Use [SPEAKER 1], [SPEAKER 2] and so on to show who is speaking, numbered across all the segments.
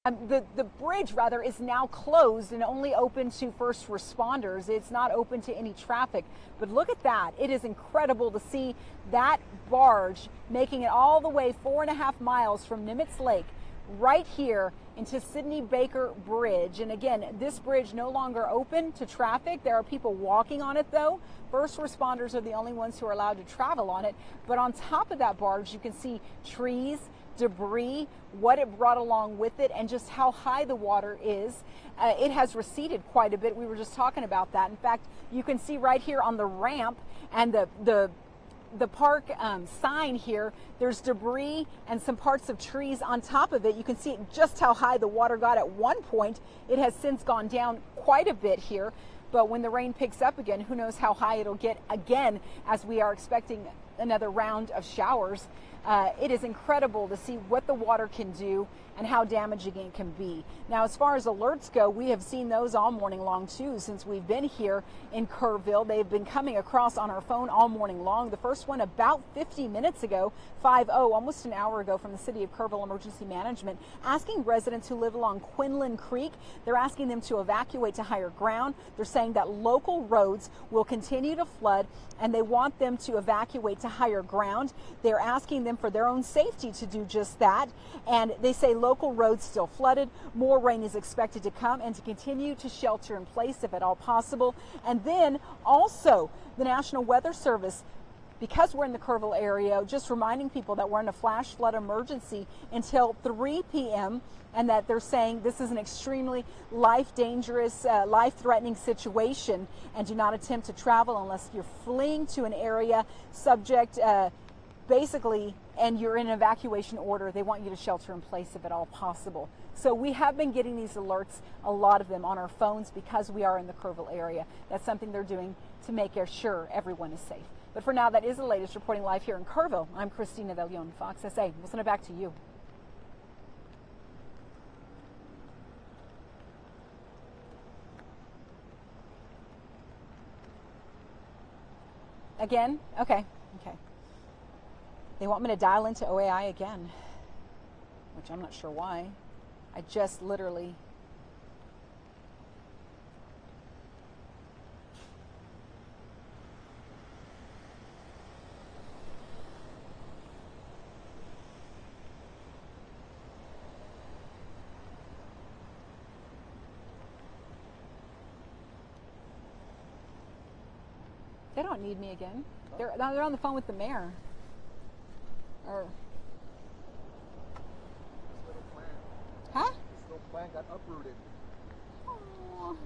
[SPEAKER 1] The bridge, rather, is now closed and only open to first responders. It's not open to any traffic. But look at that. It is incredible to see that barge making it all the way 4.5 miles from Nimitz Lake right here into Sidney Baker Bridge. And again, this bridge no longer open to traffic. There are people walking on it, though. First responders are the only ones who are allowed to travel on it. But on top of that barge, you can see trees, debris, what it brought along with it, and just how high the water is. It has receded quite a bit. We were just talking about that. In fact, you can see right here on the ramp and the park sign here, there's debris and some parts of trees on top of it. You can see just how high the water got at one point. It has since gone down quite a bit here. But when the rain picks up again, who knows how high it'll get again, as we are expecting another round of showers. It is incredible to see what the water can do and how damaging it can be. Now, as far as alerts go, we have seen those all morning long too since we've been here in Kerrville. They've been coming across on our phone all morning long. The first one about 50 minutes ago, 5:00, almost an hour ago, from the City of Kerrville Emergency Management, asking residents who live along Quinlan Creek, they're asking them to evacuate to higher ground. They're saying that local roads will continue to flood and they want them to evacuate to higher ground. They're asking them for their own safety to do just that. And they say local roads still flooded. More rain is expected to come, and to continue to shelter in place if at all possible. And then also the National Weather Service, because we're in the Kerrville area, just reminding people that we're in a flash flood emergency until 3 p.m. and that they're saying this is an extremely life-dangerous, life-threatening situation, and do not attempt to travel unless you're fleeing to an area subject, basically, and you're in an evacuation order. They want you to shelter in place if at all possible. So we have been getting these alerts, a lot of them, on our phones because we are in the Kerrville area. That's something they're doing to make sure everyone is safe. But for now, that is the latest reporting live here in Kerrville. I'm Christina De Leon, Fox SA. We'll send it back to you. Again? Okay. They want me to dial into OAI again, which I'm not sure why. I just literally... They don't need me again. They're on the phone with the mayor. Or...
[SPEAKER 2] This little plant.
[SPEAKER 1] Huh?
[SPEAKER 2] This little plant got uprooted.
[SPEAKER 1] Aww.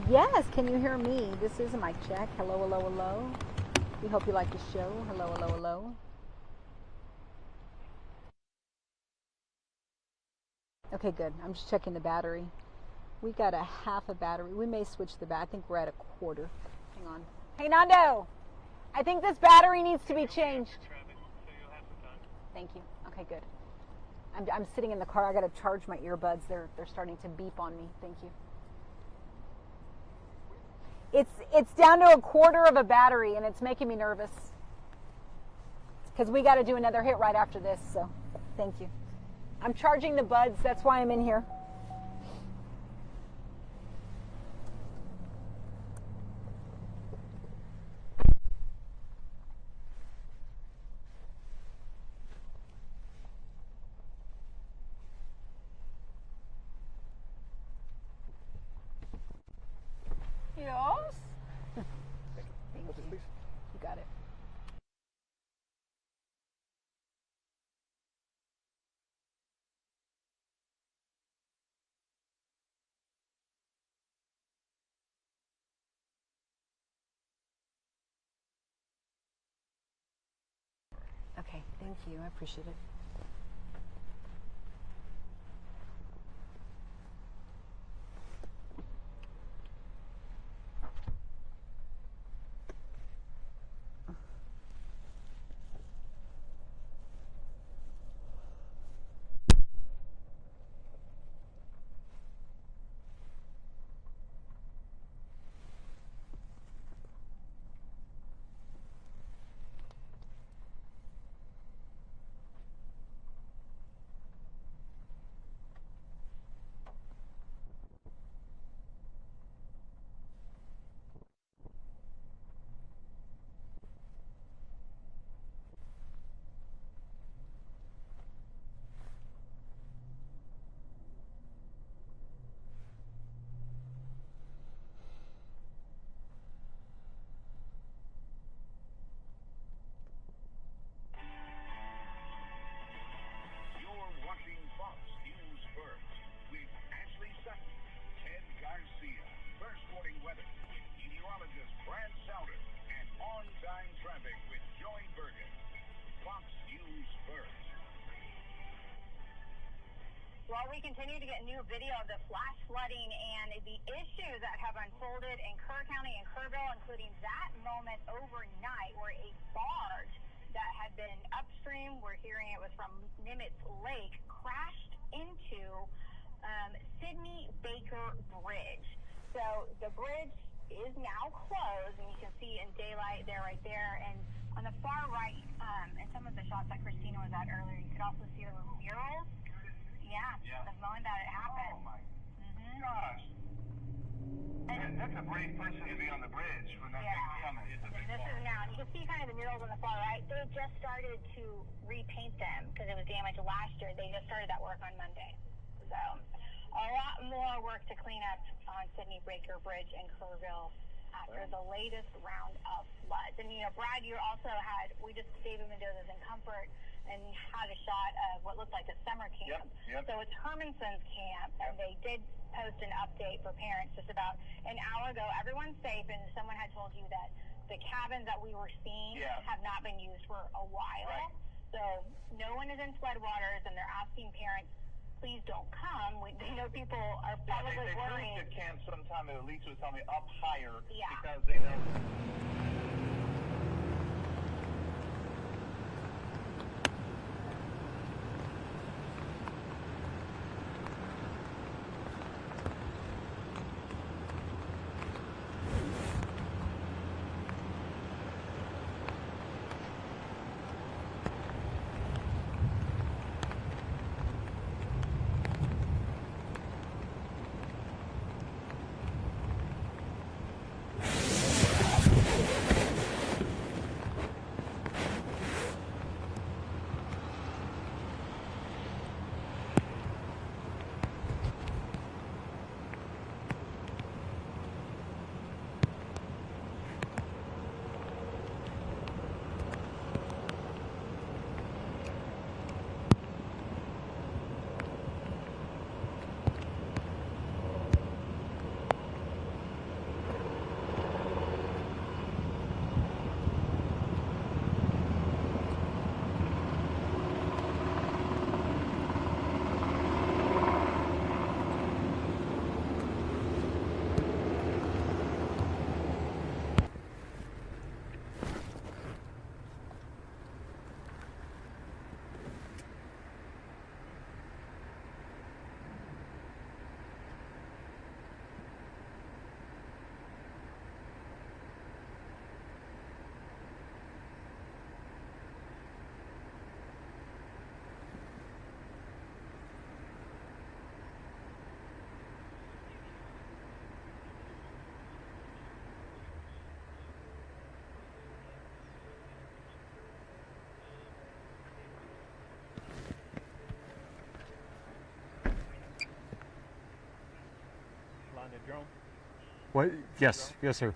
[SPEAKER 1] Yes, can you hear me? This is a mic check. Hello, hello, hello. We hope you like the show. Hello, hello, hello. Okay, good. I'm just checking the battery. We got a half a battery. We may switch the battery. I think we're at a quarter. Hang on. Hey, Nando. I think this battery needs to be changed. Thank you. Okay, good. I'm sitting in the car. I got to charge my earbuds. They're starting to beep on me. Thank you. It's down to a quarter of a battery, and it's making me nervous because we got to do another hit right after this. So, thank you. I'm charging the buds. That's why I'm in here. Yes. Thank you. You got it. Okay, thank you. I appreciate it.
[SPEAKER 3] Well, we continue to get new video of the flash flooding and the issues that have unfolded in Kerr County and Kerrville, including that moment overnight where a barge that had been upstream, we're hearing it was from Nimitz Lake, crashed into Sidney Baker Bridge. So the bridge is now closed, and you can see in daylight there, right there. And on the far right, in some of the shots that Christina was at earlier, you could also see there were murals. Yeah, the moment that it happened.
[SPEAKER 4] Oh my gosh. And that's a brave person to be on the bridge when that thing's coming. It's a big
[SPEAKER 3] This is now, and you can see kind of the murals on the far right. They just started to repaint them because it was damaged last year. They just started that work on Monday. So a lot more work to clean up on Sidney Baker Bridge in Kerrville after the latest round of floods. And you know, Brad, you also had, David Mendoza's in Comfort and had a shot of what looked like a summer camp.
[SPEAKER 4] Yep.
[SPEAKER 3] So it's Hermanson's camp, and they did post an update for parents just about an hour ago. Everyone's safe, and someone had told you that the cabins that we were seeing have not been used for a while.
[SPEAKER 4] Right.
[SPEAKER 3] So no one is in floodwaters, and they're asking parents, please don't come. They know people are probably
[SPEAKER 4] they
[SPEAKER 3] worried.
[SPEAKER 4] moved the camp sometime, at least was telling me, up higher because they know.
[SPEAKER 2] Joe?
[SPEAKER 5] What? Yes, yes, sir.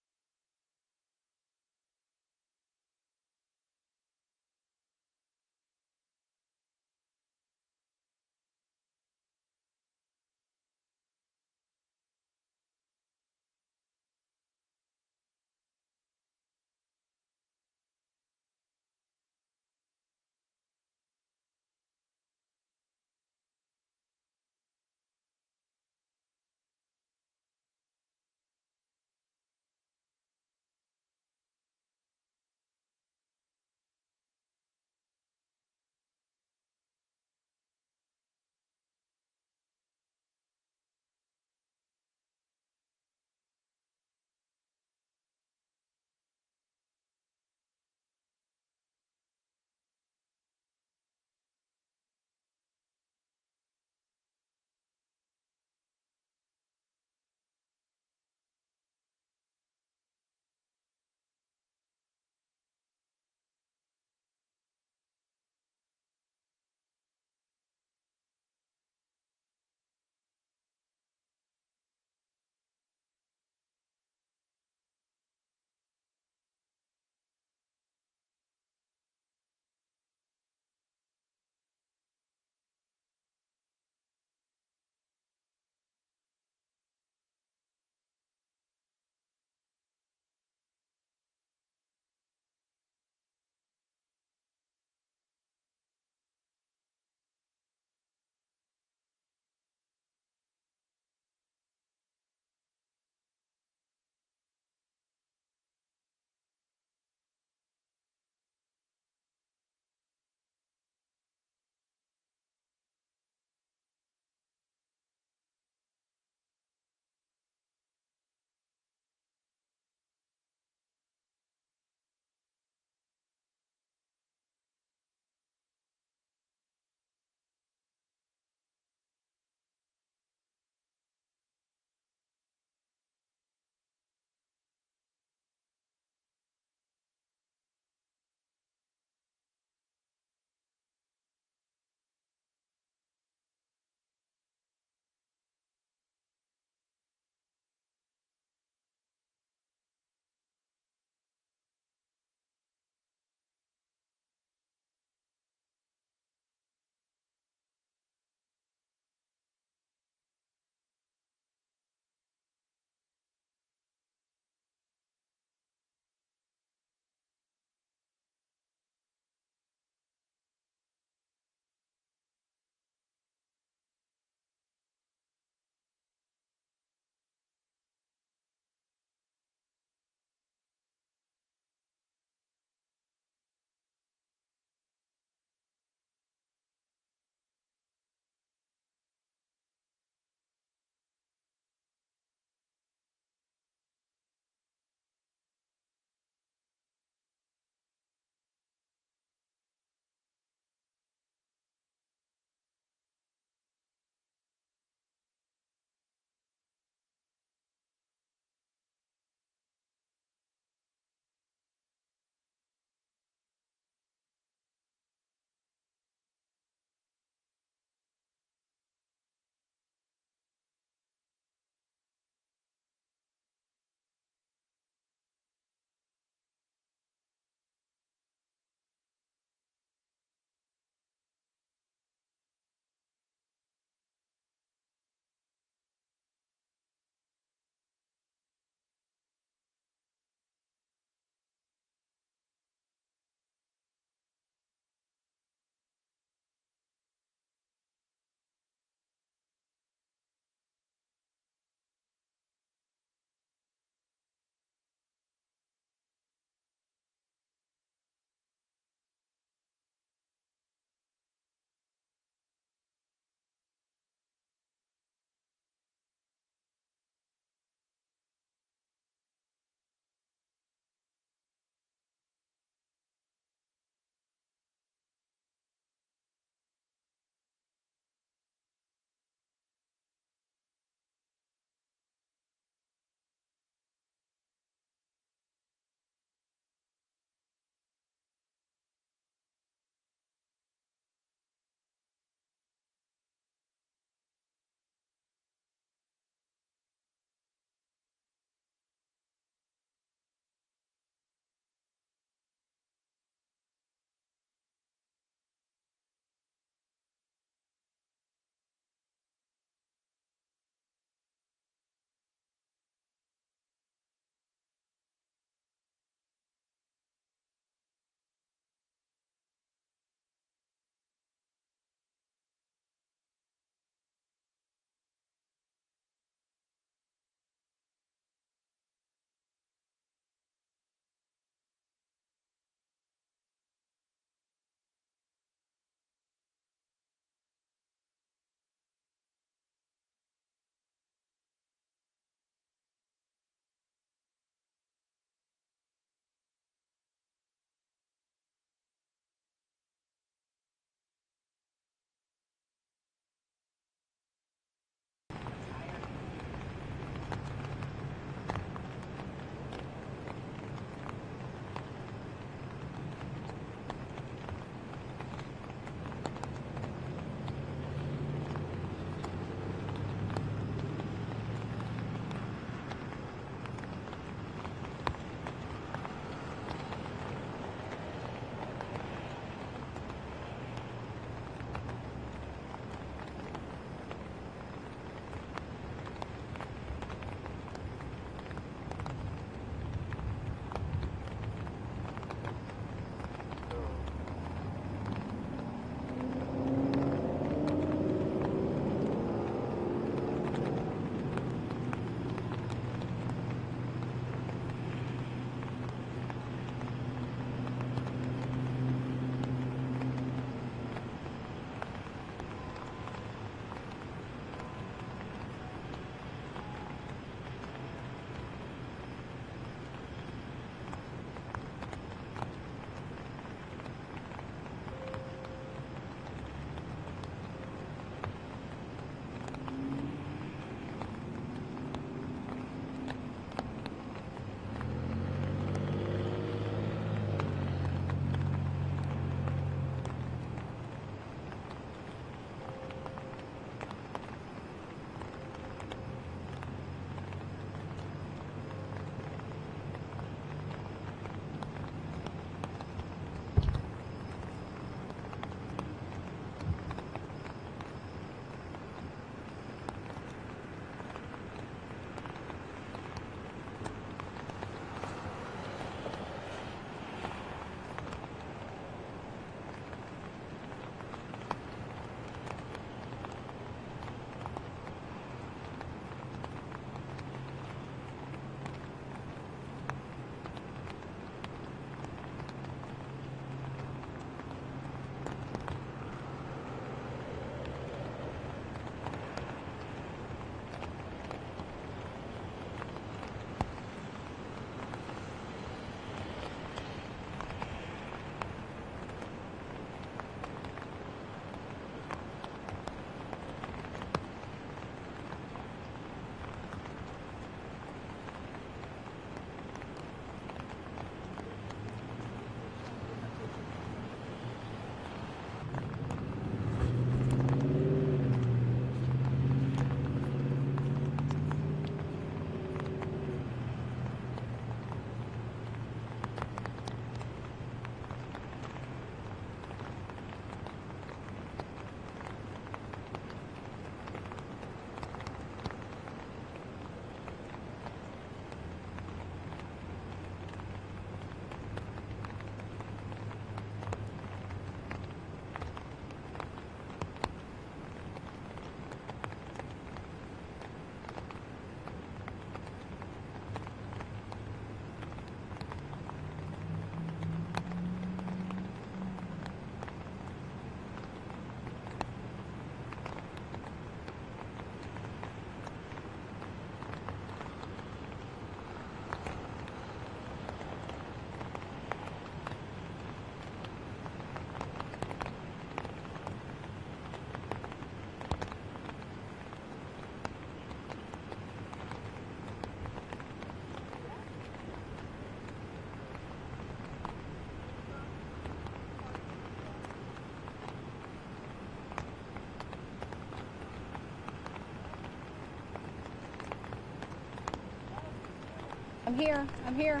[SPEAKER 1] here. I'm here.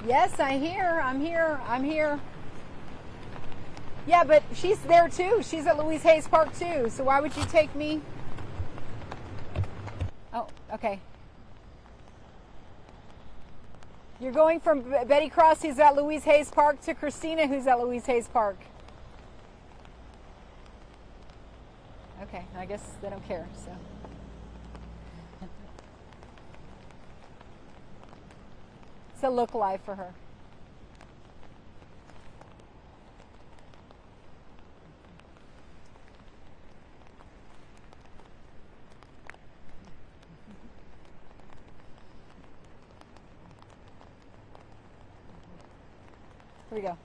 [SPEAKER 1] Yes, I'm here. Yeah, but she's there too. She's at Louise Hayes Park too. So why would you take me? Oh, okay. You're going from Betty Cross, who's at Louise Hayes Park, to Christina, who's at Louise Hayes Park. Okay, I guess they don't care, so. It's a look live for her. Here we go.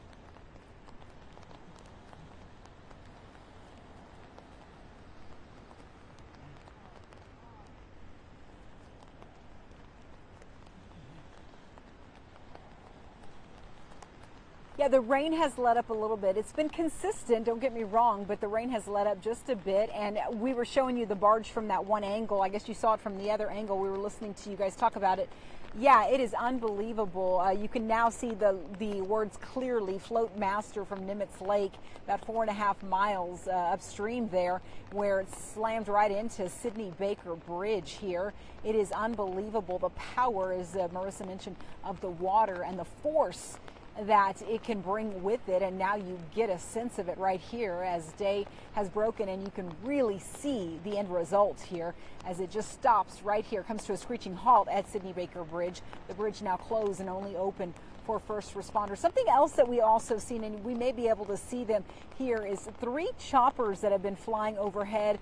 [SPEAKER 1] Yeah, the rain has let up a little bit. It's been consistent, don't get me wrong, but the rain has let up just a bit. And we were showing you the barge from that one angle. I guess you saw it from the other angle. We were listening to you guys talk about it. Yeah, it is unbelievable. You can now see the words clearly, Float Master from Nimitz Lake, about 4.5 miles upstream there, where it slammed right into Sidney Baker Bridge here. It is unbelievable. The power, as Marissa mentioned, of the water and the force that it can bring with it, and now you get a sense of it right here as day has broken, and you can really see the end result here as it just stops right here, comes to a screeching halt at Sidney Baker Bridge. The bridge now closed and only open for first responders. Something else that we also seen, and we may be able to see them here, is 3 choppers that have been flying overhead.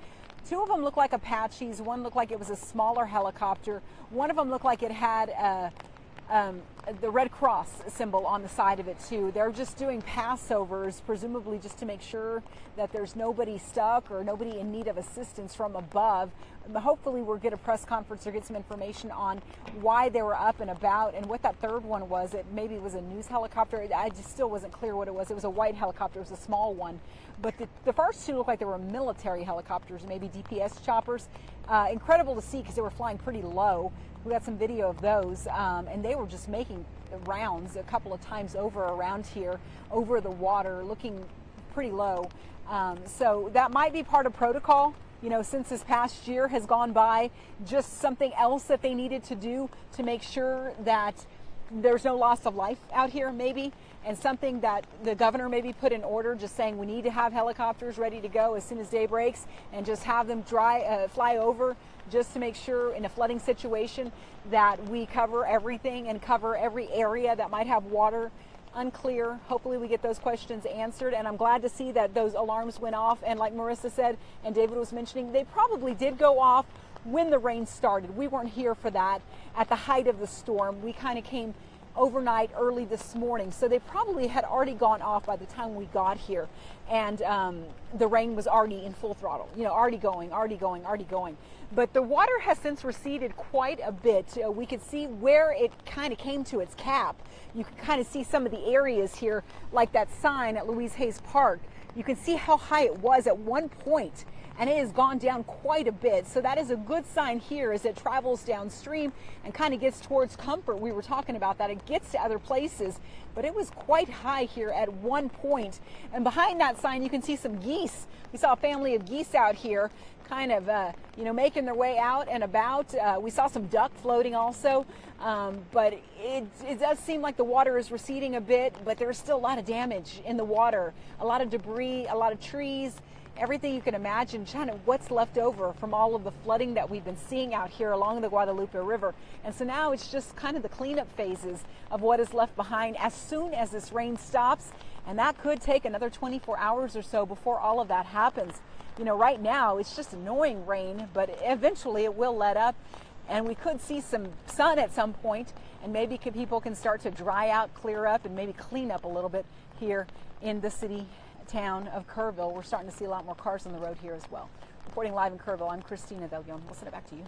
[SPEAKER 1] 2 of them look like Apaches. One looked like it was a smaller helicopter. One of them looked like it had the Red Cross symbol on the side of it too. They're just doing passovers, presumably just to make sure that there's nobody stuck or nobody in need of assistance from above. Hopefully we'll get a press conference or get some information on why they were up and about and what that third one was. It maybe was a news helicopter. I just still wasn't clear what it was. It was a white helicopter. It was a small one. But the first 2 looked like they were military helicopters, maybe DPS choppers. Incredible to see because they were flying pretty low. We got some video of those, and they were just making rounds a couple of times over around here, over the water, looking pretty low. So that might be part of protocol, you know, since this past year has gone by, just something else that they needed to do to make sure that there's no loss of life out here maybe, and something that the governor maybe put in order, just saying we need to have helicopters ready to go as soon as day breaks and just have them fly over just to make sure in a flooding situation that we cover everything and cover every area that might have water. Unclear. Hopefully we get those questions answered, and I'm glad to see that those alarms went off, and like Marissa said and David was mentioning, they probably did go off when the rain started. We weren't here for that at the height of the storm. We kind of came overnight early this morning, so they probably had already gone off by the time we got here, and the rain was already in full throttle, you know, already going. But the water has since receded quite a bit. We could see where it kind of came to its cap. You can kind of see some of the areas here, like that sign at Louise Hayes Park. You can see how high it was at one point, and it has gone down quite a bit. So that is a good sign here as it travels downstream and kind of gets towards Comfort. We were talking about that. It gets to other places, but it was quite high here at one point. And behind that sign, you can see some geese. We saw a family of geese out here kind of, you know, making their way out and about. We saw some duck floating also, but it does seem like the water is receding a bit, but there's still a lot of damage in the water, a lot of debris, a lot of trees, everything you can imagine, kind of what's left over from all of the flooding that we've been seeing out here along the Guadalupe River. And so now it's just kind of the cleanup phases of what is left behind as soon as this rain stops. And that could take another 24 hours or so before all of that happens. You know, right now it's just annoying rain, but eventually it will let up and we could see some sun at some point, and maybe people can start to dry out, clear up, and maybe clean up a little bit here in the town of Kerrville. We're starting to see a lot more cars on the road here as well. Reporting live in Kerrville, I'm Christina Del Guion. We'll send it back to you.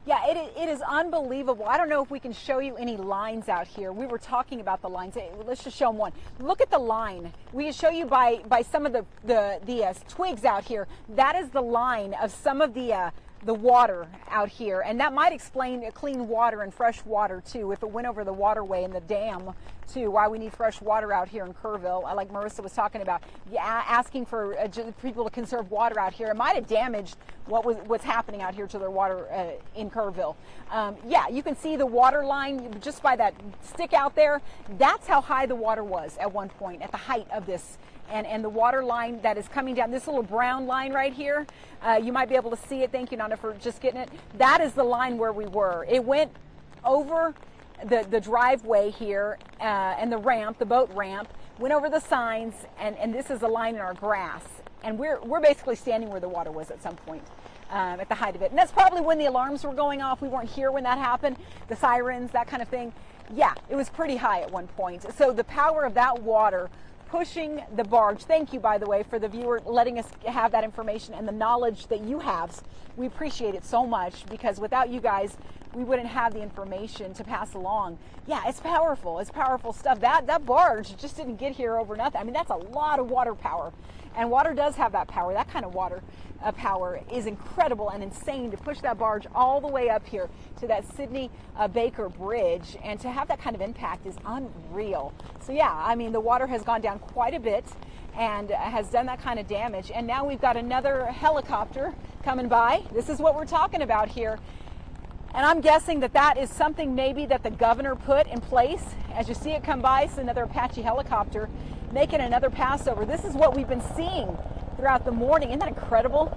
[SPEAKER 1] Yeah, it is unbelievable. I don't know if we can show you any lines out here. We were talking about the lines. Let's just show them one. Look at the line. We can show you by some of the twigs out here. That is the line of some of the water out here, and that might explain clean water and fresh water too. If it went over the waterway and the dam too, why we need fresh water out here in Kerrville, like Marissa was talking about, asking for people to conserve water out here. It might have damaged what's happening out here to their water in Kerrville. Yeah, you can see the water line just by that stick out there. That's how high the water was at one point, at the height of this. And the water line that is coming down, this little brown line right here, you might be able to see it. Thank you, Nana, for just getting it. That is the line where we were. It went over the driveway here and the ramp, the boat ramp, went over the signs, and this is a line in our grass. And we're basically standing where the water was at some point. At the height of it. And that's probably when the alarms were going off. We weren't here when that happened. The sirens, that kind of thing. Yeah, it was pretty high at one point. So the power of that water pushing the barge. Thank you, by the way, for the viewer letting us have that information and the knowledge that you have. We appreciate it so much, because without you guys, we wouldn't have the information to pass along. Yeah, it's powerful. It's powerful stuff. That barge just didn't get here over nothing. I mean, that's a lot of water power. And water does have that power. That kind of water power is incredible and insane to push that barge all the way up here to that Sidney Baker Bridge. And to have that kind of impact is unreal. So yeah, I mean, the water has gone down quite a bit and has done that kind of damage. And now we've got another helicopter coming by. This is what we're talking about here. And I'm guessing that is something maybe that the governor put in place. As you see it come by, it's another Apache helicopter making another passover. This is what we've been seeing throughout the morning. Isn't that incredible?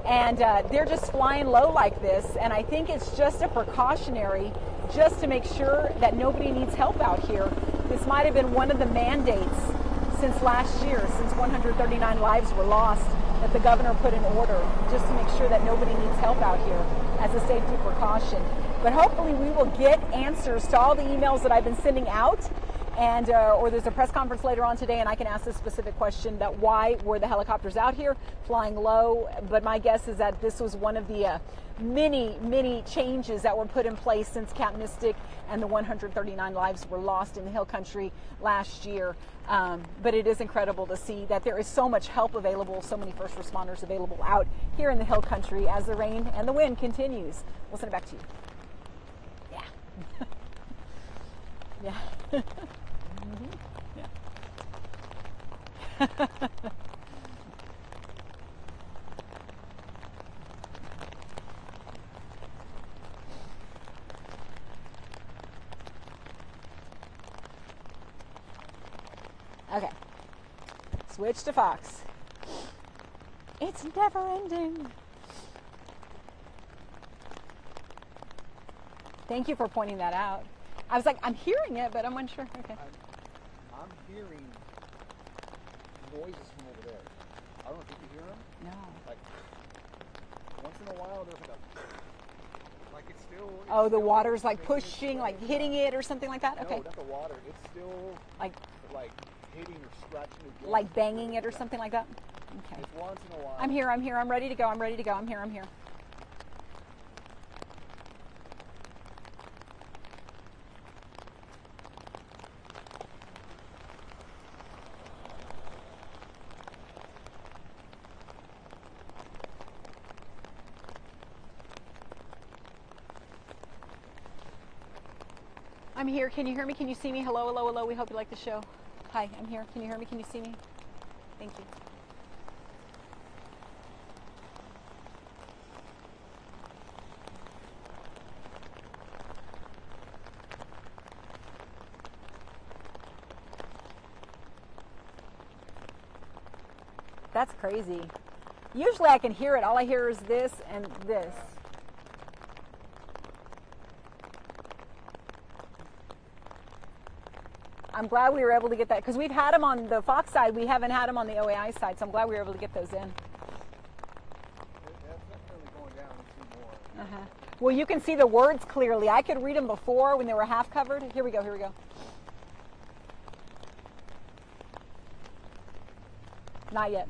[SPEAKER 1] And they're just flying low like this. And I think it's just a precautionary, just to make sure that nobody needs help out here. This might have been one of the mandates since last year, since 139 lives were lost, that the governor put in order, just to make sure that nobody needs help out here as a safety precaution. But hopefully we will get answers to all the emails that I've been sending out, and or there's a press conference later on today and I can ask this specific question, that why were the helicopters out here flying low. But my guess is that this was one of the many changes that were put in place since Camp Mystic and the 139 lives were lost in the Hill Country last year. But it is incredible to see that there is so much help available, so many first responders available out here in the Hill Country as the rain and the wind continues. We'll send it back to you. Yeah. Yeah. Yeah. Okay. Switch to Fox. It's never ending. Thank you for pointing that out. I was like, I'm hearing it, but I'm unsure. Okay.
[SPEAKER 2] I'm hearing noises from over there. I don't know if you can hear them.
[SPEAKER 1] No.
[SPEAKER 2] Like, once in a while, there's like it's still.
[SPEAKER 1] Oh, the water's like pushing, like hitting it or something like that? Okay.
[SPEAKER 2] No, not the water. It's still
[SPEAKER 1] like
[SPEAKER 2] hitting or scratching the ground.
[SPEAKER 1] Like banging it or something like that? Okay.
[SPEAKER 2] It's once in a while.
[SPEAKER 1] I'm here. I'm ready to go. I'm here. I'm here. Can you hear me? Can you see me? Hello, hello, hello. We hope you like the show. Hi, I'm here. Can you hear me? Can you see me? Thank you. That's crazy. Usually I can hear it. All I hear is this and this. I'm glad we were able to get that, because we've had them on the Fox side. We haven't had them on the OAI side, so I'm glad we were able to get those in.
[SPEAKER 2] That's definitely going down some more.
[SPEAKER 1] Well, you can see the words clearly. I could read them before when they were half covered. Here we go. Not yet.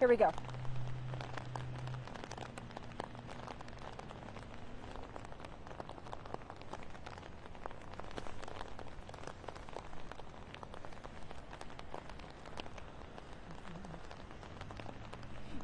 [SPEAKER 1] Here we go.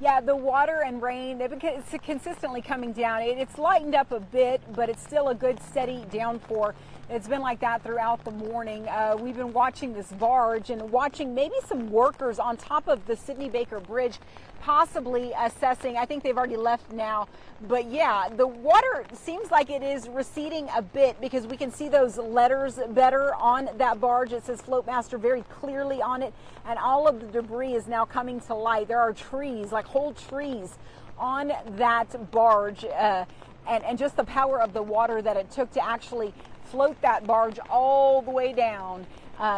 [SPEAKER 1] Yeah, the water and rain, they've been consistently coming down. It's lightened up a bit, but it's still a good steady downpour. It's been like that throughout the morning. We've been watching this barge and watching maybe some workers on top of the Sidney Baker Bridge, possibly assessing. I think they've already left now. But yeah, the water seems like it is receding a bit because we can see those letters better on that barge. It says Floatmaster very clearly on it, and all of the debris is now coming to light. There are trees, like whole trees on that barge, and just the power of the water that it took to actually float that barge all the way down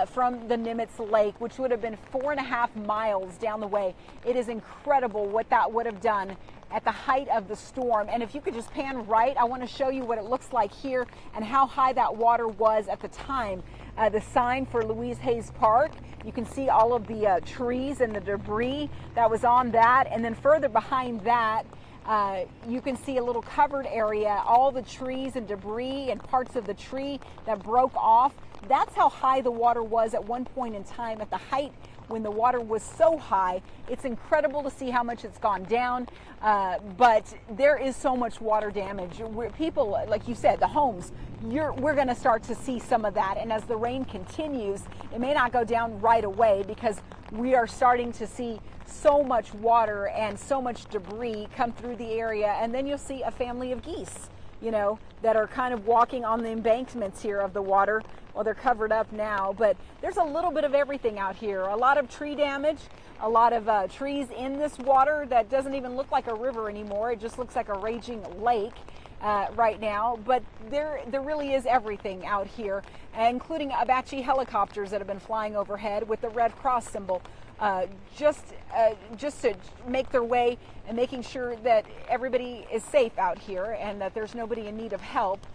[SPEAKER 1] from the Nimitz Lake, which would have been 4.5 miles down the way. It is incredible what that would have done at the height of the storm. And if you could just pan right, I want to show you what it looks like here and how high that water was at the time. The sign for Louise Hayes Park, you can see all of the trees and the debris that was on that. And then further behind that, you can see a little covered area, all the trees and debris and parts of the tree that broke off. That's how high the water was at one point in time, at the height when the water was so high. It's incredible to see how much it's gone down, but there is so much water damage. People, like you said, the homes, we're going to start to see some of that. And as the rain continues, it may not go down right away because we are starting to see so much water and so much debris come through the area. And then you'll see a family of geese, you know, that are kind of walking on the embankments here of the water. Well, they're covered up now, but there's a little bit of everything out here. A lot of tree damage, a lot of trees in this water that doesn't even look like a river anymore. It just looks like a raging lake right now. But there really is everything out here, including Apache helicopters that have been flying overhead with the Red Cross symbol. Just to make their way and making sure that everybody is safe out here and that there's nobody in need of help.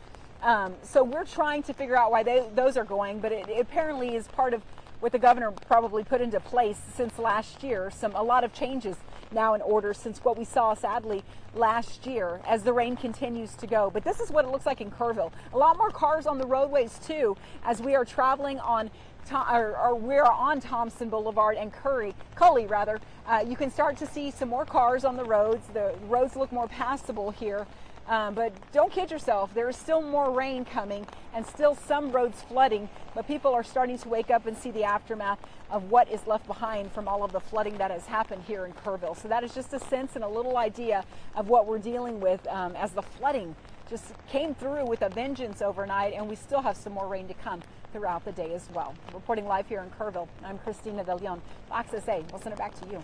[SPEAKER 1] So we're trying to figure out why those are going, but it apparently is part of what the governor probably put into place since last year. A lot of changes now in order since what we saw, sadly, last year as the rain continues to go. But this is what it looks like in Kerrville. A lot more cars on the roadways too, as we are traveling on we're on Thompson Boulevard and Cully rather. You can start to see some more cars on the roads. The roads look more passable here. But don't kid yourself, there is still more rain coming and still some roads flooding, but people are starting to wake up and see the aftermath of what is left behind from all of the flooding that has happened here in Kerrville. So that is just a sense and a little idea of what we're dealing with as the flooding just came through with a vengeance overnight, and we still have some more rain to come throughout the day as well. Reporting live here in Kerrville, I'm Christina De Leon, Fox SA. We'll send it back to you.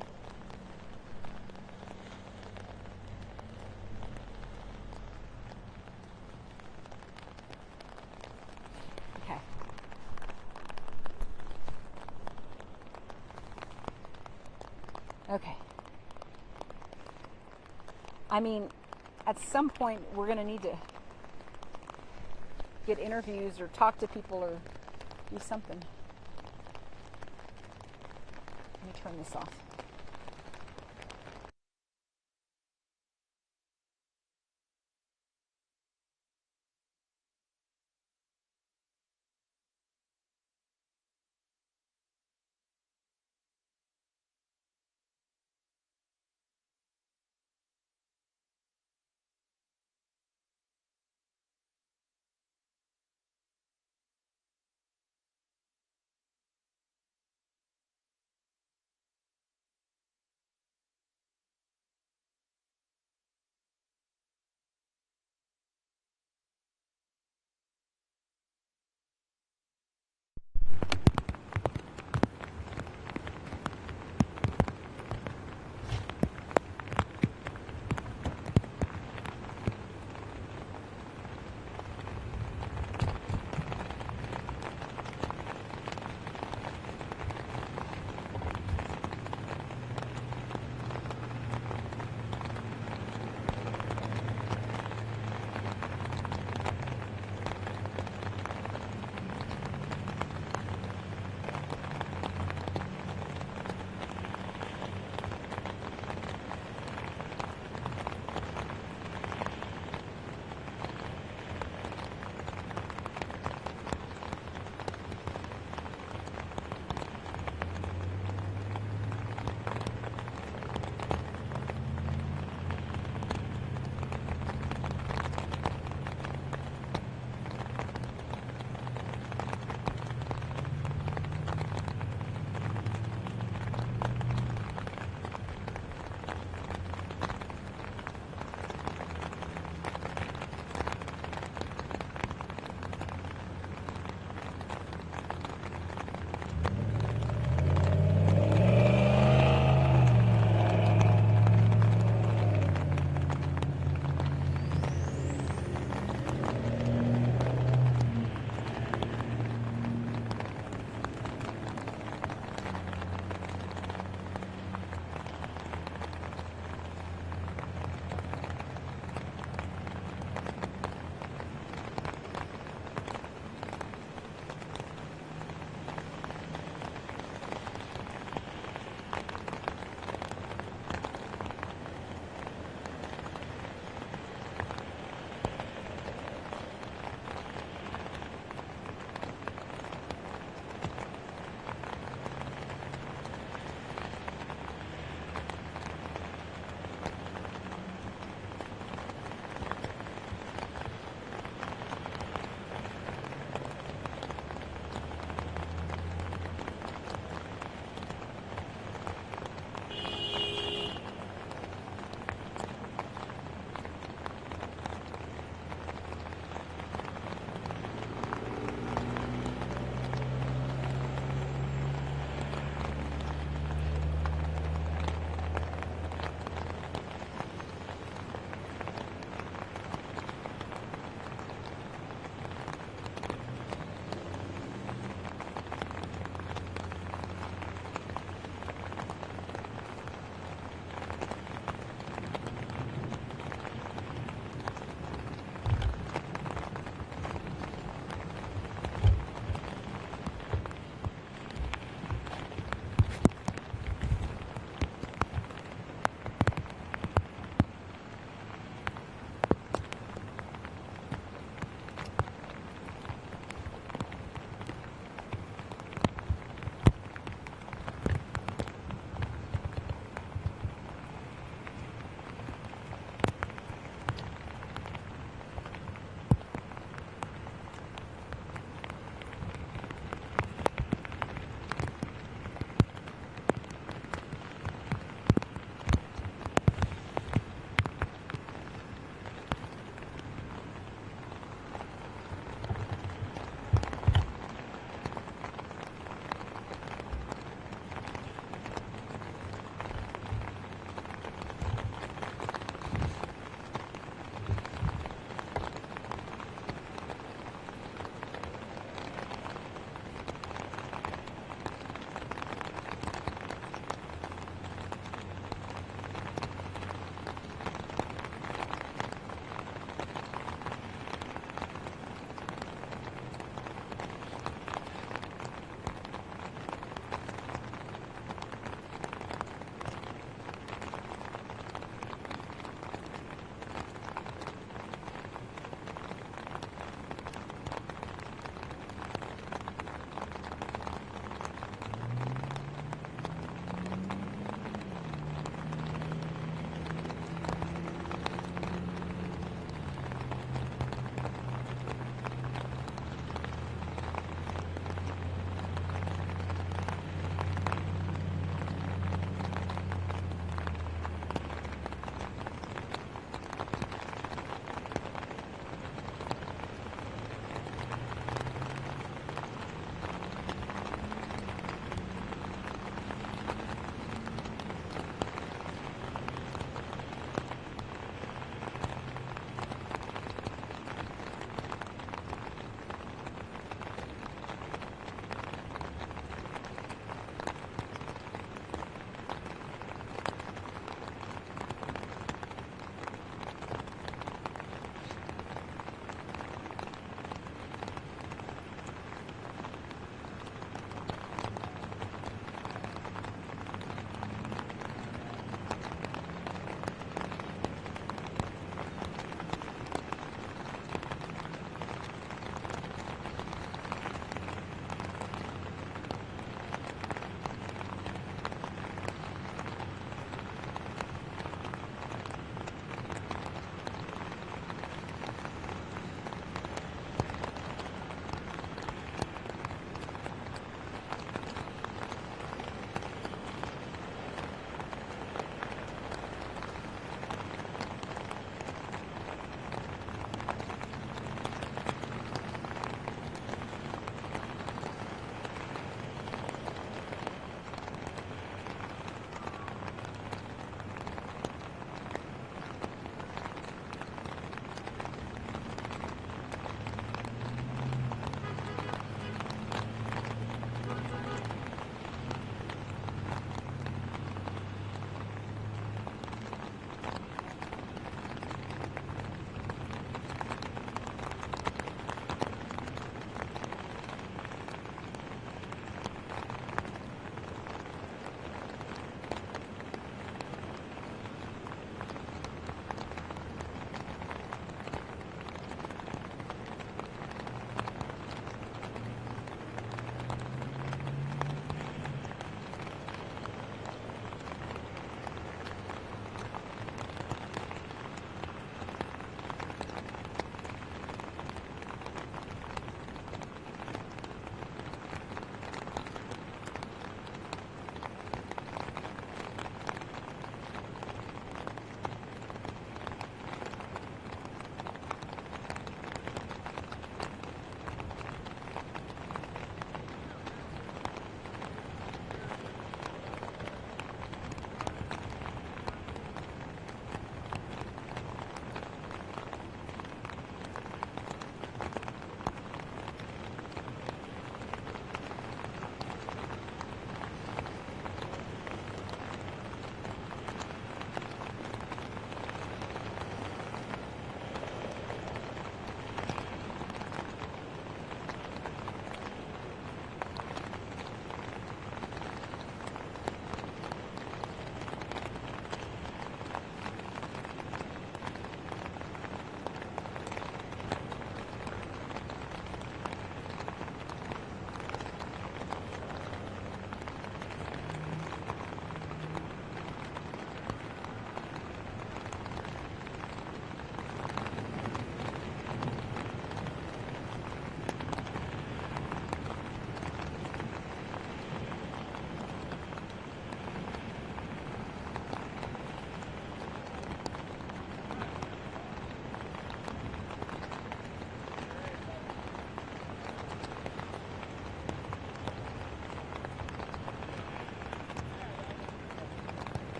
[SPEAKER 1] Okay. I mean, at some point, we're going to need to get interviews or talk to people or do something. Let me turn this off.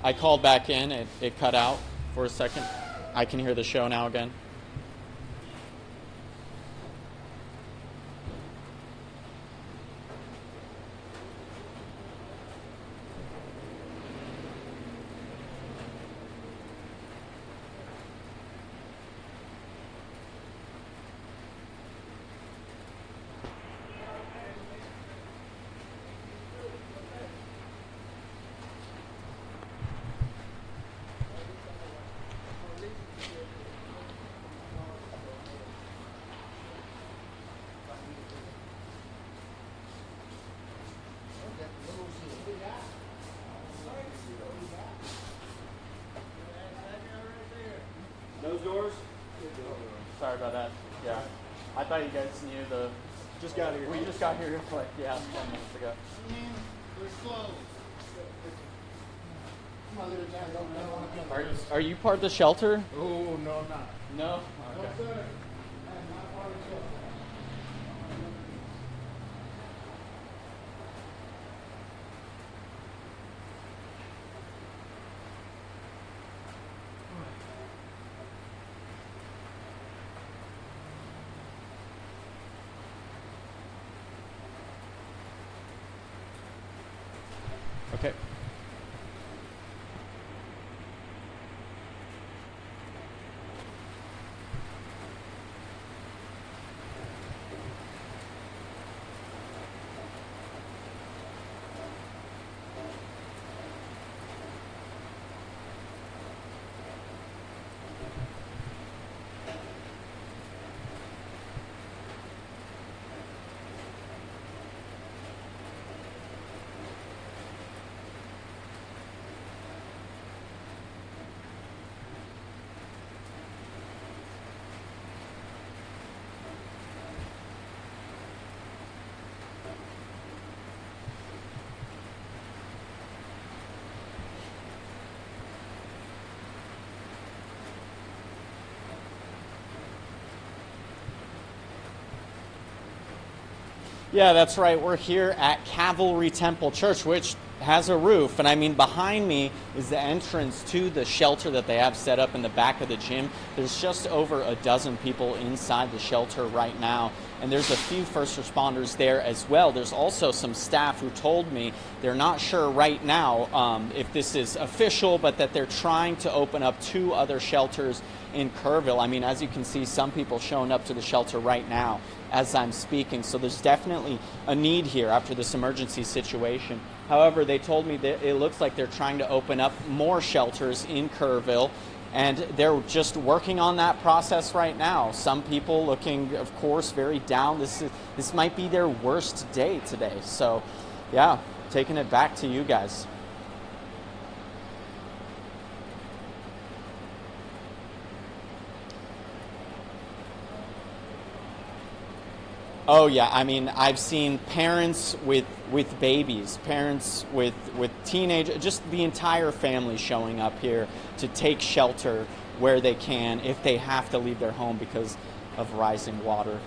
[SPEAKER 6] I called back in. It cut out for a second. I can hear the show now again. Those doors? Sorry about that. Yeah. I thought you guys knew the...
[SPEAKER 2] Just got here.
[SPEAKER 6] We just got here like, 10 minutes ago.
[SPEAKER 2] They're slow.
[SPEAKER 6] Are you part of the shelter?
[SPEAKER 2] Oh, no, I'm not.
[SPEAKER 6] No? Okay.
[SPEAKER 2] No, sir. I am not part of the shelter.
[SPEAKER 6] Okay. Yeah, that's right. We're here at Cavalry Temple Church, which has a roof. And I mean, behind me is the entrance to the shelter that they have set up in the back of the gym. There's just over a dozen people inside the shelter right now. And there's a few first responders there as well. There's also some staff who told me they're not sure right now if this is official, but that they're trying to open up 2 other shelters in Kerrville. I mean, as you can see, some people showing up to the shelter right now as I'm speaking. So there's definitely a need here after this emergency situation. However, they told me that it looks like they're trying to open up more shelters in Kerrville, and they're just working on that process right now. Some people looking, of course, very down. This might be their worst day today. So, yeah, taking it back to you guys. Oh yeah, I mean, I've seen parents with babies, parents with teenage, just the entire family showing up here to take shelter where they can if they have to leave their home because of rising water.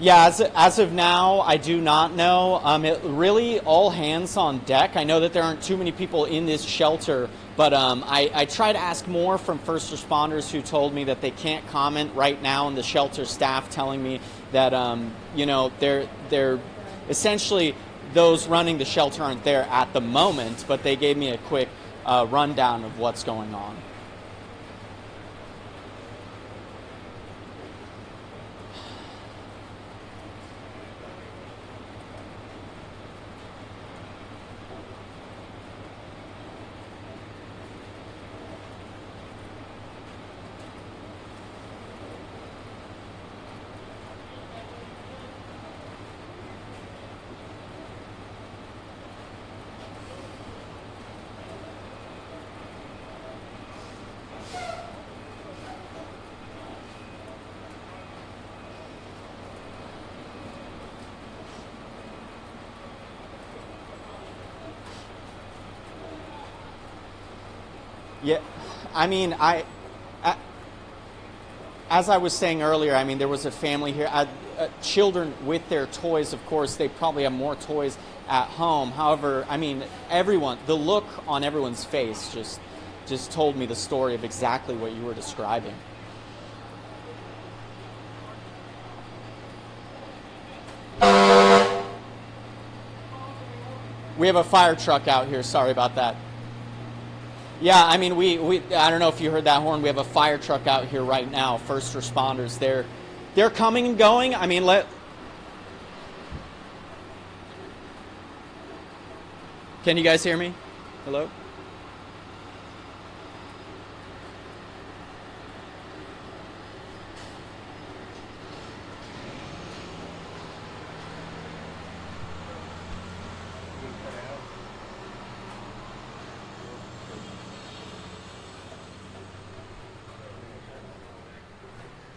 [SPEAKER 6] Yeah, as of now, I do not know. It really all hands on deck. I know that there aren't too many people in this shelter, but I try to ask more from first responders who told me that they can't comment right now, and the shelter staff telling me that you know, they're essentially, those running the shelter aren't there at the moment, but they gave me a quick rundown of what's going on. Yeah, I mean, as I was saying earlier, I mean, there was a family here, children with their toys. Of course, they probably have more toys at home. However, I mean, everyone, the look on everyone's face just told me the story of exactly what you were describing. We have a fire truck out here. Sorry about that. Yeah, I mean, I don't know if you heard that horn. We have a fire truck out here right now. First responders, they're coming and going. I mean, can you guys hear me? Hello?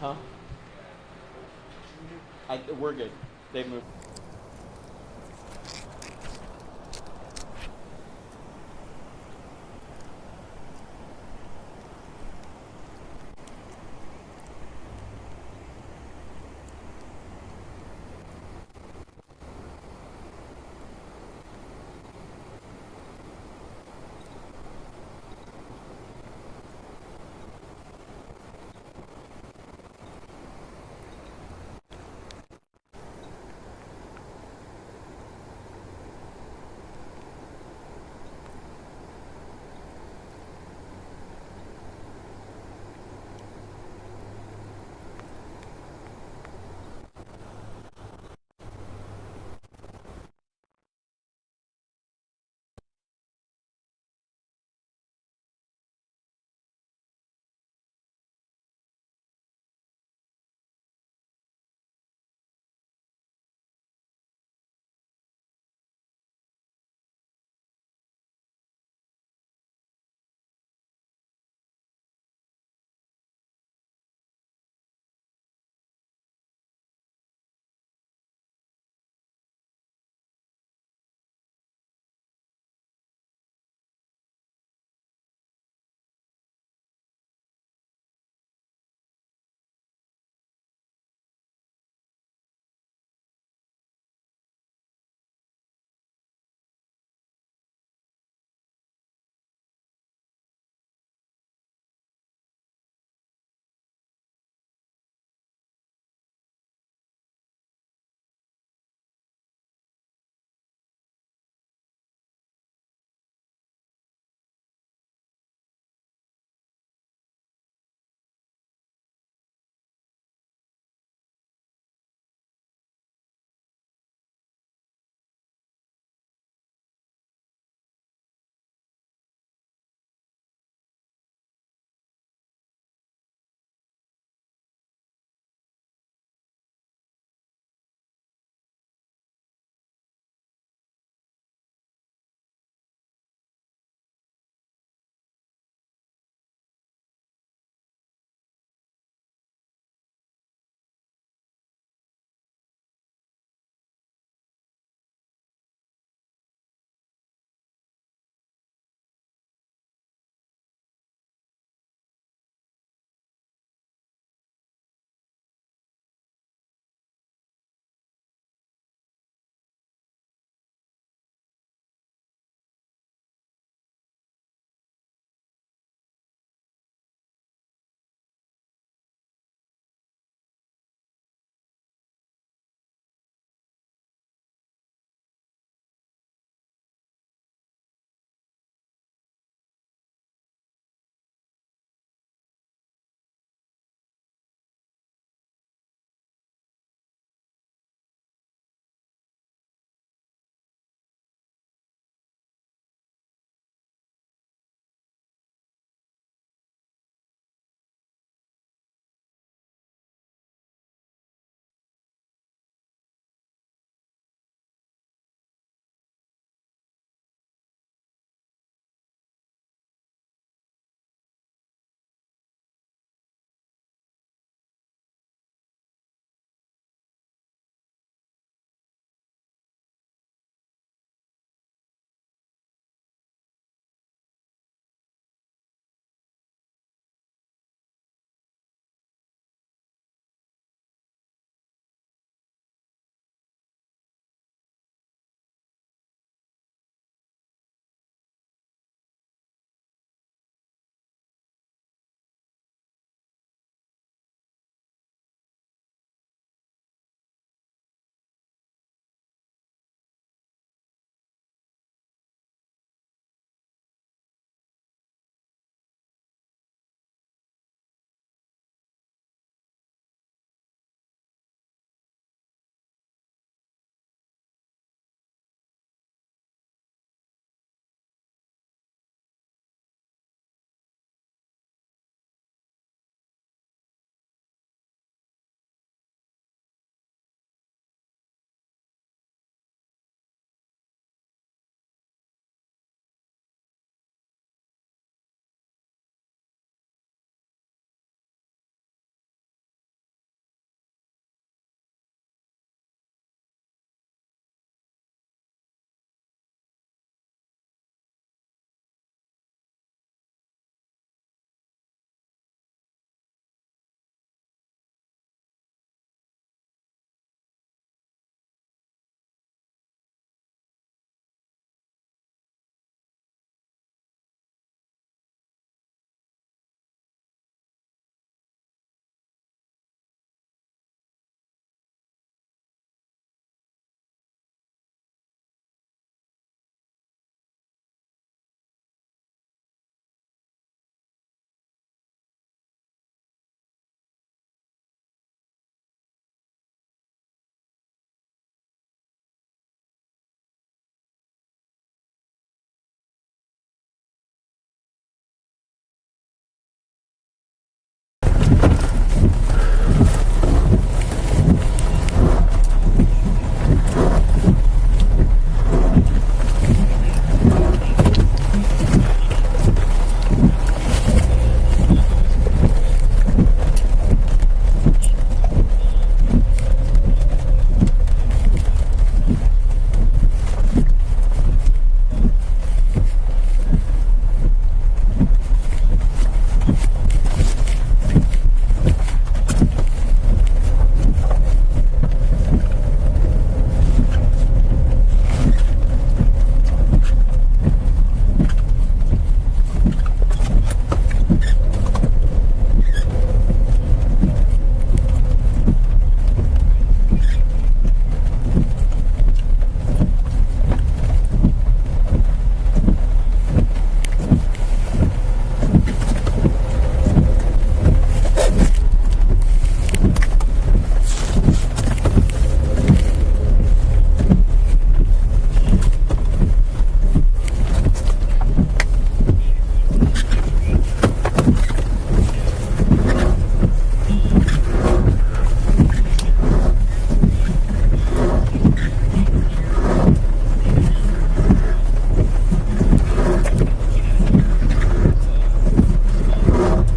[SPEAKER 6] Huh? We're good. They've moved.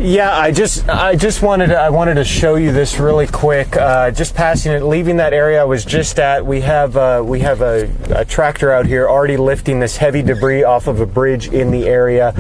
[SPEAKER 5] Yeah, I wanted to show you this really quick. Just passing it, leaving that area I was just at. We have a tractor out here already lifting this heavy debris off of a bridge in the area.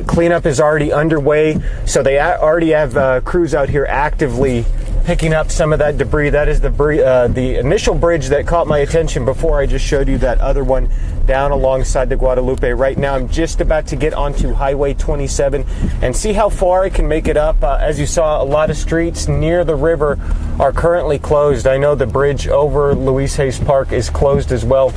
[SPEAKER 5] Cleanup is already underway, so they already have crews out here actively picking up some of that debris. That is the initial bridge that caught my attention before I just showed you that other one down alongside the Guadalupe. Right now I'm just about to get onto Highway 27 and see how far I can make it up. As you saw, a lot of streets near the river are currently closed. I know the bridge over Luis Hayes Park is closed as well,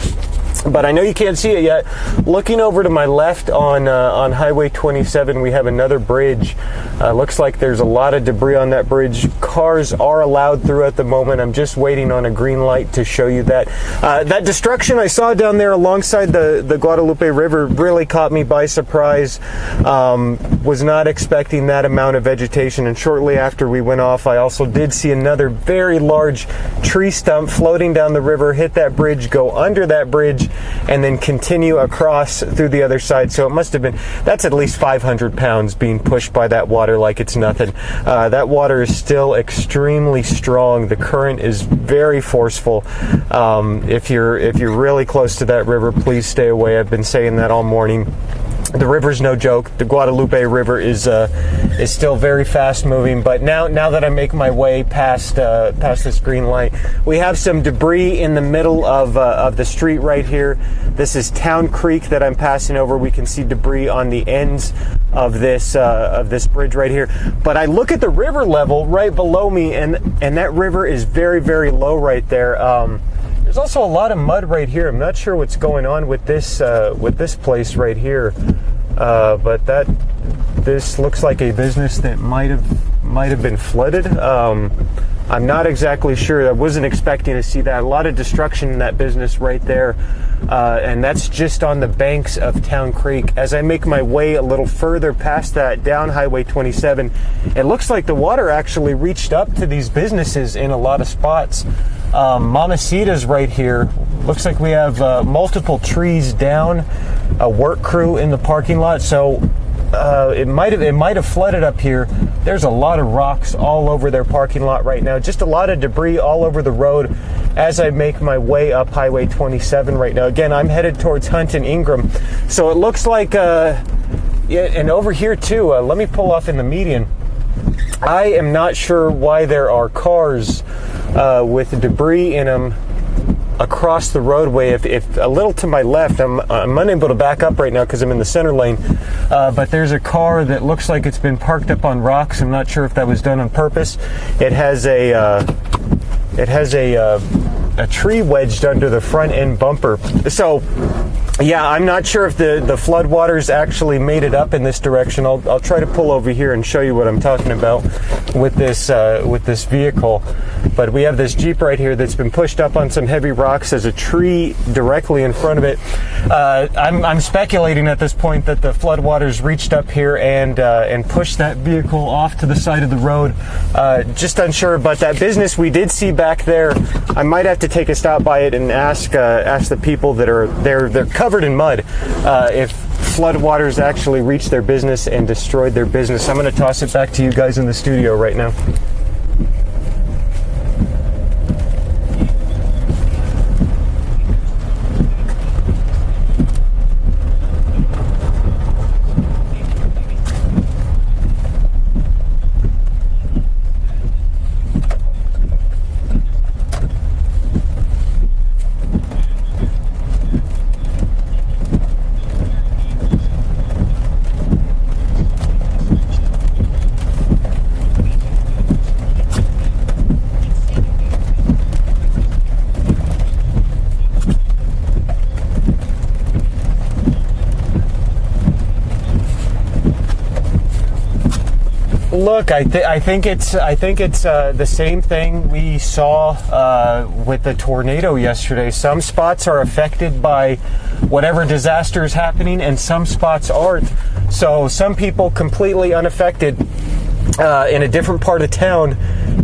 [SPEAKER 5] but I know you can't see it yet. Looking over to my left on Highway 27, we have another bridge. Looks like there's a lot of debris on that bridge. Cars are allowed through at the moment. I'm just waiting on a green light to show you that. That destruction I saw down there alongside the Guadalupe River really caught me by surprise. Was not expecting that amount of vegetation, and shortly after we went off, I also did see another very large tree stump floating down the river, hit that bridge, go under that bridge, and then continue across through the other side. So it must have been, that's at least 500 pounds being pushed by that water like it's nothing. That water is still extremely strong. The current is very forceful. If you're really close to that river, please stay away. I've been saying that all morning. The river's no joke. The Guadalupe River is still very fast moving. But now that I make my way past this green light, we have some debris in the middle of the street right here. This is Town Creek that I'm passing over. We can see debris on the ends of this bridge right here. But I look at the river level right below me, and that river is very, very low right there. There's also a lot of mud right here. I'm not sure what's going on with this place right here, but this looks like a business that might have been flooded. I'm not exactly sure. I wasn't expecting to see that. A lot of destruction in that business right there, and that's just on the banks of Town Creek. As I make my way a little further past that down Highway 27, it looks like the water actually reached up to these businesses in a lot of spots. Mamacita's right here. Looks like we have multiple trees down, a work crew in the parking lot. So it might have flooded up here. There's a lot of rocks all over their parking lot right now. Just a lot of debris all over the road as I make my way up Highway 27 right now. Again, I'm headed towards Hunt and Ingram. So it looks like, yeah, and over here too, let me pull off in the median. I am not sure why there are cars with debris in them across the roadway. If a little to my left, I'm unable to back up right now because I'm in the center lane, but there's a car that looks like it's been parked up on rocks. I'm not sure if that was done on purpose. It has a tree wedged under the front end bumper. So Yeah, I'm not sure if the flood waters actually made it up in this direction. I'll try to pull over here and show you what I'm talking about with this vehicle. But we have this Jeep right here that's been pushed up on some heavy rocks. There's a tree directly in front of it. I'm speculating at this point that the flood waters reached up here and pushed that vehicle off to the side of the road. Just unsure, but that business we did see back there, I might have to take a stop by it and ask the people that are there. They're covered in mud. If flood waters actually reached their business and destroyed their business. I'm going to toss it back to you guys in the studio right now. Look, I think it's the same thing we saw with the tornado yesterday. Some spots are affected by whatever disaster is happening, and some spots aren't. So some people completely unaffected in a different part of town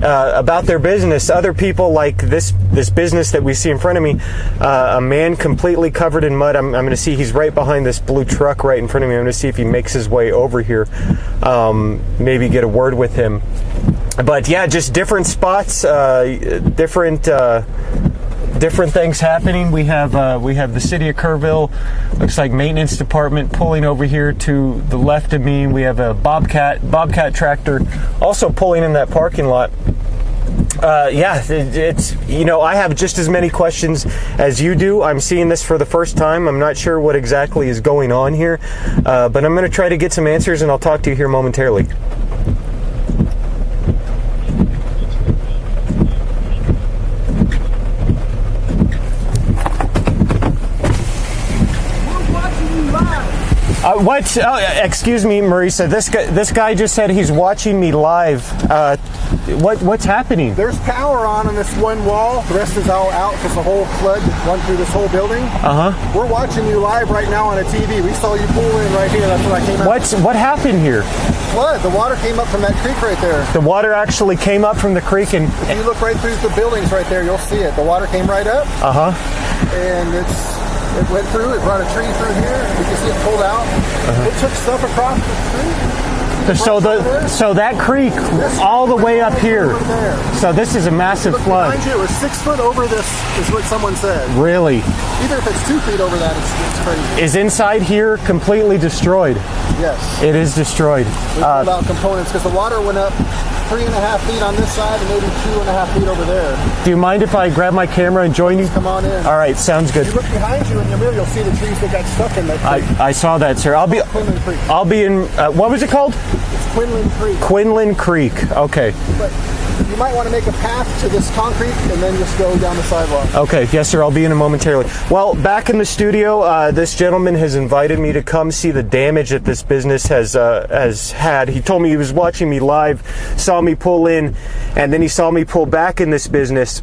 [SPEAKER 5] about their business. Other people, like this business that we see in front of me, a man completely covered in mud. I'm going to see, he's right behind this blue truck right in front of me. I'm going to see if he makes his way over here. Maybe get a word with him. But yeah, just different spots, different things happening. We have the city of Kerrville, looks like maintenance department pulling over here to the left of me. We have a Bobcat tractor also pulling in that parking lot. Yeah, it's, you know, I have just as many questions as you do. I'm seeing this for the first time. I'm not sure what exactly is going on here, but I'm going to try to get some answers, and I'll talk to you here momentarily. What? Oh, excuse me, Marisa. This guy just said he's watching me live. What's happening?
[SPEAKER 2] There's power on this one wall. The rest is all out because the whole flood run through this whole building. We're watching you live right now on a TV. We saw you pull in right here. That's when I came out.
[SPEAKER 5] What happened here?
[SPEAKER 2] Flood. The water came up from that creek right there.
[SPEAKER 5] The water actually came up from the creek, and
[SPEAKER 2] if you look right through the buildings right there, you'll see it. The water came right up. And it went through, it brought a tree through here. You can see it pulled out. It took stuff across the creek.
[SPEAKER 5] So that creek all the way up here. So this is a massive flood.
[SPEAKER 2] Behind you, it was 6 foot over this, is what someone said.
[SPEAKER 5] Really?
[SPEAKER 2] Even if it's 2 feet over that, it's crazy.
[SPEAKER 5] Is inside here completely destroyed?
[SPEAKER 2] Yes.
[SPEAKER 5] It is destroyed.
[SPEAKER 2] We pulled out components because the water went up 3.5 feet on this side and maybe 2.5 feet over there.
[SPEAKER 5] Do you mind if I grab my camera and join you?
[SPEAKER 2] Come on in.
[SPEAKER 5] All right, sounds good.
[SPEAKER 2] If you look behind you in your mirror, you'll see the trees that got stuck in that creek.
[SPEAKER 5] I saw that, sir. I'll be in. What was it called?
[SPEAKER 2] It's Quinlan Creek.
[SPEAKER 5] Quinlan Creek. Okay.
[SPEAKER 2] But you might want to make a path to this concrete and then just go down the sidewalk.
[SPEAKER 5] Okay, yes, sir. I'll be in momentarily. Well, back in the studio, this gentleman has invited me to come see the damage that this business has had. He told me he was watching me live, saw me pull in, and then he saw me pull back in this business,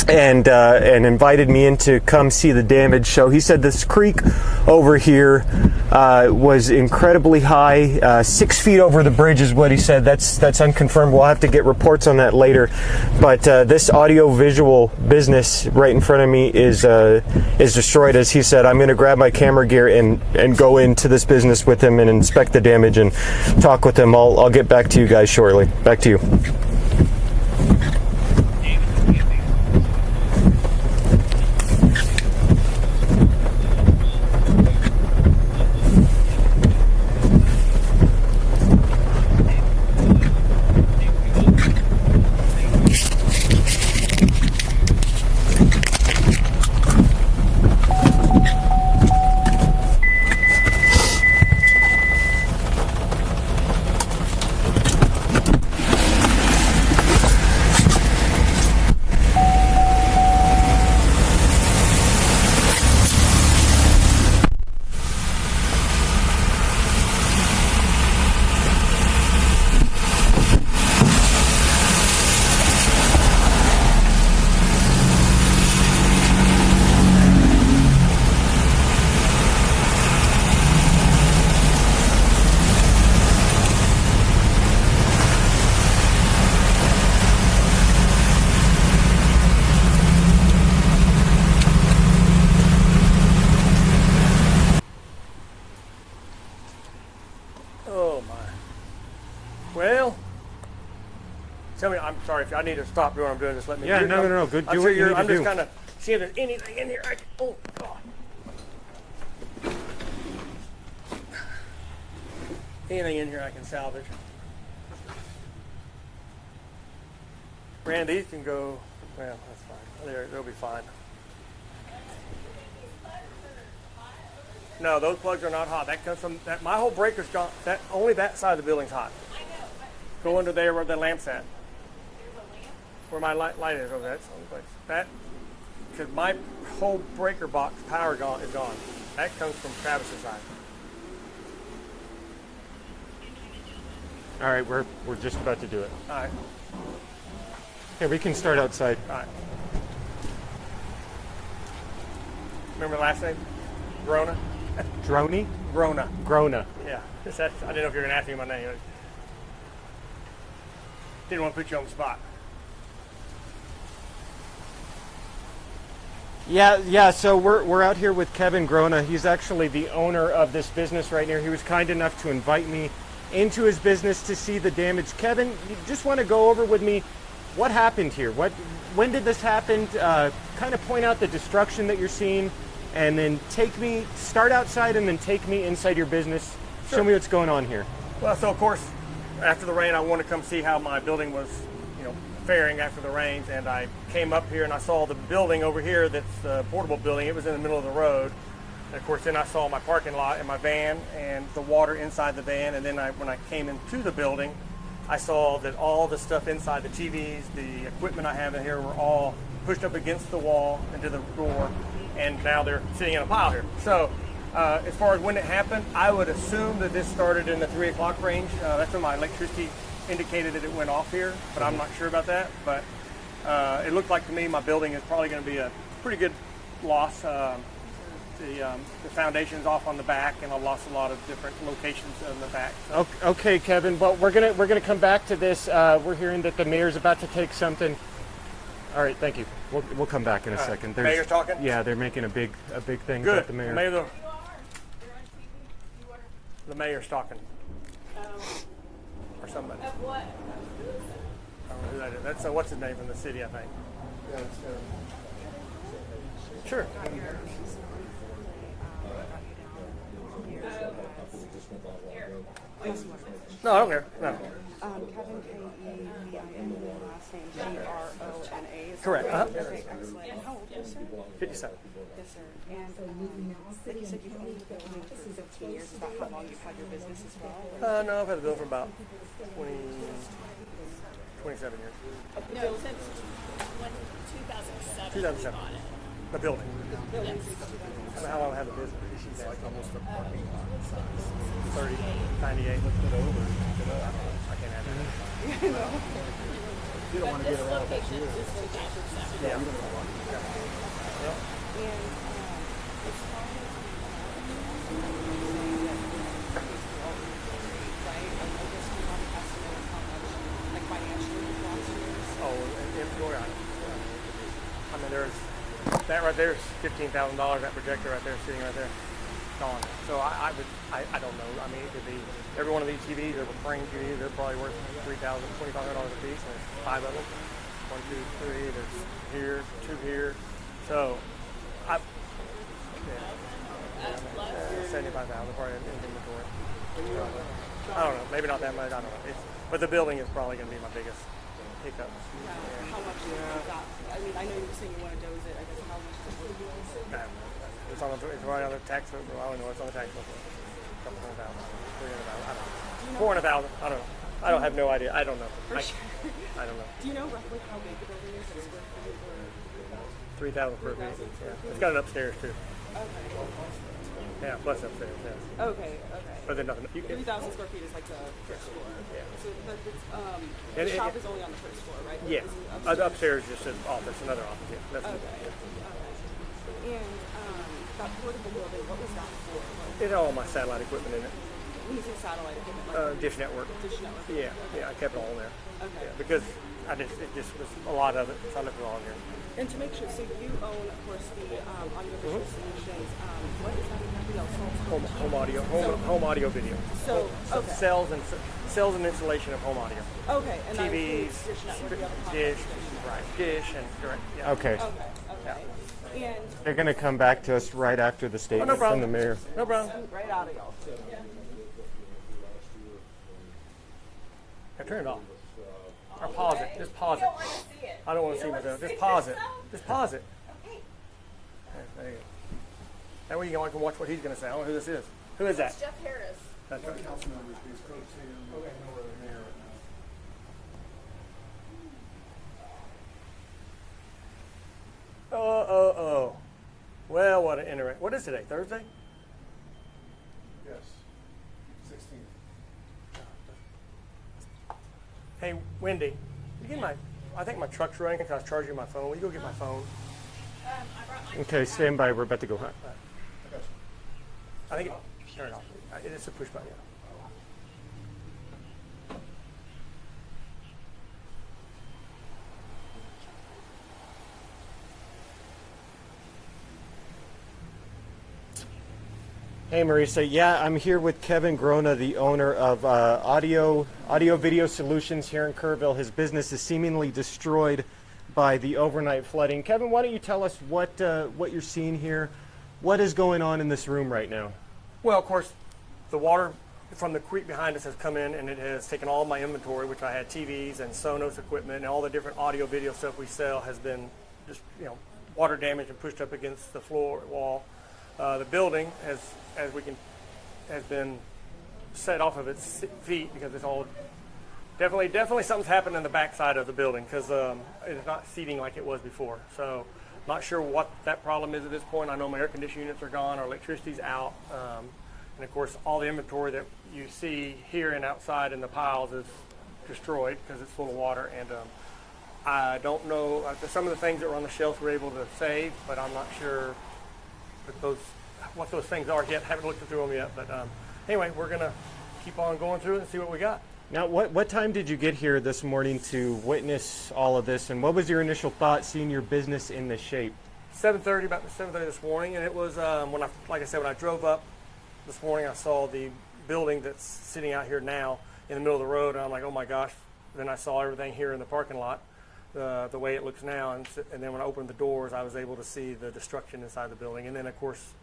[SPEAKER 5] and invited me in to come see the damage. So he said this creek over here was incredibly high, 6 feet over the bridge is what he said. That's unconfirmed. We'll have to get reports on that later. But this audio-visual business right in front of me is destroyed. As he said, I'm going to grab my camera gear and go into this business with him and inspect the damage and talk with him. I'll get back to you guys shortly. Back to you.
[SPEAKER 7] Tell me, I'm sorry if I need to stop doing what I'm doing. Just let me.
[SPEAKER 5] Yeah, no. Good.
[SPEAKER 7] I'm
[SPEAKER 5] Do
[SPEAKER 7] sure
[SPEAKER 5] what you need to
[SPEAKER 7] I'm just
[SPEAKER 5] do.
[SPEAKER 7] kind of see if there's anything in here. Oh God. Anything in here I can salvage. Brand, these can go. Well, that's fine. They'll be fine. No, those plugs are not hot. That comes from that. My whole breaker's gone. That only that side of the building's hot. Go under there where the lamp's at. Where my light is over there. That's the only place. That, because my whole breaker box power is gone. That comes from Travis's side.
[SPEAKER 5] All right, we're just about to do it.
[SPEAKER 7] All right.
[SPEAKER 5] Here, we can start outside.
[SPEAKER 7] All right. Remember the last name? Grona?
[SPEAKER 5] Droney?
[SPEAKER 7] Grona.
[SPEAKER 5] Grona.
[SPEAKER 7] Yeah. I didn't know if you were going to ask me my name. Didn't want to put you on the spot.
[SPEAKER 5] Yeah. So we're out here with Kevin Grona. He's actually the owner of this business right here. He was kind enough to invite me into his business to see the damage. Kevin, you just want to go over with me what happened here? When did this happen? Kind of point out the destruction that you're seeing, and then start outside and then take me inside your business.
[SPEAKER 7] Sure.
[SPEAKER 5] Show me what's going on here.
[SPEAKER 7] Well, so of course, after the rain, I wanted to come see how my building was, faring after the rains, and I came up here and I saw the building over here that's the portable building. It was in the middle of the road. And of course, then I saw my parking lot and my van and the water inside the van, and then when I came into the building, I saw that all the stuff inside, the TVs, the equipment I have in here were all pushed up against the wall into the door, and now they're sitting in a pile here. So as far as when it happened, I would assume that this started in the 3 o'clock range. That's when my electricity indicated that it went off here, but I'm not sure about that. But it looked like to me my building is probably going to be a pretty good loss. The foundation's off on the back, and I lost a lot of different locations on the back. So.
[SPEAKER 5] Okay, Kevin. But we're gonna come back to this. We're hearing that the mayor's about to take something. All right, thank you. We'll come back in a second.
[SPEAKER 7] The mayor's talking?
[SPEAKER 5] Yeah, they're making a big thing
[SPEAKER 7] Good.
[SPEAKER 5] about the mayor.
[SPEAKER 7] The mayor's talking. Or somebody.
[SPEAKER 8] Of what?
[SPEAKER 7] I don't know who that is. That's what's his name from the city, I think. Yeah, sure. No, I don't care. No.
[SPEAKER 9] Kevin, K-E-V-I-N, last name G-R-O-N-A.
[SPEAKER 7] Correct.
[SPEAKER 9] Okay, excellent. And how old is sir?
[SPEAKER 7] 57.
[SPEAKER 9] Yes, sir. And like you said, you've owned the building for 15 years. Is that how long you've had your business as well?
[SPEAKER 7] No, I've had the building for about 27 years.
[SPEAKER 8] No, since 2007.
[SPEAKER 7] 2007.
[SPEAKER 8] You bought it.
[SPEAKER 7] The building.
[SPEAKER 8] Yes.
[SPEAKER 7] I don't know how long I have the business. She's like almost a parking lot size. 30, 98. Let's put over. I can't have that. You don't want to get around that year.
[SPEAKER 8] This is 2007.
[SPEAKER 7] Yeah.
[SPEAKER 9] And as far as right? I guess you want to estimate how much, like financially, you've lost years.
[SPEAKER 7] Oh, inventory items. I mean, there's that right there is $15,000. That projector right there, sitting right there, gone. So I don't know. I mean, it could be every one of these TVs, they're recurring TVs. They're probably worth $2,500 a piece, and there's 5 of them. 1, 2, 3. There's here, 2 here. So, 75,000 probably in inventory. I don't know. Maybe not that much. I don't know. But the building is probably going to be my biggest hiccup.
[SPEAKER 9] Yeah. How much you got? I mean, I know you were saying you want to dose it. I guess how much is it?
[SPEAKER 7] It's right on the tax book. I don't know. It's on the tax book. A couple $100,000, $300,000. I don't know. $400,000. I don't know. I don't have no idea. I don't know. I don't know.
[SPEAKER 9] Do you know roughly how big the building is? Is it square feet or?
[SPEAKER 7] 3,000 square feet. Yeah. It's got an upstairs too.
[SPEAKER 9] Okay.
[SPEAKER 7] Yeah, plus upstairs. Yeah.
[SPEAKER 9] Okay.
[SPEAKER 7] But then nothing.
[SPEAKER 9] 3,000 square feet is like the first floor.
[SPEAKER 7] Yeah.
[SPEAKER 9] So the shop is only on the first floor, right?
[SPEAKER 7] Yeah. Upstairs is just an office, another office. Yeah. That's
[SPEAKER 9] Okay. And that portable building, what was that for?
[SPEAKER 7] It had all my satellite equipment in it.
[SPEAKER 9] When you say satellite equipment, like
[SPEAKER 7] Dish Network.
[SPEAKER 9] Dish Network.
[SPEAKER 7] Yeah. I kept it all in there.
[SPEAKER 9] Okay.
[SPEAKER 7] Yeah, because it just was a lot of it, so I left it all in here.
[SPEAKER 9] And to make sure, so you own, of course, the audiovisual solutions. What is that exactly?
[SPEAKER 7] Home audio video.
[SPEAKER 9] So, okay.
[SPEAKER 7] sales and installation of home audio.
[SPEAKER 9] Okay, and that
[SPEAKER 7] TVs,
[SPEAKER 9] includes Dish Network, the other
[SPEAKER 7] Dish,
[SPEAKER 9] contractors.
[SPEAKER 7] right, Dish, and direct. Yeah.
[SPEAKER 5] Okay.
[SPEAKER 9] Okay. And
[SPEAKER 5] They're going to come back to us right after the statement from
[SPEAKER 7] problem.
[SPEAKER 5] the mayor.
[SPEAKER 7] No problem.
[SPEAKER 9] right out of y'all.
[SPEAKER 7] Now turn it off. Or pause it. Just pause it. I don't want to see myself. Just pause it. Just pause it. Okay. There you go. That way I can watch what he's going to say. I don't know who this is. Who is that?
[SPEAKER 9] Jeff Harris.
[SPEAKER 7] That's right.
[SPEAKER 2] Council members, please go to the mayor right now.
[SPEAKER 7] Oh. Well, what an interesting. What is today? Thursday?
[SPEAKER 2] Yes. 16.
[SPEAKER 7] Hey, Wendy, you get I think my truck's running because I was charging my phone. Will you go get my phone?
[SPEAKER 5] Okay, stand by. We're about to go.
[SPEAKER 2] I got you.
[SPEAKER 7] I think turn it off. It's a push button.
[SPEAKER 5] Hey, Marisa. Yeah, I'm here with Kevin Grona, the owner of Audio Video Solutions here in Kerrville. His business is seemingly destroyed by the overnight flooding. Kevin, why don't you tell us what you're seeing here? What is going on in this room right now?
[SPEAKER 7] Well, of course, the water from the creek behind us has come in and it has taken all my inventory, which I had TVs and Sonos equipment and all the different audio video stuff we sell has been just water damaged and pushed up against the floor wall. The building has been set off of its feet because it's all definitely something's happened in the backside of the building because it's not seating like it was before. So not sure what that problem is at this point. I know my air conditioning units are gone, our electricity's out, and of course all the inventory that you see here and outside in the piles is destroyed because it's full of water. And I don't know, some of the things that were on the shelves we're able to save, but I'm not sure what those things are yet. Haven't looked through them yet, but anyway, we're gonna keep on going through it and see what we got.
[SPEAKER 5] Now, what time did you get here this morning to witness all of this, and what was your initial thought seeing your business in this shape?
[SPEAKER 7] 7:30, about 7:30 this morning, and it was when I drove up this morning, I saw the building that's sitting out here now in the middle of the road, and I'm like, oh my gosh. Then I saw everything here in the parking lot, the way it looks now, and then when I opened the doors, I was able to see the destruction inside the building. And then, of course,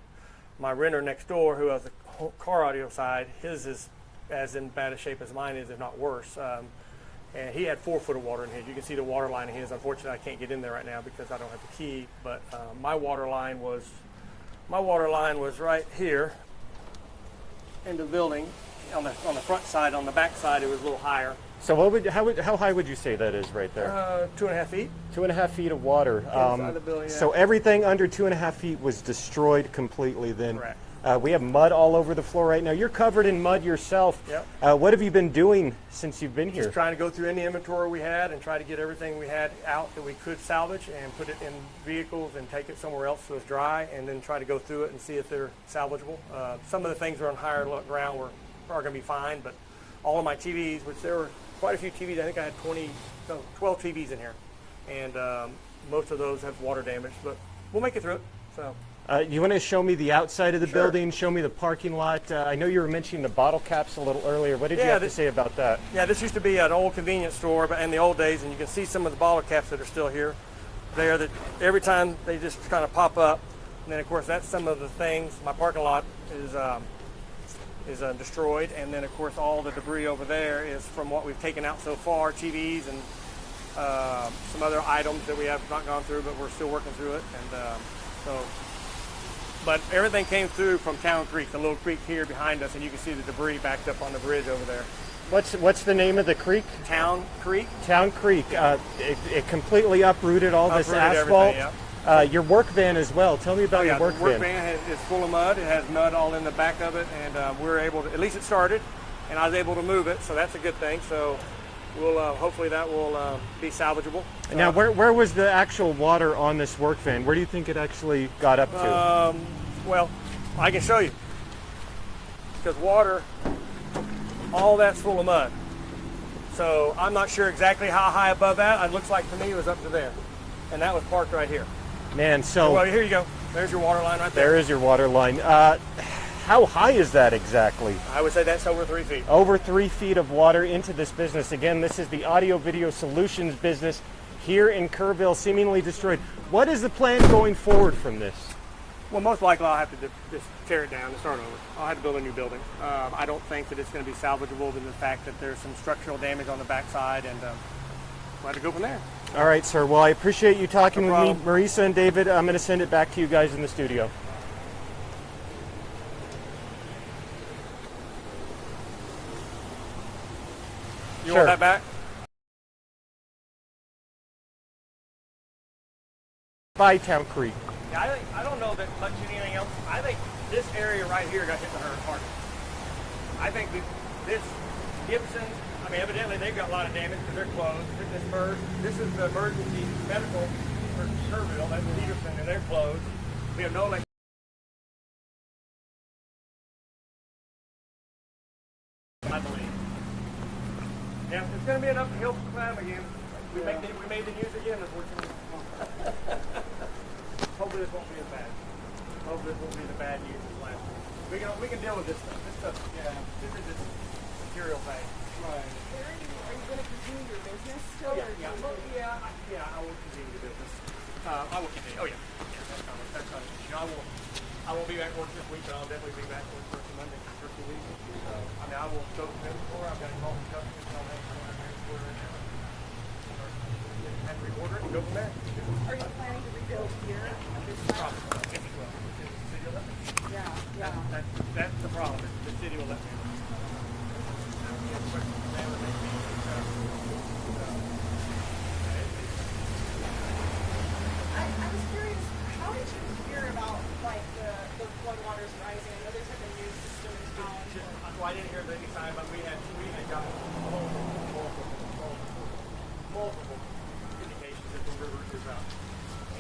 [SPEAKER 7] my renter next door, who has the car audio side, his is as in bad a shape as mine is, if not worse. And he had 4 foot of water in his. You can see the water line in his. Unfortunately, I can't get in there right now because I don't have the key. But my water line was right here in the building on the front side. On the back side, it was a little higher.
[SPEAKER 5] So how high would you say that is right there?
[SPEAKER 7] 2.5 feet.
[SPEAKER 5] 2.5 feet of water.
[SPEAKER 7] Inside the building, yeah.
[SPEAKER 5] So everything under 2.5 feet was destroyed completely then.
[SPEAKER 7] Correct.
[SPEAKER 5] We have mud all over the floor right now. You're covered in mud yourself.
[SPEAKER 7] Yep.
[SPEAKER 5] What have you been doing since you've been here?
[SPEAKER 7] Just trying to go through any inventory we had and try to get everything we had out that we could salvage and put it in vehicles and take it somewhere else so it's dry, and then try to go through it and see if they're salvageable. Some of the things that are on higher ground are going to be fine, but all of my TVs, which there were quite a few TVs, I think I had 12 TVs in here, and most of those have water damage, but we'll make it through it. So.
[SPEAKER 5] You want to show me the outside of the
[SPEAKER 7] Sure.
[SPEAKER 5] building, show me the parking lot. I know you were mentioning the bottle caps a little earlier. What did you have to say about that?
[SPEAKER 7] Yeah, this used to be an old convenience store in the old days, and you can see some of the bottle caps that are still here. That every time they just kind of pop up, and then of course that's some of the things. My parking lot is destroyed, and then of course all the debris over there is from what we've taken out so far, TVs and some other items that we have not gone through, but we're still working through it. And but everything came through from Town Creek, the little creek here behind us, and you can see the debris backed up on the bridge over there.
[SPEAKER 5] What's the name of the creek?
[SPEAKER 7] Town Creek.
[SPEAKER 5] Town Creek. It completely uprooted all this asphalt.
[SPEAKER 7] Yeah.
[SPEAKER 5] Your work van as well. Tell me about your work van.
[SPEAKER 7] The work van is full of mud. It has mud all in the back of it, and we're able to, at least it started, and I was able to move it, so that's a good thing. So we'll hopefully that will be salvageable.
[SPEAKER 5] Now, where was the actual water on this work van? Where do you think it actually got up to?
[SPEAKER 7] Well, I can show you. Because water, all that's full of mud. So I'm not sure exactly how high above that. It looks like to me it was up to there. And that was parked right here.
[SPEAKER 5] Man, so...
[SPEAKER 7] Well, here you go. There's your water line right there.
[SPEAKER 5] There is your water line. How high is that exactly?
[SPEAKER 7] I would say that's over 3 feet.
[SPEAKER 5] Over 3 feet of water into this business. Again, this is the Audio Video Solutions business here in Kerrville, seemingly destroyed. What is the plan going forward from this?
[SPEAKER 7] Well, most likely I'll have to just tear it down and start over. I'll have to build a new building. I don't think that it's going to be salvageable with the fact that there's some structural damage on the backside, and we'll have to go from there.
[SPEAKER 5] All right, sir. Well, I appreciate you talking
[SPEAKER 7] No
[SPEAKER 5] with me. Marisa and David, I'm going to send it back to you guys in the studio.
[SPEAKER 7] You
[SPEAKER 5] Sure.
[SPEAKER 7] want that back?
[SPEAKER 5] By Town Creek.
[SPEAKER 7] Yeah, I don't know that much anything else. I think this area right here got hit the hardest. I think this Gibson, I mean, evidently they've got a lot of damage because they're closed. This is the emergency medical for Kerrville, that's Peterson, and they're closed. We have no electricity. I believe. Yeah, it's going to be an uphill climb again. We made the news again, unfortunately. Hopefully this won't be as bad. Hopefully this won't be the bad news as last week. We can deal with this stuff. This stuff, yeah, this is just material thing. Right.
[SPEAKER 9] Are you going to continue your business still?
[SPEAKER 7] Yeah, I will continue the business. I will continue. Oh yeah. That's not an issue. I won't be back work this week, but I'll definitely be back work first Monday for 2 weeks. I mean, I will go to the store. I've got to call the company and tell them, hey, I'm going to order it now. And reorder it and go from there.
[SPEAKER 9] Are you planning to rebuild here at this time? Yeah.
[SPEAKER 7] That's the problem. The city will let me.
[SPEAKER 9] I was curious, how did you hear about like the floodwaters rising? I know there's like a new system in town.
[SPEAKER 7] Well, I didn't hear it any time, but we had got multiple indications that the river is out.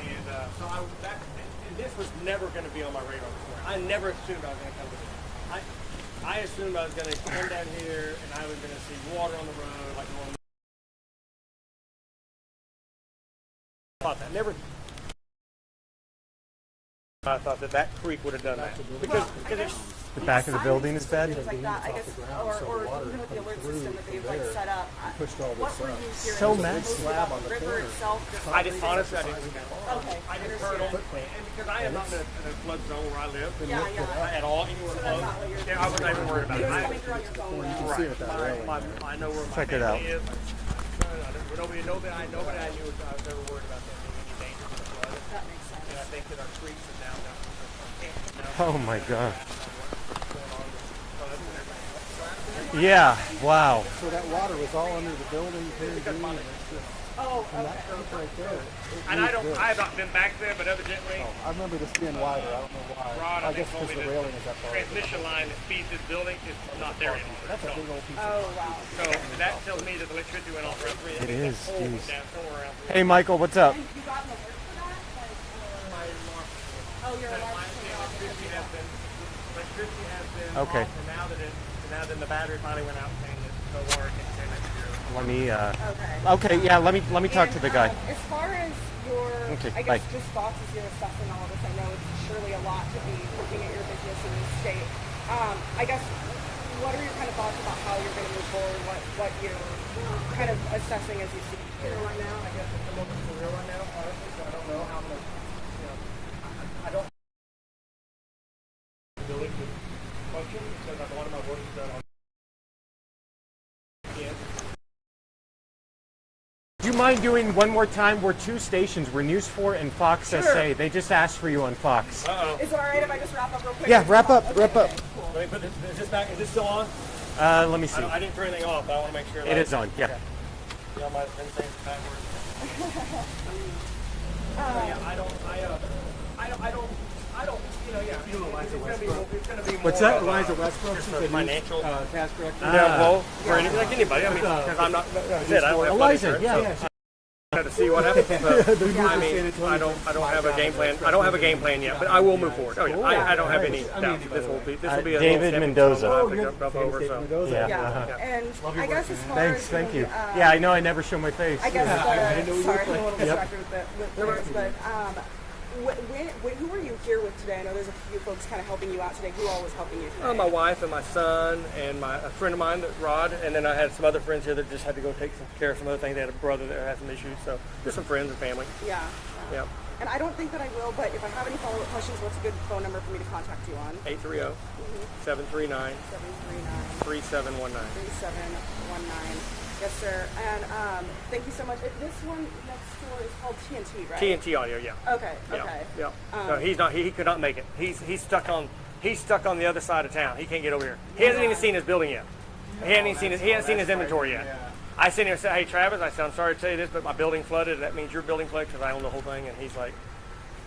[SPEAKER 7] And so and this was never going to be on my radar before. I never assumed I was going to come to this. I assumed I was going to come down here and I was going to see water on the road like normal. I thought that creek would have done that because it's
[SPEAKER 5] The back of the building is bad?
[SPEAKER 9] Things like that, I guess, or even with the alert system that they've like set up. What were you hearing?
[SPEAKER 5] So
[SPEAKER 9] Was it
[SPEAKER 5] massive.
[SPEAKER 9] about the river itself?
[SPEAKER 7] I didn't honestly. I didn't know.
[SPEAKER 9] Okay,
[SPEAKER 7] I just heard on and because I am not in a flood zone where I live.
[SPEAKER 9] Yeah.
[SPEAKER 7] At all, anywhere
[SPEAKER 9] So
[SPEAKER 7] close.
[SPEAKER 9] that's not what you're
[SPEAKER 7] Yeah, I wasn't even worried about
[SPEAKER 9] It
[SPEAKER 7] it.
[SPEAKER 9] was coming through on your phone.
[SPEAKER 7] Right. I know where
[SPEAKER 5] Check
[SPEAKER 7] my
[SPEAKER 5] it out.
[SPEAKER 7] family is. Nobody I knew I was ever worried about them being any danger from the flood.
[SPEAKER 9] That makes sense.
[SPEAKER 7] And I think that our creeks are down.
[SPEAKER 5] Oh my gosh. Yeah, wow.
[SPEAKER 2] So that water was all under the building too, and it's just
[SPEAKER 9] Oh,
[SPEAKER 2] and that creek right there.
[SPEAKER 7] And I have not been back there, but evidently,
[SPEAKER 2] I remember this being wider. I don't know why.
[SPEAKER 7] Rod,
[SPEAKER 2] I
[SPEAKER 7] I think
[SPEAKER 2] guess
[SPEAKER 7] told
[SPEAKER 2] because
[SPEAKER 7] me
[SPEAKER 2] the
[SPEAKER 7] that
[SPEAKER 2] railing is up there.
[SPEAKER 7] transmission line that feeds this building is not there anymore.
[SPEAKER 2] That's a big old piece.
[SPEAKER 9] Oh, wow.
[SPEAKER 7] So that tells me that the electricity went off around 3.
[SPEAKER 5] It is,
[SPEAKER 7] That pole went
[SPEAKER 5] geez.
[SPEAKER 7] down somewhere around 3.
[SPEAKER 5] Hey, Michael, what's up?
[SPEAKER 9] And you got an alert for that? Like,
[SPEAKER 7] My alarm.
[SPEAKER 9] oh, your alarm
[SPEAKER 7] My
[SPEAKER 9] went off.
[SPEAKER 7] electricity has been
[SPEAKER 5] Okay.
[SPEAKER 7] off, and now that the battery finally went out, saying that no water can stay next year.
[SPEAKER 5] Let me
[SPEAKER 9] Okay.
[SPEAKER 5] okay, yeah, let me talk to the guy.
[SPEAKER 9] As far as your,
[SPEAKER 5] Okay,
[SPEAKER 9] I
[SPEAKER 5] bye.
[SPEAKER 9] guess, just thoughts as you're assessing all of this, I know it's surely a lot to be looking at your business in this state. I guess, what are your kind of thoughts about how you're going to move forward? What you're kind of assessing as you see here right now?
[SPEAKER 7] I guess I'm looking for real right now, honestly, so I don't know how much, I don't ability to function because a lot of my work is done on.
[SPEAKER 5] Do you mind doing one more time? We're 2 stations. We're News 4 and Fox SA. They just asked for you on Fox.
[SPEAKER 7] Uh-oh.
[SPEAKER 9] Is it all right if I just wrap up real quick?
[SPEAKER 5] Yeah, wrap up, wrap up.
[SPEAKER 9] Cool.
[SPEAKER 7] Let me put this, is this back, is this still on?
[SPEAKER 5] Let me see.
[SPEAKER 7] I didn't turn anything off, but I want to make sure.
[SPEAKER 5] It is on, yeah.
[SPEAKER 7] Y'all might have been saying it backwards. It's going to be more
[SPEAKER 2] What's that?
[SPEAKER 7] of a-
[SPEAKER 2] Eliza Westbrook?
[SPEAKER 7] just a financial
[SPEAKER 2] task director.
[SPEAKER 7] for like anybody. I mean, because I'm not. I said I don't have
[SPEAKER 5] Eliza,
[SPEAKER 7] flood
[SPEAKER 5] yeah.
[SPEAKER 7] insurance, so I have to see what happens. I mean, I don't have a game plan. I don't have a game plan yet, but I will move forward. Oh yeah, I don't have any doubt. This will be a little
[SPEAKER 5] David
[SPEAKER 7] stepping
[SPEAKER 5] Mendoza.
[SPEAKER 7] stone that I have to jump over. So.
[SPEAKER 5] Yeah.
[SPEAKER 9] Yeah, and I guess as far
[SPEAKER 5] Thanks,
[SPEAKER 9] as
[SPEAKER 5] thank
[SPEAKER 9] the,
[SPEAKER 5] you. Yeah, I know I never show my face.
[SPEAKER 9] I guess sorry, I'm a little distracted with the words, but Who are you here with today? I know there's a few folks kind of helping you out today. Who all was helping you today?
[SPEAKER 7] My wife and my son and a friend of mine, Rod, and then I had some other friends here that just had to go take care of some other things. They had a brother that had some issues, so just some friends and family.
[SPEAKER 9] Yeah.
[SPEAKER 7] Yeah.
[SPEAKER 9] And I don't think that I will, but if I have any follow-up questions, what's a good phone number for me to contact you on?
[SPEAKER 7] 830-739-3719.
[SPEAKER 9] 3719. Yes, sir. And thank you so much. This one next door is called TNT, right?
[SPEAKER 7] TNT Audio, yeah.
[SPEAKER 9] Okay. Okay.
[SPEAKER 7] Yeah. So he's not. He could not make it. He's stuck on the other side of town. He can't get over here. He hasn't even seen his building yet. He hasn't seen his inventory yet.
[SPEAKER 2] Yeah.
[SPEAKER 7] I sit here and say, "Hey, Travis," I said, "I'm sorry to tell you this, but my building flooded. That means your building flooded because I own the whole thing." And he's like,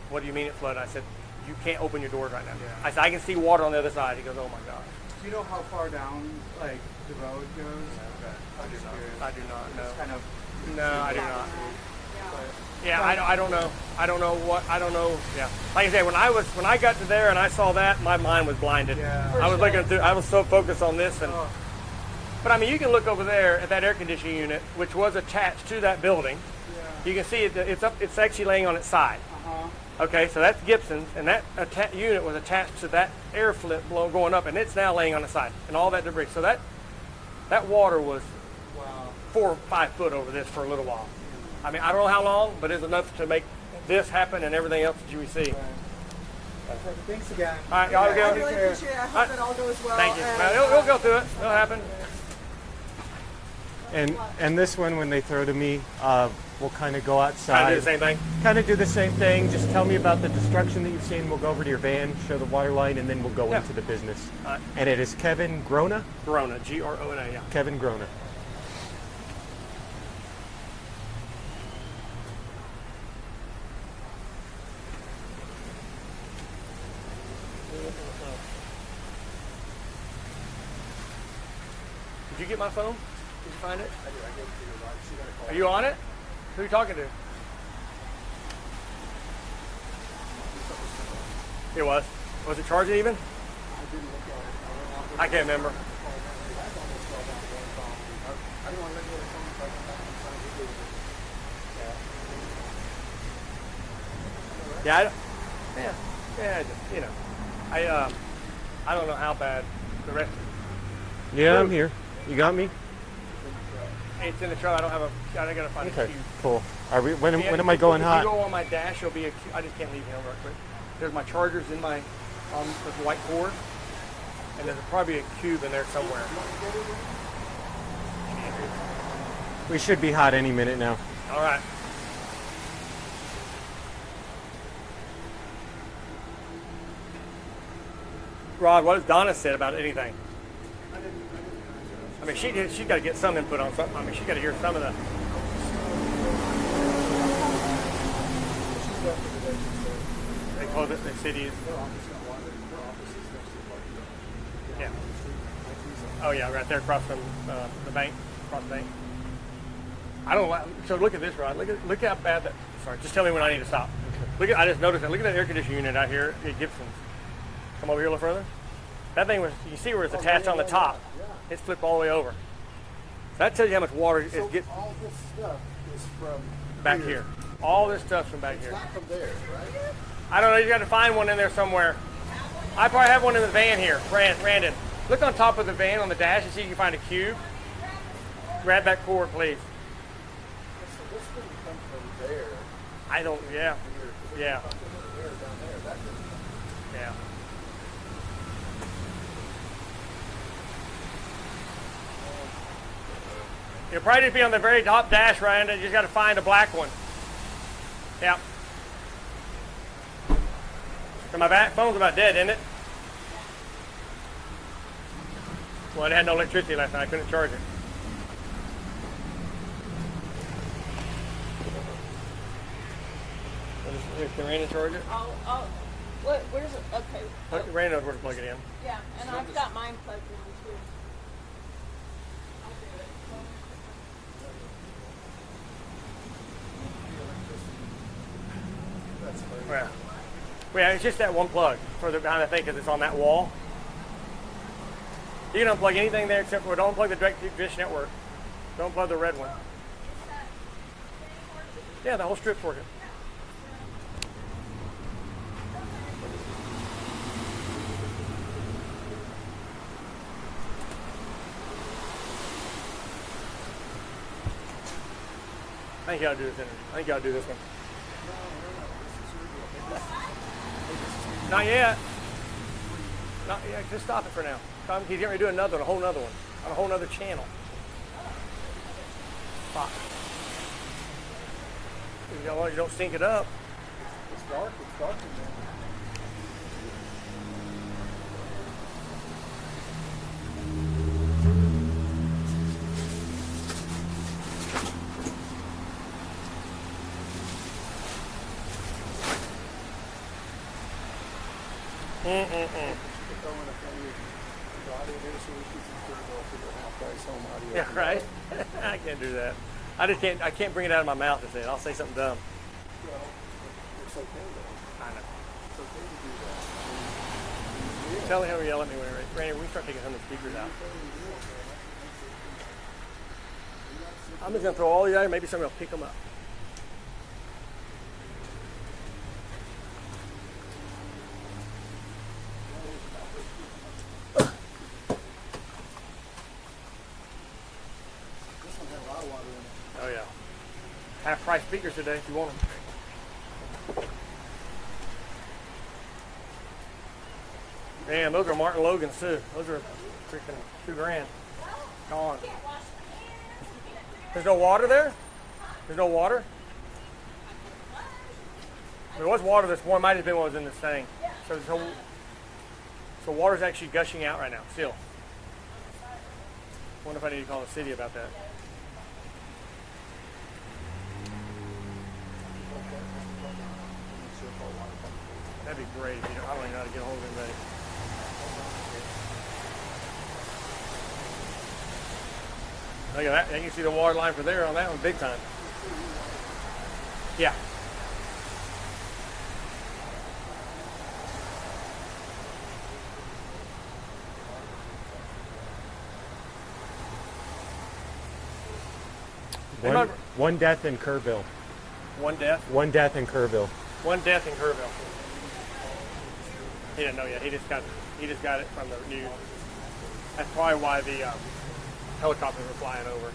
[SPEAKER 7] "What do you mean it flooded?" I said, "You can't open your doors right now."
[SPEAKER 2] Yeah.
[SPEAKER 7] I said, "I can see water on the other side." He goes, "Oh my gosh."
[SPEAKER 2] Do you know how far down like the road goes?
[SPEAKER 7] I do not know.
[SPEAKER 2] It's kind of.
[SPEAKER 7] No, I do not.
[SPEAKER 9] Yeah.
[SPEAKER 7] Yeah, I don't know. I don't know. Yeah, like I said, when I got to there and I saw that, my mind was blinded.
[SPEAKER 2] Yeah.
[SPEAKER 7] I was looking through. I was so focused on this, and but I mean, you can look over there at that air conditioning unit, which was attached to that building.
[SPEAKER 2] Yeah.
[SPEAKER 7] You can see it's up. It's actually laying on its side. Okay, so that's Gibson's, and that unit was attached to that air flip going up, and it's now laying on the side, and all that debris. So that water was 4 or 5 foot over this for a little while. I mean, I don't know how long, but it's enough to make this happen and everything else that you see.
[SPEAKER 2] Okay, thanks again.
[SPEAKER 7] All right, y'all
[SPEAKER 9] I
[SPEAKER 7] go.
[SPEAKER 9] really appreciate it. I hope it all goes well.
[SPEAKER 7] Thank you.
[SPEAKER 9] And,
[SPEAKER 7] It'll go through it. It'll happen.
[SPEAKER 5] And this one, when they throw to me, we'll kind of go
[SPEAKER 7] Kind
[SPEAKER 5] outside.
[SPEAKER 7] of do the same thing.
[SPEAKER 5] Kind of do the same thing. Just tell me about the destruction that you've seen. We'll go over to your van, show the water line, and then we'll go into the business.
[SPEAKER 7] All right.
[SPEAKER 5] And it is Kevin Grona?
[SPEAKER 7] Grona, Grona, yeah.
[SPEAKER 5] Kevin Grona.
[SPEAKER 7] Did you get my phone? Did you find it? Are you on it? Who are you talking to? It was. Was it charging even? I can't remember. Yeah, you know, I don't know how bad the rest.
[SPEAKER 5] Yeah, I'm here. You got me?
[SPEAKER 7] It's in the truck. I gotta find a
[SPEAKER 5] Okay,
[SPEAKER 7] cue.
[SPEAKER 5] cool. Are we? When
[SPEAKER 7] Yeah,
[SPEAKER 5] am I going
[SPEAKER 7] if
[SPEAKER 5] hot?
[SPEAKER 7] you go on my dash, there'll be a cube. I just can't leave you real quick. There's my chargers in my on the white cord, and there's probably a cube in there somewhere.
[SPEAKER 5] We should be hot any minute now.
[SPEAKER 7] All right. Rod, what has Donna said about anything? I mean, she's got to get some input on something. I mean, she's got to hear some of the. They close it. The city is. Yeah. Oh yeah, right there across from the bank. Across the bank. I don't. So look at this, Rod. Look how bad that. Sorry, just tell me when I need to stop. Look at. I just noticed that. Look at that air conditioning unit out here at Gibson's. Come over here a little further. That thing was. You can see where it's attached on the top. It's flipped all the way over. That tells you how much water is getting.
[SPEAKER 2] All this stuff is from
[SPEAKER 7] Back here. All this stuff's from back here.
[SPEAKER 2] Not from there, right?
[SPEAKER 7] I don't know. You got to find one in there somewhere. I probably have one in the van here. Brandon, look on top of the van on the dash and see if you can find a cube. Grab that cord, please.
[SPEAKER 2] So this didn't come from there.
[SPEAKER 7] I don't. Yeah. Yeah. Yeah. It'll probably just be on the very top dash, Ryan. You just got to find a black one. Yeah. So my phone's about dead, isn't it? Well, it had no electricity last night. I couldn't charge it. Can Randy charge it?
[SPEAKER 8] Where's it? Okay.
[SPEAKER 7] Randy knows where to plug it in.
[SPEAKER 8] Yeah, and I've got mine plugged in too.
[SPEAKER 7] Yeah, it's just that one plug further behind, I think, because it's on that wall. You can unplug anything there except for don't unplug the direct dish network. Don't plug the red one. Yeah, the whole strip's working. think you ought to do this interview. I think you ought to do this one. Not yet. Not yet. Just stop it for now. He's getting ready to do another one, a whole nother one, on a whole nother channel. Fuck. You don't sync it up.
[SPEAKER 2] It's dark. It's dark in there.
[SPEAKER 7] Yeah, right. I can't do that. I can't bring it out of my mouth and say it. I'll say something dumb.
[SPEAKER 2] Well, it's okay though.
[SPEAKER 7] I know.
[SPEAKER 2] It's okay to do that.
[SPEAKER 7] Tell him to yell at me when Randy, we start taking some of the speakers out. I'm just gonna throw all these out. Maybe somebody will pick them up. Oh yeah. Half-price speakers today if you want them. Man, those are Martin Logan's too. Those are freaking $2,000. Gone. There's no water there? There's no water? There was water this morning. Might have been what was in this thing. So water's actually gushing out right now, still. Wonder if I need to call the city about that. That'd be great. I don't even know how to get a hold of anybody. Look at that. You can see the water line for there on that one big time. Yeah.
[SPEAKER 5] One death in Kerrville.
[SPEAKER 7] One death?
[SPEAKER 5] One death in Kerrville.
[SPEAKER 7] One death in Kerrville. He didn't know yet. He just got it from the news. That's probably why the helicopters were flying over.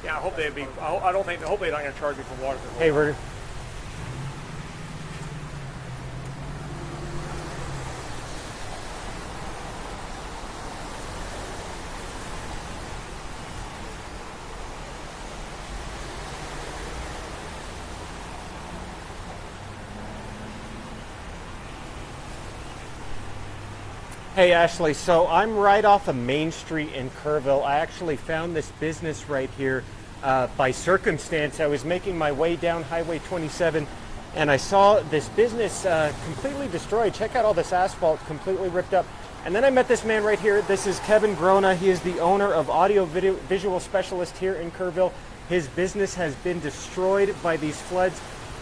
[SPEAKER 7] Yeah, I hope they'd be. I don't think. I hope they're not going to charge me for water.
[SPEAKER 5] Hey, we're. Hey Ashley, so I'm right off of Main Street in Kerrville. I actually found this business right here by circumstance. I was making my way down Highway 27 and I saw this business completely destroyed. Check out all this asphalt completely ripped up. And then I met this man right here. This is Kevin Grona. He is the owner of Audio Visual Specialist here in Kerrville. His business has been destroyed by these floods.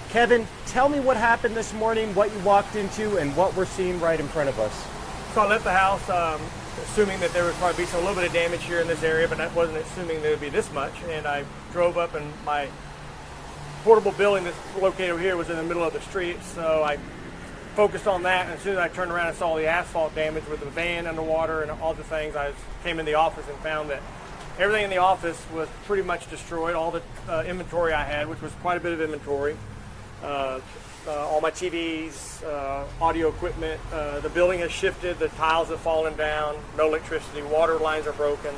[SPEAKER 5] Kevin, tell me what happened this morning, what you walked into, and what we're seeing right in front of us.
[SPEAKER 7] So I left the house assuming that there would probably be a little bit of damage here in this area, but I wasn't assuming there would be this much. And I drove up and my portable building that's located over here was in the middle of the street. So I focused on that. And as soon as I turned around and saw the asphalt damage with the van underwater and all the things, I came in the office and found that everything in the office was pretty much destroyed. All the inventory I had, which was quite a bit of inventory. All my TVs, audio equipment. The building has shifted. The tiles have fallen down. No electricity. Water lines are broken.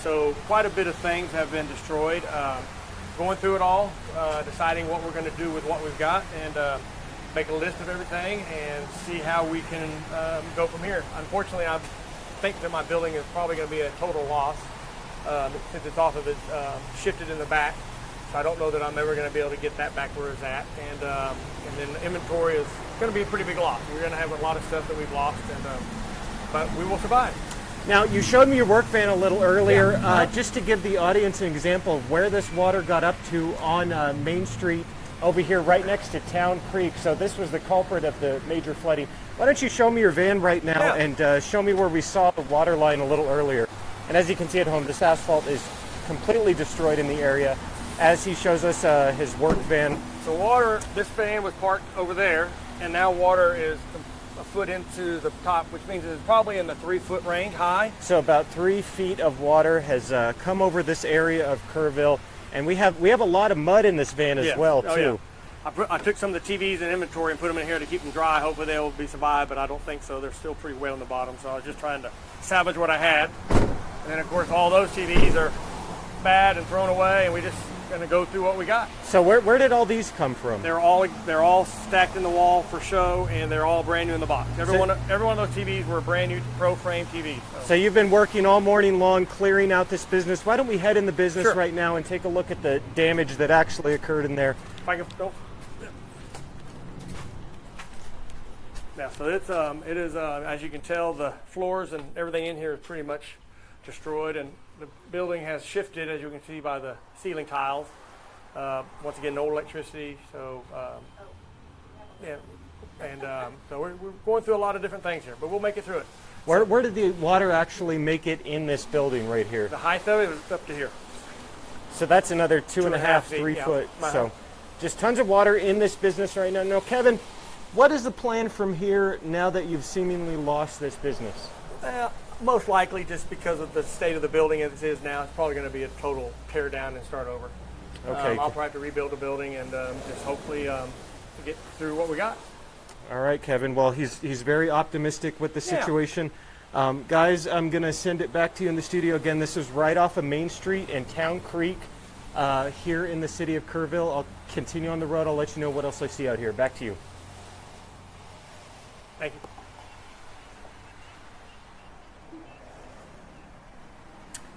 [SPEAKER 7] So quite a bit of things have been destroyed. Going through it all, deciding what we're going to do with what we've got, and make a list of everything and see how we can go from here. Unfortunately, I think that my building is probably going to be a total loss since it's off of it, shifted in the back. So I don't know that I'm ever going to be able to get that back where it's at. And then the inventory is going to be a pretty big loss. We're going to have a lot of stuff that we've lost, but we will survive.
[SPEAKER 5] Now, you showed me your work van a little earlier, just to give the audience an example of where this water got up to on Main Street over here right next to Town Creek. So this was the culprit of the major flooding. Why don't you show me your van right now and show me where we saw the water line a little earlier. And as you can see at home, this asphalt is completely destroyed in the area. As he shows us his work van.
[SPEAKER 7] So water, this van was parked over there, and now water is a foot into the top, which means it's probably in the 3-foot range high.
[SPEAKER 5] So about 3 feet of water has come over this area of Kerrville, and we have a lot of mud in this van as well too.
[SPEAKER 7] Yeah. I took some of the TVs in inventory and put them in here to keep them dry. Hopefully they'll be survived, but I don't think so. They're still pretty wet on the bottom, so I was just trying to salvage what I had. And then of course all those TVs are bad and thrown away, and we just going to go through what we got.
[SPEAKER 5] So where did all these come from?
[SPEAKER 7] They're all stacked in the wall for show, and they're all brand new in the box. Every one of those TVs were brand new Pro Frame TVs.
[SPEAKER 5] So you've been working all morning long clearing out this business. Why don't we head in the business right now and take a look at the damage that actually occurred in there?
[SPEAKER 7] If I can, yeah, so it is as you can tell, the floors and everything in here is pretty much destroyed, and the building has shifted, as you can see by the ceiling tiles. Once again, no electricity, so so we're going through a lot of different things here, but we'll make it through it.
[SPEAKER 5] Where did the water actually make it in this building right here?
[SPEAKER 7] The height of it was up to here.
[SPEAKER 5] So that's another 2.5, 3 foot. So just tons of water in this business right now. Now, Kevin, what is the plan from here now that you've seemingly lost this business?
[SPEAKER 7] Most likely, just because of the state of the building as it is now, it's probably going to be a total tear down and start over.
[SPEAKER 5] Okay.
[SPEAKER 7] I'll probably have to rebuild the building and just hopefully get through what we got.
[SPEAKER 5] All right, Kevin. Well, he's very optimistic with the situation. Guys, I'm going to send it back to you in the studio. Again, this is right off of Main Street and Town Creek here in the city of Kerrville. I'll continue on the road. I'll let you know what else I see out here. Back to you.
[SPEAKER 7] Thank you.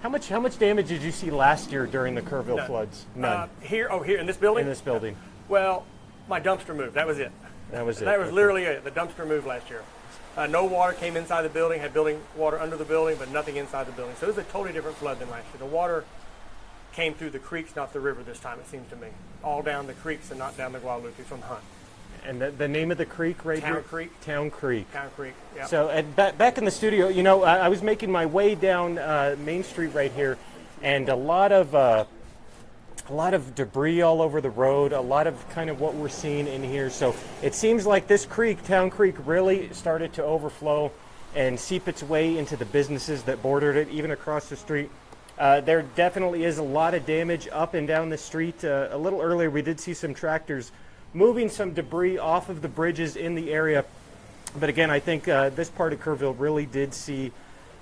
[SPEAKER 5] How much damage did you see last year during the Kerrville floods? None.
[SPEAKER 7] Here in this building?
[SPEAKER 5] In this building.
[SPEAKER 7] Well, my dumpster moved. That was it.
[SPEAKER 5] That was it.
[SPEAKER 7] That was literally it. The dumpster moved last year. No water came inside the building, had building water under the building, but nothing inside the building. So it was a totally different flood than last year. The water came through the creeks, not the river this time, it seems to me. All down the creeks and not down the Guadalupe from Hunt.
[SPEAKER 5] And the name of the creek right here?
[SPEAKER 7] Town Creek.
[SPEAKER 5] Town Creek.
[SPEAKER 7] Town Creek, yeah.
[SPEAKER 5] So back in the studio, you know, I was making my way down Main Street right here, and a lot of debris all over the road, a lot of kind of what we're seeing in here. So it seems like this creek, Town Creek, really started to overflow and seep its way into the businesses that bordered it, even across the street. There definitely is a lot of damage up and down the street. A little earlier, we did see some tractors moving some debris off of the bridges in the area. But again, I think this part of Kerrville really did see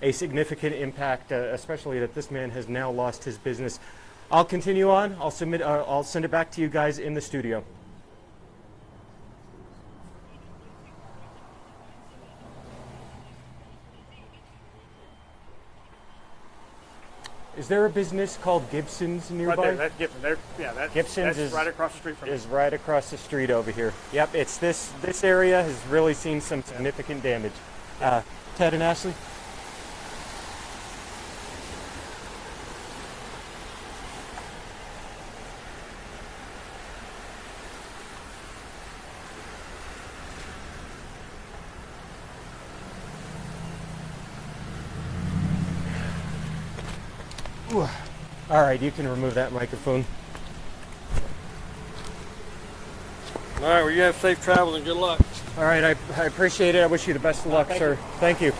[SPEAKER 5] a significant impact, especially that this man has now lost his business. I'll continue on. I'll send it back to you guys in the studio. Is there a business called Gibson's nearby?
[SPEAKER 7] Right there, that's Gibson.
[SPEAKER 5] Gibson's
[SPEAKER 7] that's right across the street from
[SPEAKER 5] is right across the street over here. Yep, it's this area has really seen some significant damage. Ted and Ashley? Ooh. All right, you can remove that microphone.
[SPEAKER 7] All right, well, you have safe travels and good luck.
[SPEAKER 5] All right, I appreciate it. I wish you the best of luck, sir. Thank you.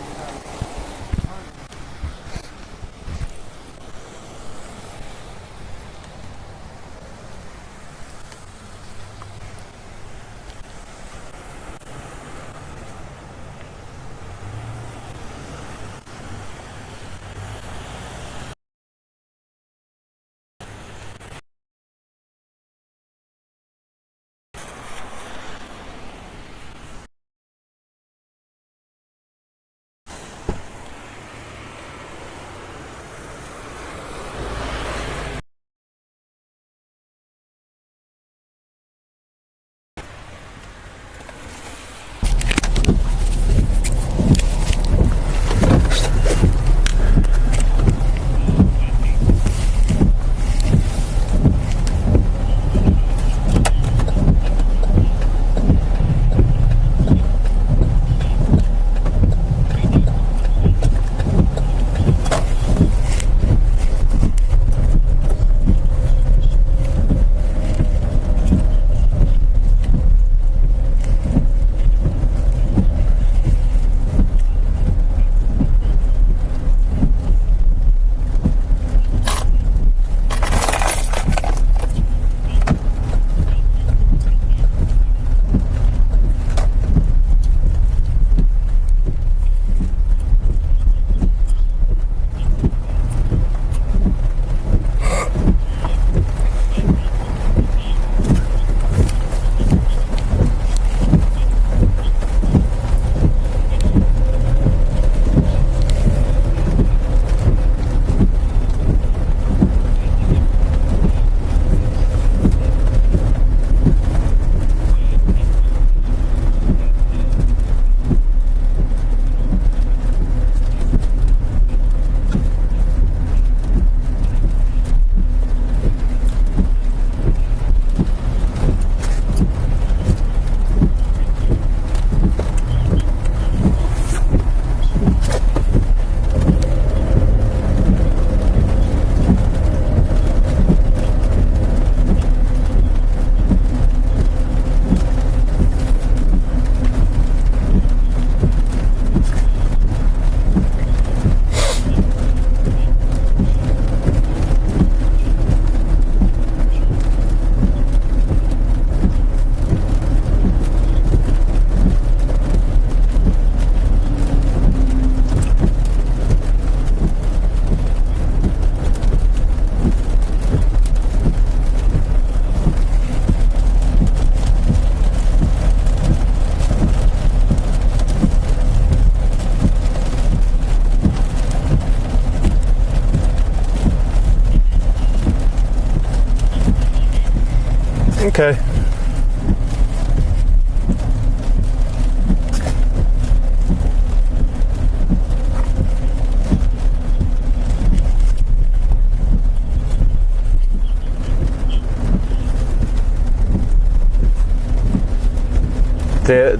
[SPEAKER 5] Okay.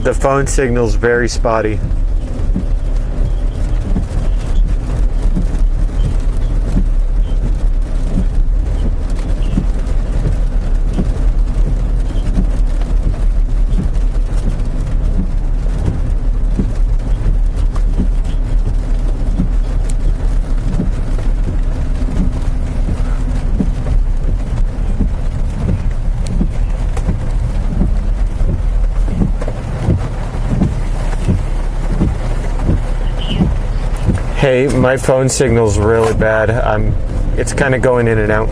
[SPEAKER 5] The phone signal's very spotty. Hey, my phone signal's really bad. It's kind of going in and out.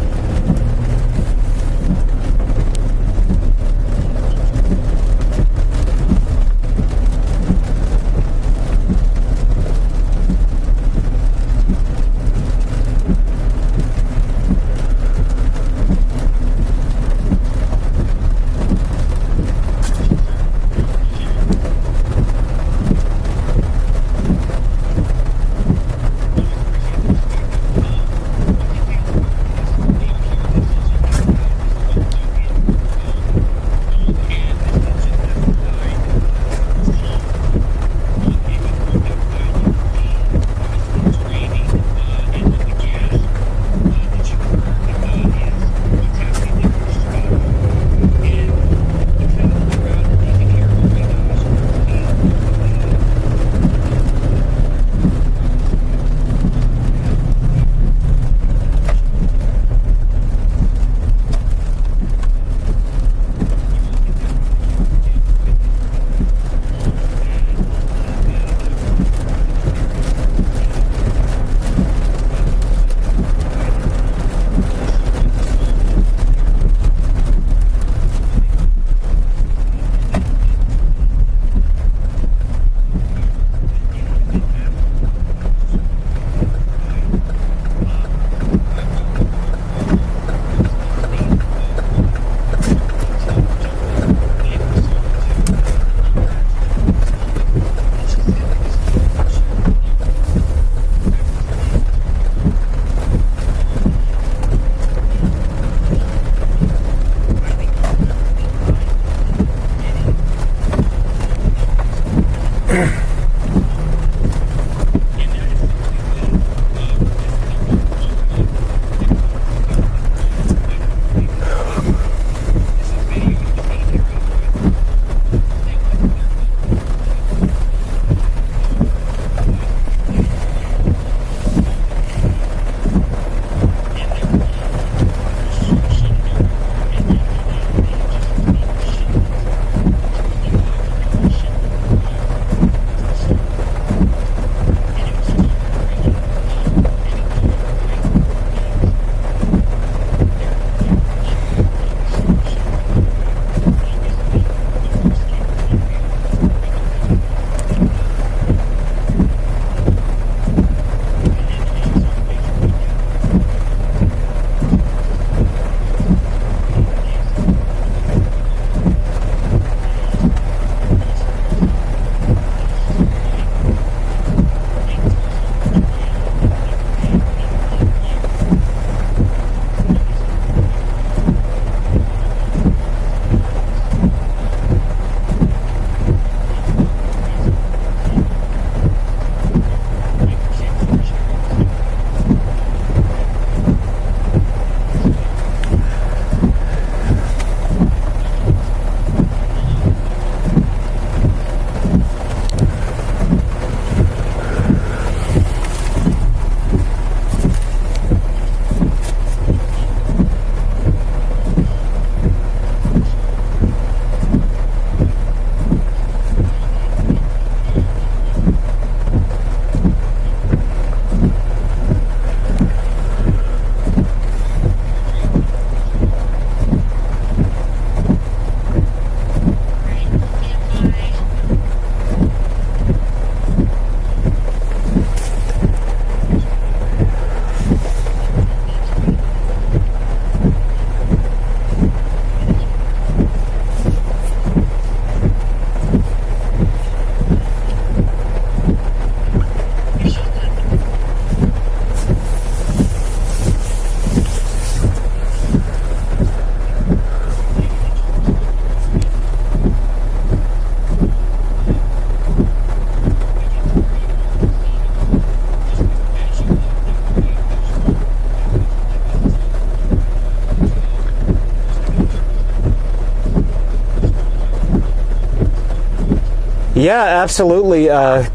[SPEAKER 5] Yeah, absolutely.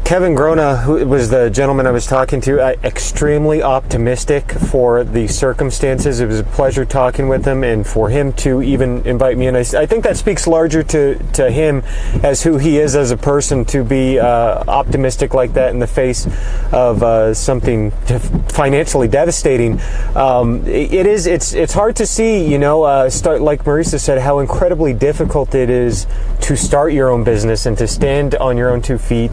[SPEAKER 5] Kevin Grona, who was the gentleman I was talking to, extremely optimistic for the circumstances. It was a pleasure talking with him, and for him to even invite me in. I think that speaks larger to him as who he is as a person, to be optimistic like that in the face of something financially devastating. It's hard to see, you know, start, like Marisa said, how incredibly difficult it is to start your own business and to stand on your own 2 feet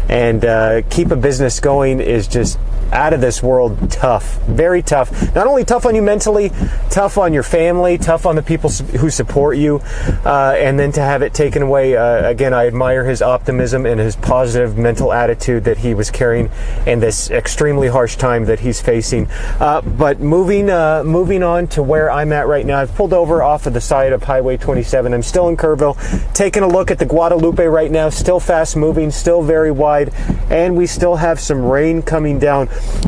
[SPEAKER 5] and keep a business going is just out of this world tough, very tough. Not only tough on you mentally, tough on your family, tough on the people who support you, and then to have it taken away. Again, I admire his optimism and his positive mental attitude that he was carrying in this extremely harsh time that he's facing. But moving on to where I'm at right now, I've pulled over off of the side of Highway 27. I'm still in Kerrville, taking a look at the Guadalupe right now, still fast moving, still very wide, and we still have some rain coming down.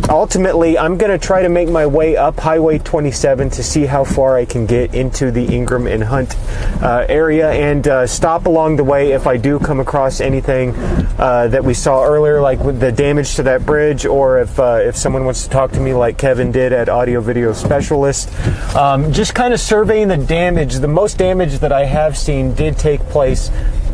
[SPEAKER 5] Ultimately, I'm going to try to make my way up Highway 27 to see how far I can get into the Ingram and Hunt area, and stop along the way if I do come across anything that we saw earlier, like with the damage to that bridge, or if someone wants to talk to me like Kevin did at Audio Video Specialist. Just kind of surveying the damage. The most damage that I have seen did take place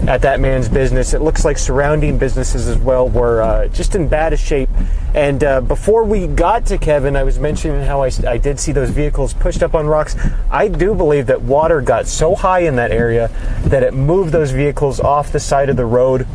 [SPEAKER 5] at that man's business. It looks like surrounding businesses as well were just in bad a shape. And before we got to Kevin, I was mentioning how I did see those vehicles pushed up on rocks. I do believe that water got so high in that area that it moved those vehicles off the side of the road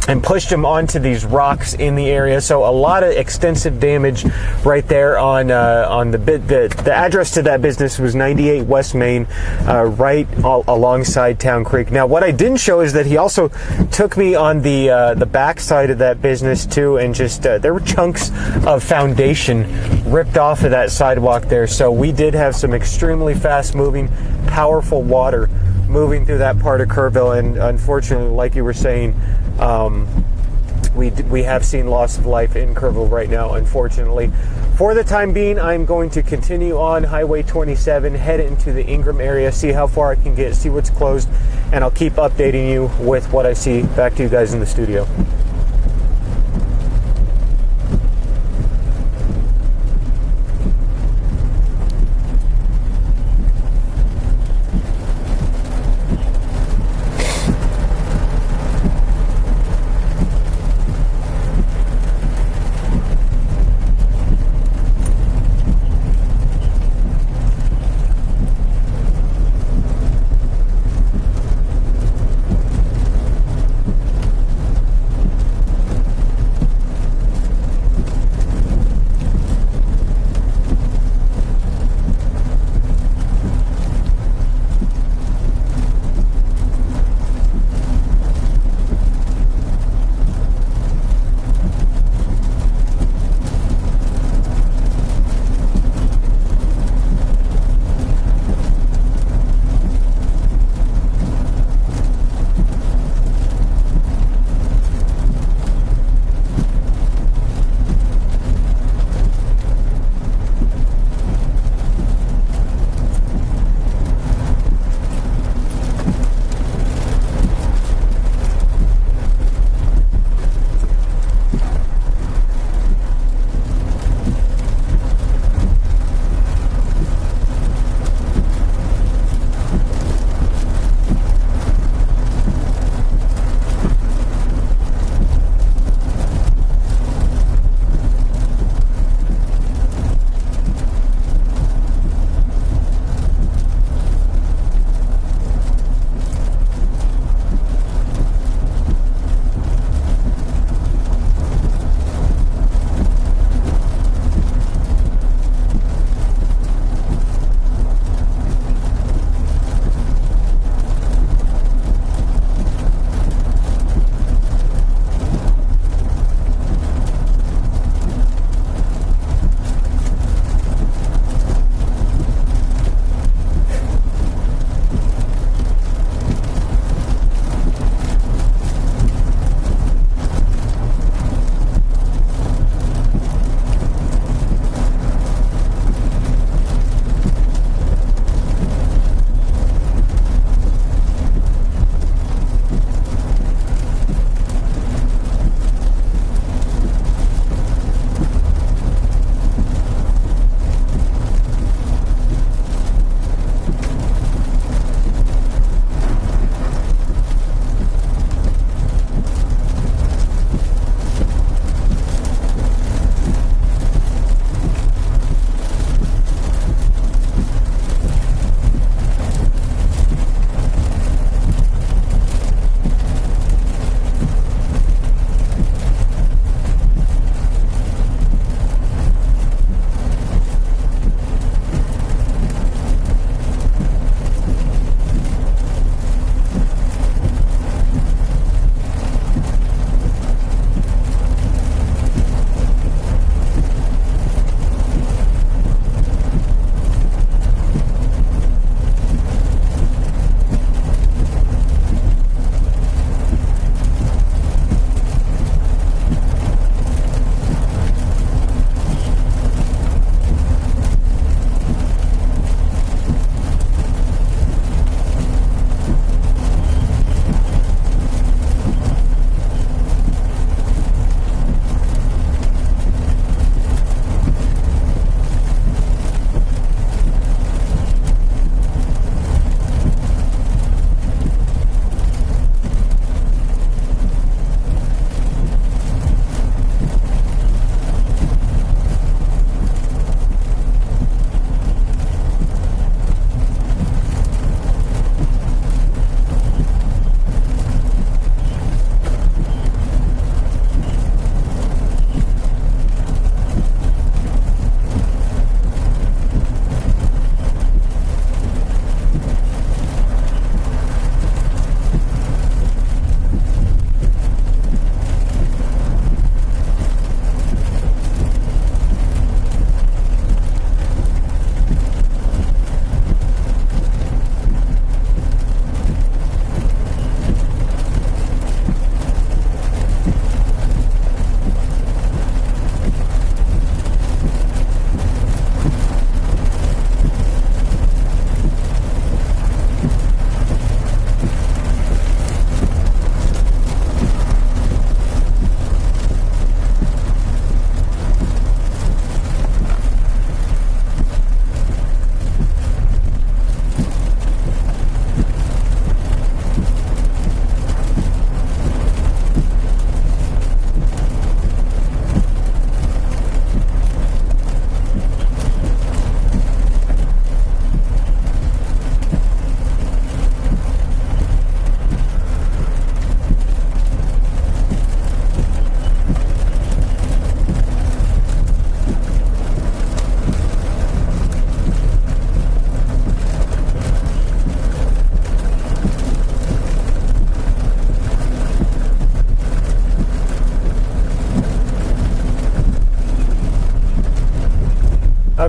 [SPEAKER 5] and pushed them onto these rocks in the area. So a lot of extensive damage right there on the address to that business was 98 West Main, right alongside Town Creek. Now, what I didn't show is that he also took me on the back side of that business too, and just there were chunks of foundation ripped off of that sidewalk there. So we did have some extremely fast moving, powerful water moving through that part of Kerrville, and unfortunately, like you were saying, we have seen loss of life in Kerrville right now, unfortunately. For the time being, I'm going to continue on Highway 27, head into the Ingram area, see how far I can get, see what's closed, and I'll keep updating you with what I see. Back to you guys in the studio.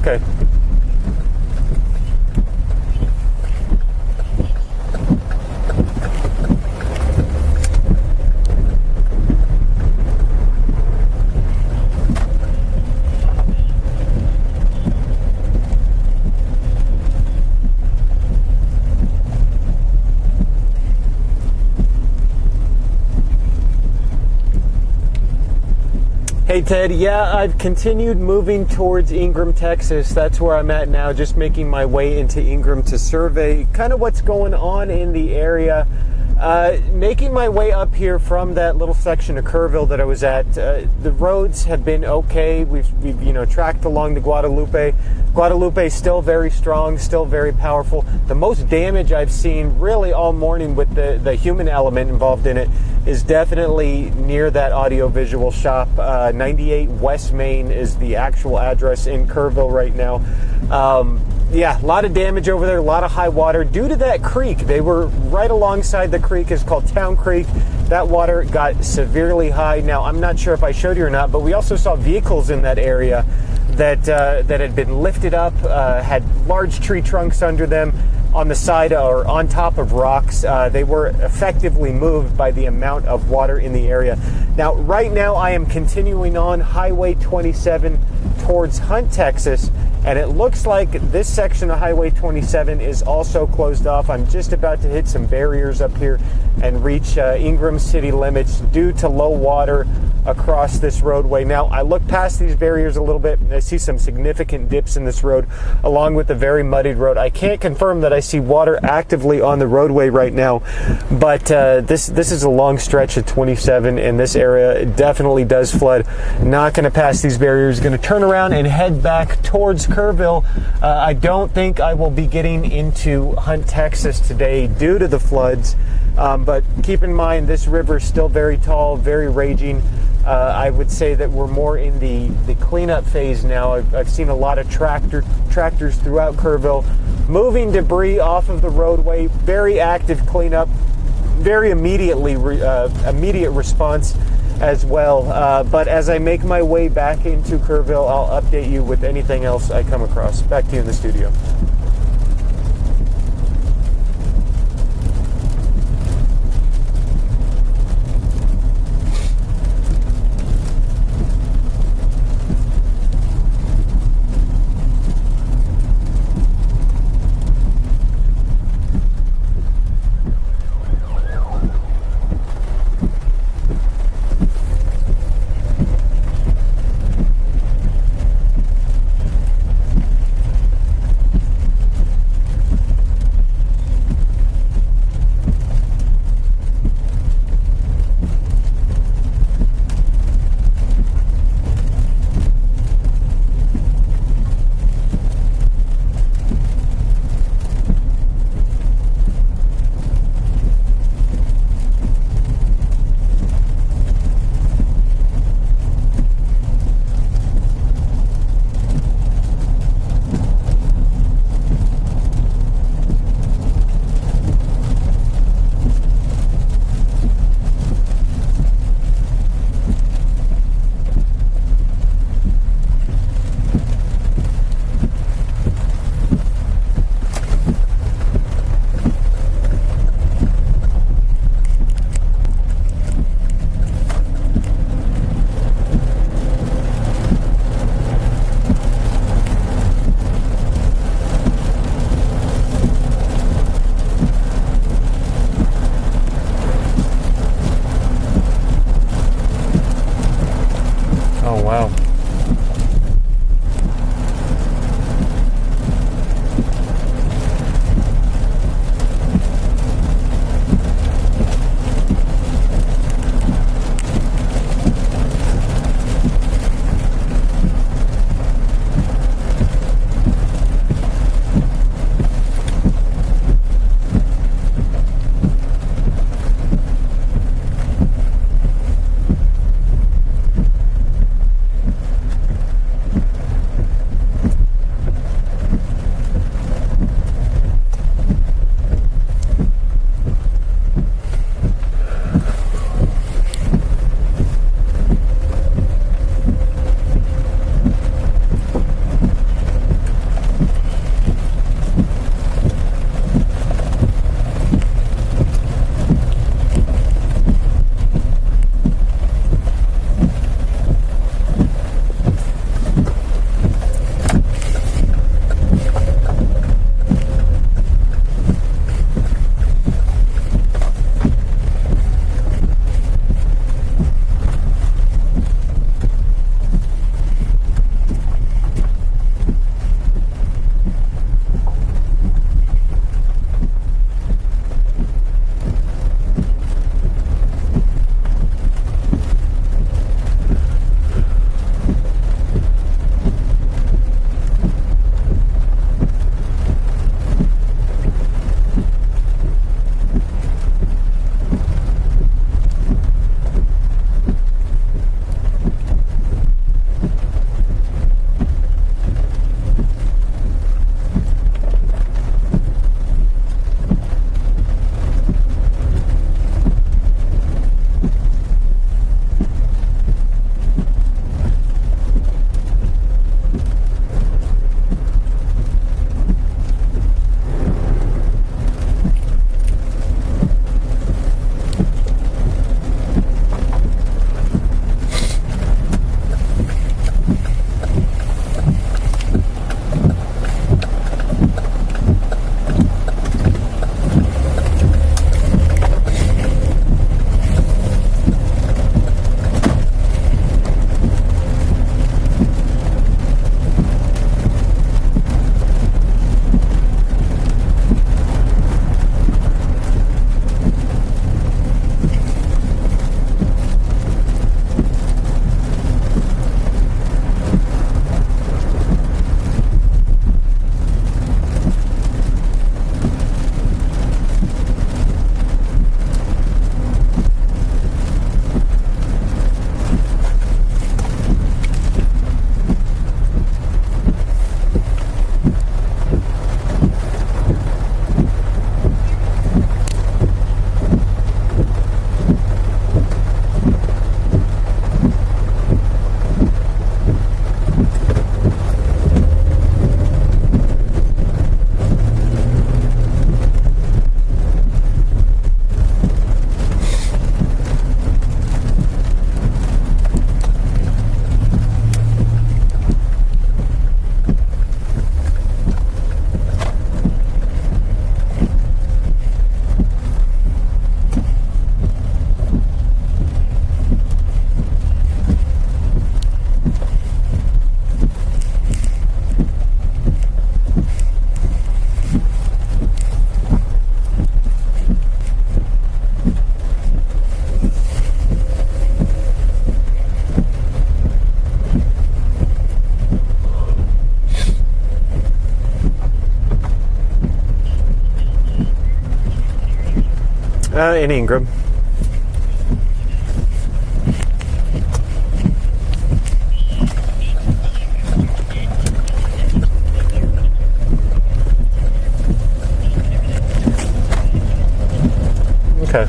[SPEAKER 5] Okay. Hey Ted, yeah, I've continued moving towards Ingram, Texas. That's where I'm at now, just making my way into Ingram to survey kind of what's going on in the area. Making my way up here from that little section of Kerrville that I was at. The roads have been okay. We've tracked along the Guadalupe. Guadalupe still very strong, still very powerful. The most damage I've seen really all morning with the human element involved in it is definitely near that audiovisual shop. 98 West Main is the actual address in Kerrville right now. Yeah, a lot of damage over there, a lot of high water due to that creek. They were right alongside the creek. It's called Town Creek. That water got severely high. Now, I'm not sure if I showed you or not, but we also saw vehicles in that area that had been lifted up, had large tree trunks under them on the side or on top of rocks. They were effectively moved by the amount of water in the area. Now, right now, I am continuing on Highway 27 towards Hunt, Texas, and it looks like this section of Highway 27 is also closed off. I'm just about to hit some barriers up here and reach Ingram city limits due to low water across this roadway. Now, I look past these barriers a little bit and I see some significant dips in this road along with the very muddied road. I can't confirm that I see water actively on the roadway right now, but this is a long stretch of 27 and this area definitely does flood. Not going to pass these barriers, going to turn around and head back towards Kerrville. I don't think I will be getting into Hunt, Texas today due to the floods, but keep in mind this river is still very tall, very raging. I would say that we're more in the cleanup phase now. I've seen a lot of tractors throughout Kerrville moving debris off of the roadway. Very active cleanup, very immediate response as well. But as I make my way back into Kerrville, I'll update you with anything else I come across. Back to you in the studio. In Ingram. Okay.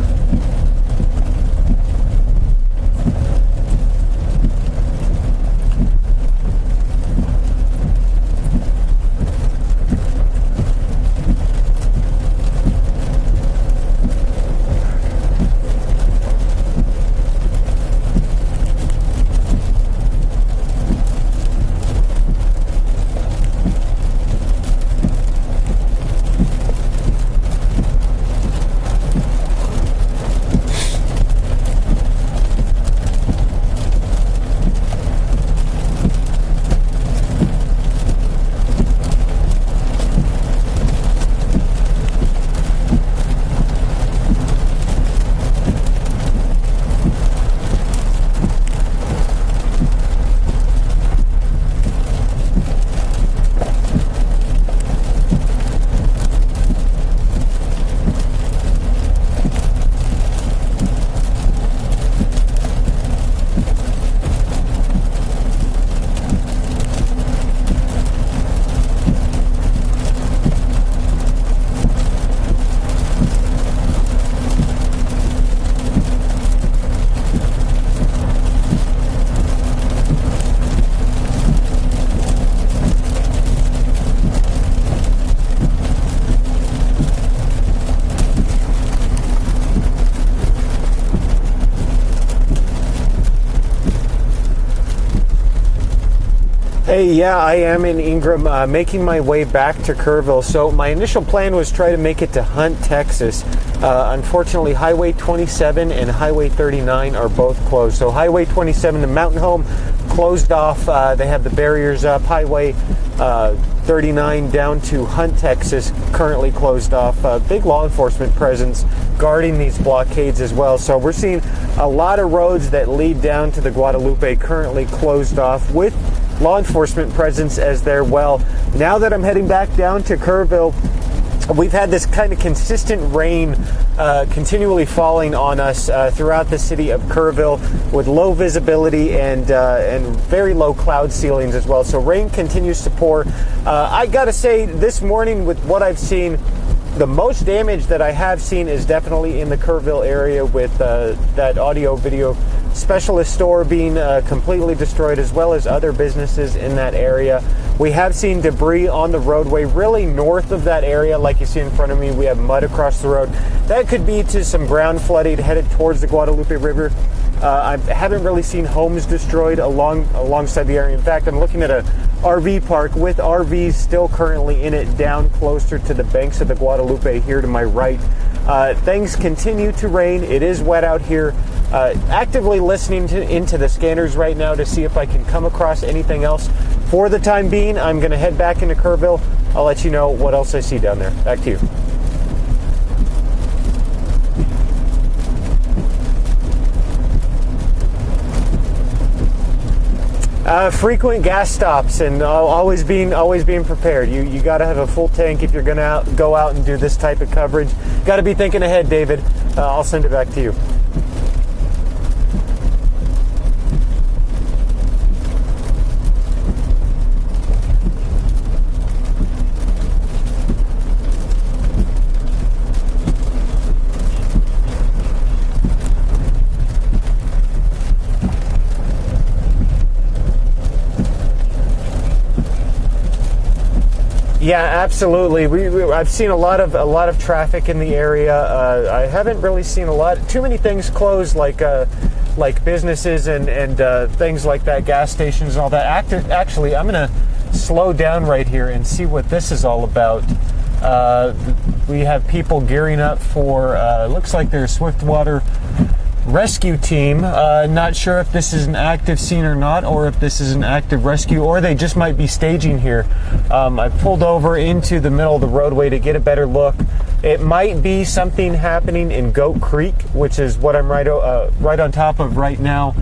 [SPEAKER 5] Hey, yeah, I am in Ingram, making my way back to Kerrville. So my initial plan was try to make it to Hunt, Texas. Unfortunately, Highway 27 and Highway 39 are both closed. So Highway 27 to Mountain Home closed off. They have the barriers up. Highway 39 down to Hunt, Texas, currently closed off. Big law enforcement presence guarding these blockades as well. So we're seeing a lot of roads that lead down to the Guadalupe currently closed off with law enforcement presence as there. Well, now that I'm heading back down to Kerrville, we've had this kind of consistent rain continually falling on us throughout the city of Kerrville with low visibility and very low cloud ceilings as well. So rain continues to pour. I gotta say, this morning with what I've seen, the most damage that I have seen is definitely in the Kerrville area with that audio video specialist store being completely destroyed, as well as other businesses in that area. We have seen debris on the roadway really north of that area. Like you see in front of me, we have mud across the road. That could be to some ground flooding headed towards the Guadalupe River. I haven't really seen homes destroyed alongside the area. In fact, I'm looking at a RV park with RVs still currently in it down closer to the banks of the Guadalupe here to my right. Things continue to rain. It is wet out here. Actively listening into the scanners right now to see if I can come across anything else. For the time being, I'm going to head back into Kerrville. I'll let you know what else I see down there. Back to you. Frequent gas stops and always being prepared. You got to have a full tank if you're going to go out and do this type of coverage. Got to be thinking ahead, David. I'll send it back to you. Yeah, absolutely. I've seen a lot of traffic in the area. I haven't really seen too many things closed, like businesses and things like that, gas stations and all that. Actually, I'm going to slow down right here and see what this is all about. We have people gearing up for. Looks like they're a Swiftwater rescue team. Not sure if this is an active scene or not, or if this is an active rescue, or they just might be staging here. I pulled over into the middle of the roadway to get a better look. It might be something happening in Goat Creek, which is what I'm right on top of right now.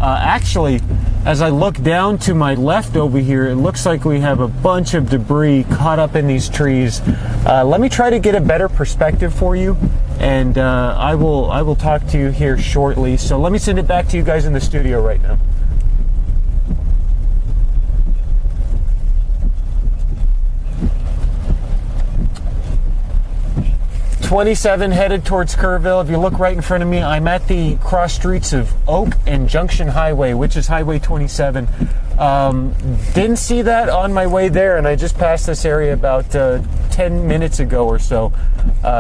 [SPEAKER 5] Actually, as I look down to my left over here, it looks like we have a bunch of debris caught up in these trees. Let me try to get a better perspective for you, and I will talk to you here shortly. So let me send it back to you guys in the studio right now. 27 headed towards Kerrville. If you look right in front of me, I'm at the cross streets of Oak and Junction Highway, which is Highway 27. Didn't see that on my way there, and I just passed this area about 10 minutes ago or so.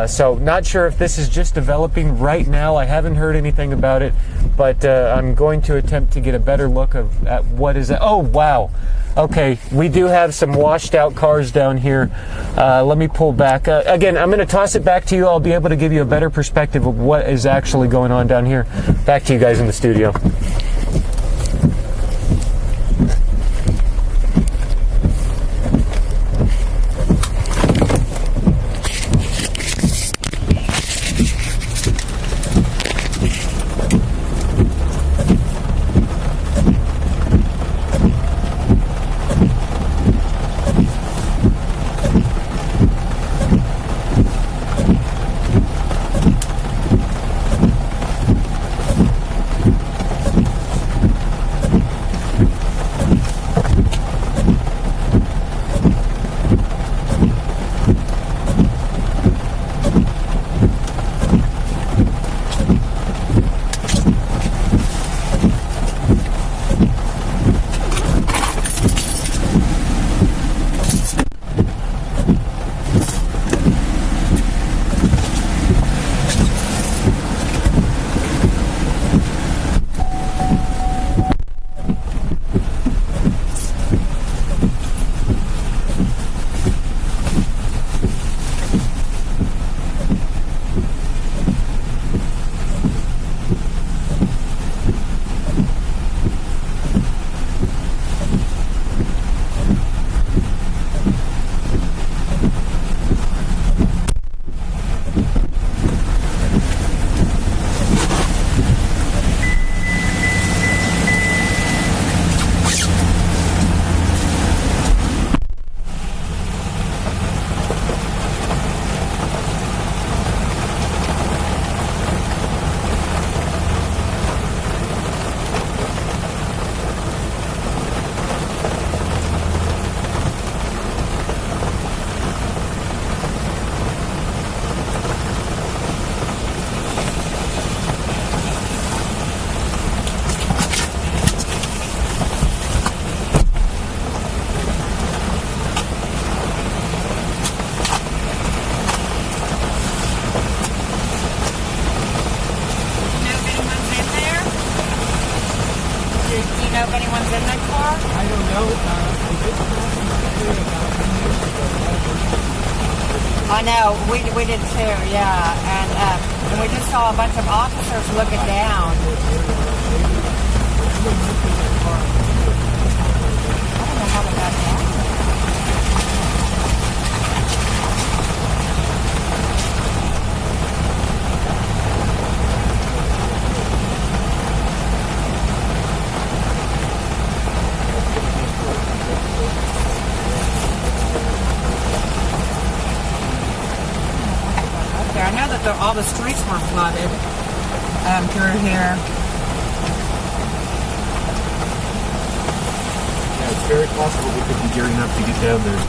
[SPEAKER 5] So not sure if this is just developing right now. I haven't heard anything about it, but I'm going to attempt to get a better look at what is that. Oh, wow. Okay, we do have some washed out cars down here. Let me pull back. Again, I'm going to toss it back to you. I'll be able to give you a better perspective of what is actually going on down here. Back to you guys in the studio.
[SPEAKER 10] I know, we did too, yeah, and we just saw a bunch of officers looking down. I don't know how they got down. I know that all the streets were flooded through here.
[SPEAKER 5] Yeah, it's very possible we could be gearing up to get down there.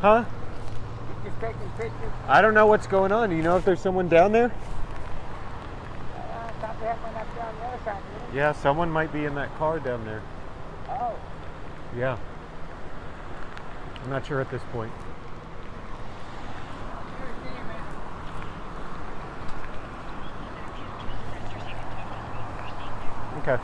[SPEAKER 5] Huh?
[SPEAKER 11] Just taking pictures.
[SPEAKER 5] I don't know what's going on. Do you know if there's someone down there?
[SPEAKER 11] Thought we had one up down the other side.
[SPEAKER 5] Yeah, someone might be in that car down there.
[SPEAKER 11] Oh.
[SPEAKER 5] Yeah. I'm not sure at this point. Okay.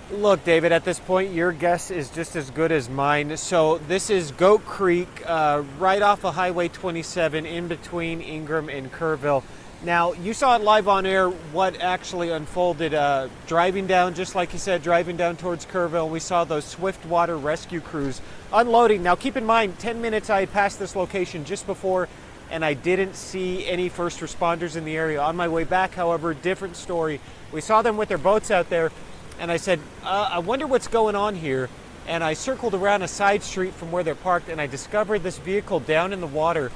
[SPEAKER 5] Look, David, at this point, your guess is just as good as mine. So this is Goat Creek, right off of Highway 27, in between Ingram and Kerrville. Now, you saw it live on air, what actually unfolded. Driving down, just like you said, driving down towards Kerrville, we saw those swift water rescue crews unloading. Now, keep in mind, 10 minutes I had passed this location just before, and I didn't see any first responders in the area. On my way back, however, different story. We saw them with their boats out there, and I said, I wonder what's going on here. And I circled around a side street from where they're parked, and I discovered this vehicle down in the water.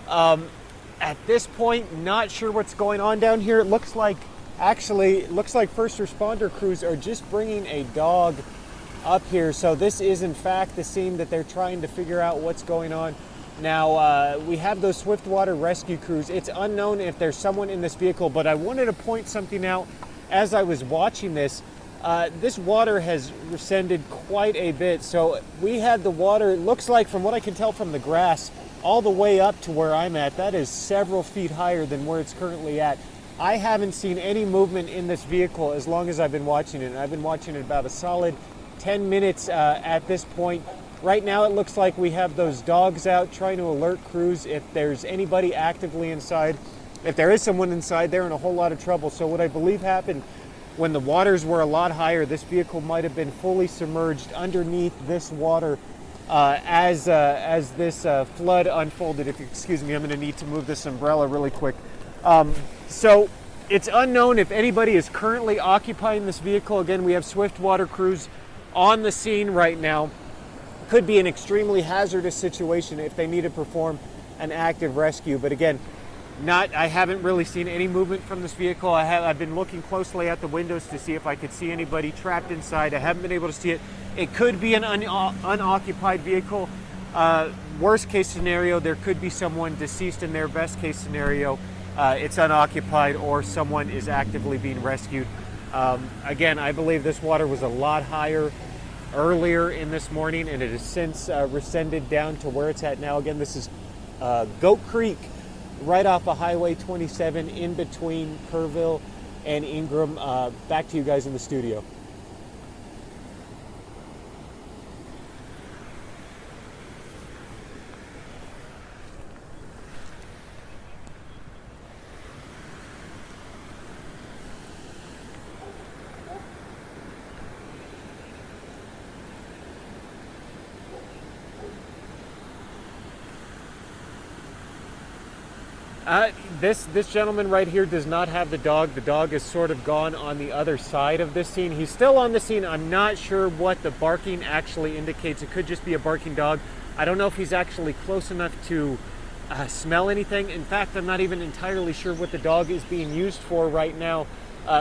[SPEAKER 5] At this point, not sure what's going on down here. It looks like first responder crews are just bringing a dog up here. So this is in fact the scene that they're trying to figure out what's going on. Now, we have those swift water rescue crews. It's unknown if there's someone in this vehicle, but I wanted to point something out as I was watching this. This water has descended quite a bit. So we had the water, it looks like from what I can tell from the grass, all the way up to where I'm at. That is several feet higher than where it's currently at. I haven't seen any movement in this vehicle as long as I've been watching it. And I've been watching it about a solid 10 minutes at this point. Right now it looks like we have those dogs out trying to alert crews if there's anybody actively inside. If there is someone inside, they're in a whole lot of trouble. So what I believe happened when the waters were a lot higher, this vehicle might have been fully submerged underneath this water as this flood unfolded. If you excuse me, I'm going to need to move this umbrella really quick. So it's unknown if anybody is currently occupying this vehicle. Again, we have swift water crews on the scene right now. Could be an extremely hazardous situation if they need to perform an active rescue. But again, I haven't really seen any movement from this vehicle. I've been looking closely at the windows to see if I could see anybody trapped inside. I haven't been able to see it. It could be an unoccupied vehicle. Worst case scenario, there could be someone deceased in there. Best case scenario, it's unoccupied or someone is actively being rescued. Again, I believe this water was a lot higher earlier in this morning, and it has since rescinded down to where it's at now. Again, this is Goat Creek, right off of Highway 27 in between Kerrville and Ingram. Back to you guys in the studio. This gentleman right here does not have the dog. The dog is sort of gone on the other side of this scene. He's still on the scene. I'm not sure what the barking actually indicates. It could just be a barking dog. I don't know if he's actually close enough to smell anything. In fact, I'm not even entirely sure what the dog is being used for right now.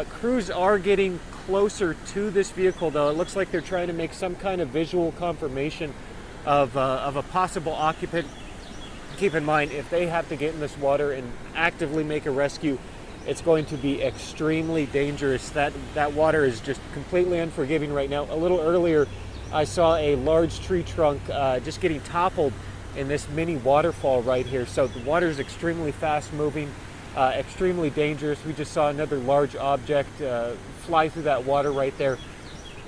[SPEAKER 5] Crews are getting closer to this vehicle, though. It looks like they're trying to make some kind of visual confirmation of a possible occupant. Keep in mind, if they have to get in this water and actively make a rescue, it's going to be extremely dangerous. That water is just completely unforgiving right now. A little earlier, I saw a large tree trunk just getting toppled in this mini waterfall right here. So the water is extremely fast moving, extremely dangerous. We just saw another large object fly through that water right there.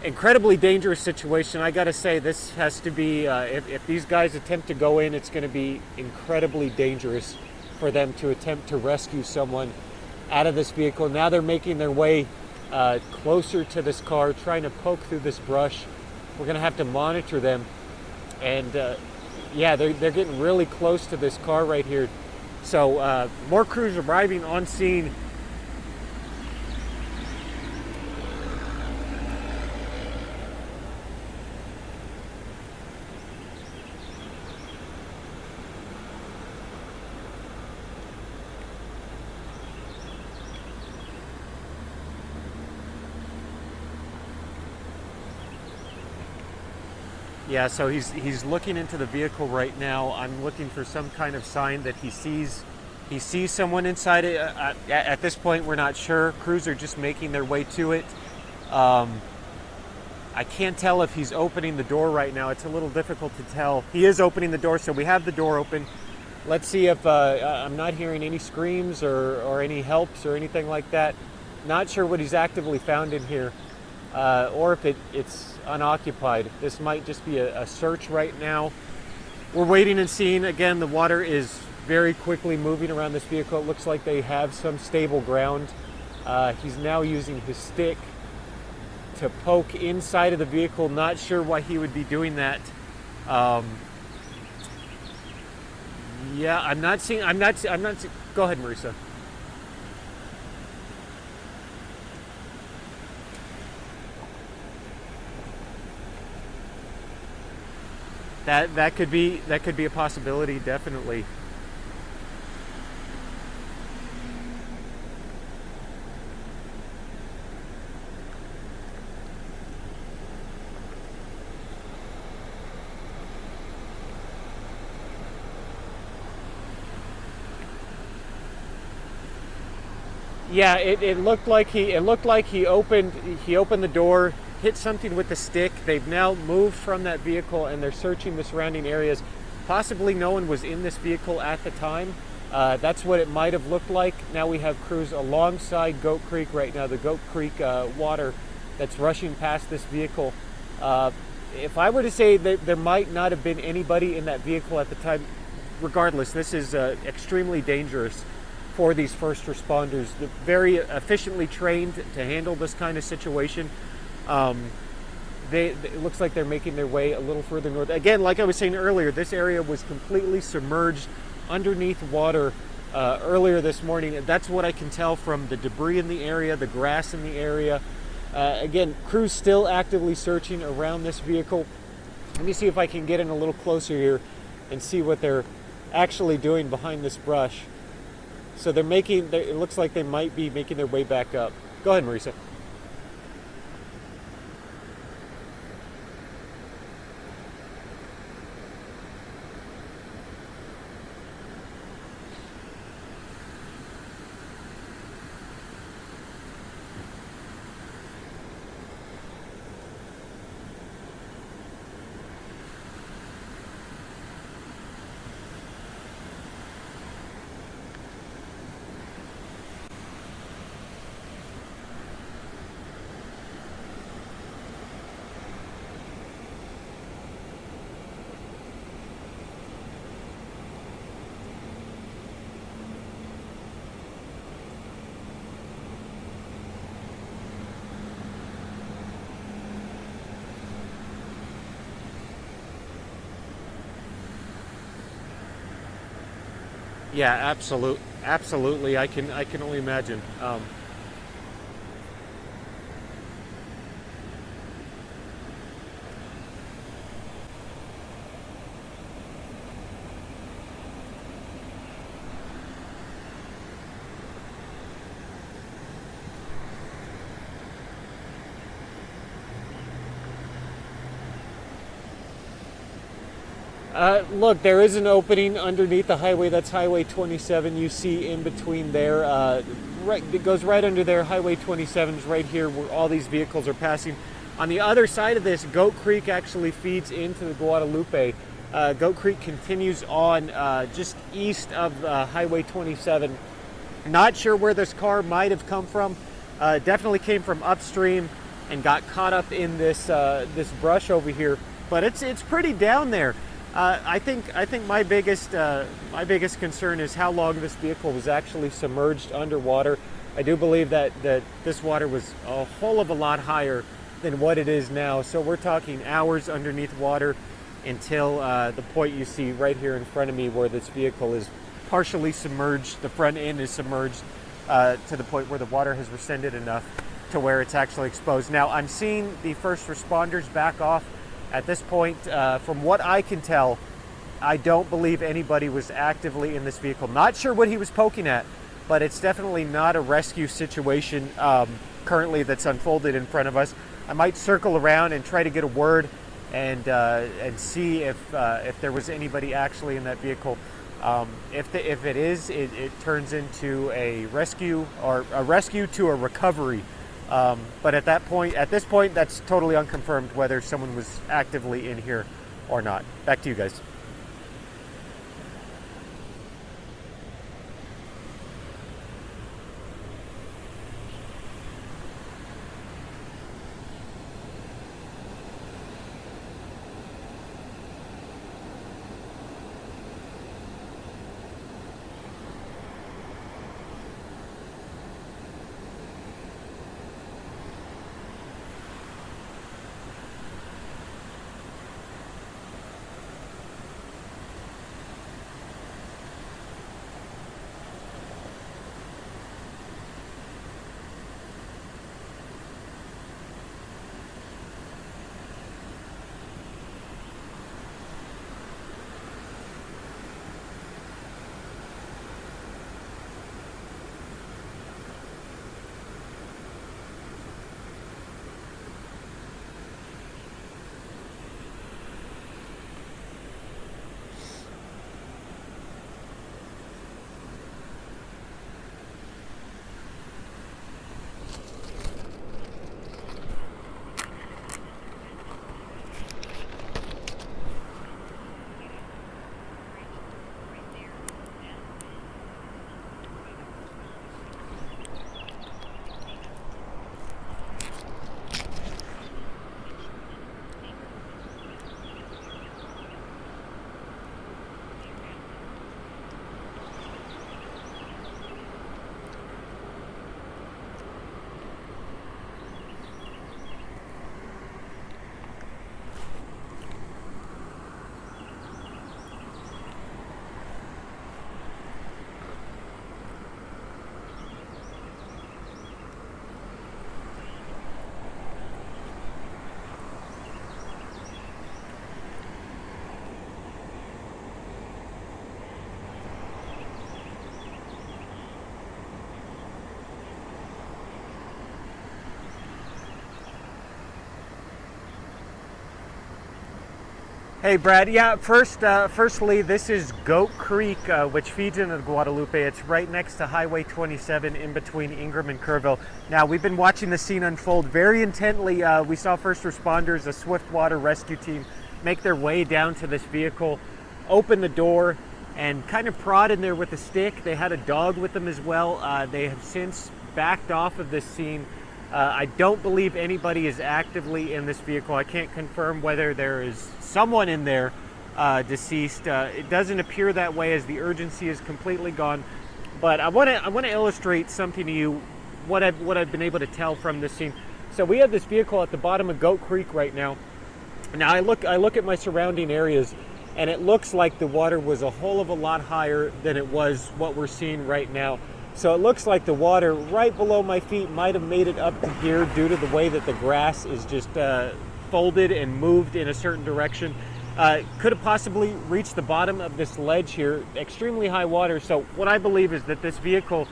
[SPEAKER 5] Incredibly dangerous situation. I gotta say, this has to be, if these guys attempt to go in, it's gonna be incredibly dangerous for them to attempt to rescue someone out of this vehicle. Now they're making their way closer to this car, trying to poke through this brush. We're gonna have to monitor them. And yeah, they're getting really close to this car right here. So more crews arriving on scene. Yeah, so he's looking into the vehicle right now. I'm looking for some kind of sign that he sees someone inside it. At this point, we're not sure. Crews are just making their way to it. I can't tell if he's opening the door right now. It's a little difficult to tell. He is opening the door, so we have the door open. Let's see if I'm not hearing any screams or any helps or anything like that. Not sure what he's actively found in here. Or if it's unoccupied. This might just be a search right now. We're waiting and seeing. Again, the water is very quickly moving around this vehicle. It looks like they have some stable ground. He's now using his stick to poke inside of the vehicle. Not sure why he would be doing that. Yeah, I'm not seeing. Go ahead, Marisa. That could be a possibility, definitely. Yeah, it looked like he opened the door, hit something with the stick. They've now moved from that vehicle and they're searching the surrounding areas. Possibly no one was in this vehicle at the time. That's what it might have looked like. Now we have crews alongside Goat Creek right now, the Goat Creek water that's rushing past this vehicle. If I were to say that there might not have been anybody in that vehicle at the time, regardless, this is extremely dangerous for these first responders. They're very efficiently trained to handle this kind of situation. It looks like they're making their way a little further north. Again, like I was saying earlier, this area was completely submerged underneath water earlier this morning. That's what I can tell from the debris in the area, the grass in the area. Again, crews still actively searching around this vehicle. Let me see if I can get in a little closer here and see what they're actually doing behind this brush. So it looks like they might be making their way back up. Go ahead, Marisa. Yeah, absolutely. I can only imagine. Look, there is an opening underneath the highway. That's Highway 27. You see in between there. It goes right under there. Highway 27 is right here where all these vehicles are passing. On the other side of this, Goat Creek actually feeds into the Guadalupe. Goat Creek continues on just east of Highway 27. Not sure where this car might have come from. Definitely came from upstream and got caught up in this brush over here. But it's pretty down there. I think my biggest concern is how long this vehicle was actually submerged underwater. I do believe that this water was a whole of a lot higher than what it is now. So we're talking hours underneath water until the point you see right here in front of me where this vehicle is partially submerged. The front end is submerged to the point where the water has receded enough to where it's actually exposed. Now I'm seeing the first responders back off. At this point, from what I can tell, I don't believe anybody was actively in this vehicle. Not sure what he was poking at, but it's definitely not a rescue situation currently that's unfolded in front of us. I might circle around and try to get a word and see if there was anybody actually in that vehicle. If it is, it turns into a rescue or a rescue to a recovery. But at this point, that's totally unconfirmed whether someone was actively in here or not. Back to you guys. Hey, Brad. Yeah, firstly, this is Goat Creek, which feeds into the Guadalupe. It's right next to Highway 27 in between Ingram and Kerrville. Now, we've been watching the scene unfold very intently. We saw first responders, a swift water rescue team, make their way down to this vehicle, open the door, and kind of prod in there with a stick. They had a dog with them as well. They have since backed off of this scene. I don't believe anybody is actively in this vehicle. I can't confirm whether there is someone in there deceased. It doesn't appear that way, as the urgency is completely gone. But I want to illustrate something to you, what I've been able to tell from this scene. So we have this vehicle at the bottom of Goat Creek right now. Now I look at my surrounding areas, and it looks like the water was a whole of a lot higher than it was what we're seeing right now. So it looks like the water right below my feet might have made it up to here due to the way that the grass is just folded and moved in a certain direction. Could have possibly reached the bottom of this ledge here, extremely high water. So what I believe is that this vehicle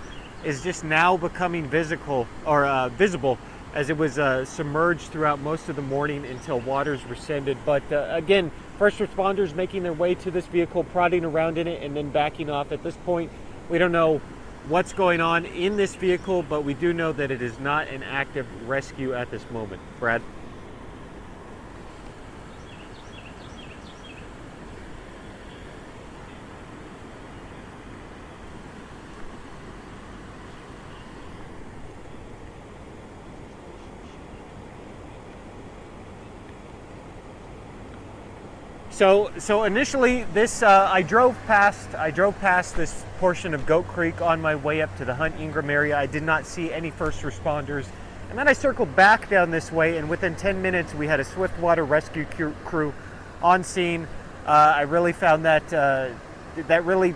[SPEAKER 5] is just now becoming visible, as it was submerged throughout most of the morning until waters rescinded. But again, first responders making their way to this vehicle, prodding around in it, and then backing off. At this point, we don't know what's going on in this vehicle, but we do know that it is not an active rescue at this moment. Brad? So initially, this I drove past this portion of Goat Creek on my way up to the Hunt Ingram area. I did not see any first responders, and then I circled back down this way, and within 10 minutes we had a swift water rescue crew on scene. I really found that that really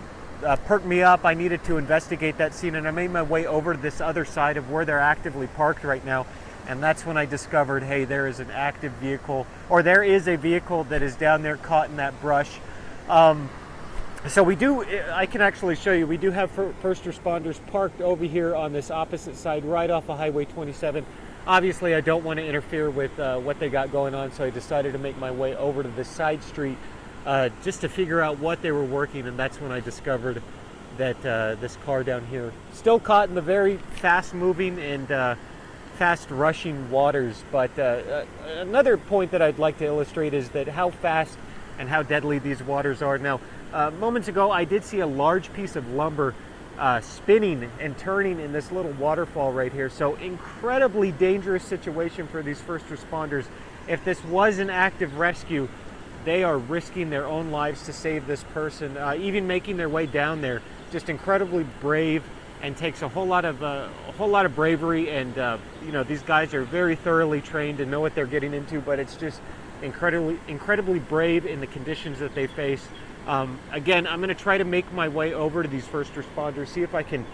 [SPEAKER 5] perked me up. I needed to investigate that scene, and I made my way over to this other side of where they're actively parked right now. And that's when I discovered, hey, there is an active vehicle, or there is a vehicle that is down there caught in that brush. So I can actually show you, we do have first responders parked over here on this opposite side, right off of Highway 27. Obviously, I don't want to interfere with what they got going on, so I decided to make my way over to this side street just to figure out what they were working, and that's when I discovered that this car down here, still caught in the very fast-moving and fast rushing waters. But another point that I'd like to illustrate is that how fast and how deadly these waters are. Now, moments ago I did see a large piece of lumber spinning and turning in this little waterfall right here. So incredibly dangerous situation for these first responders. If this was an active rescue, they are risking their own lives to save this person, even making their way down there. Just incredibly brave, and takes a whole lot of bravery, and you know, these guys are very thoroughly trained and know what they're getting into, but it's just incredibly brave in the conditions that they face. Again, I'm going to try to make my way over to these first responders, see if I can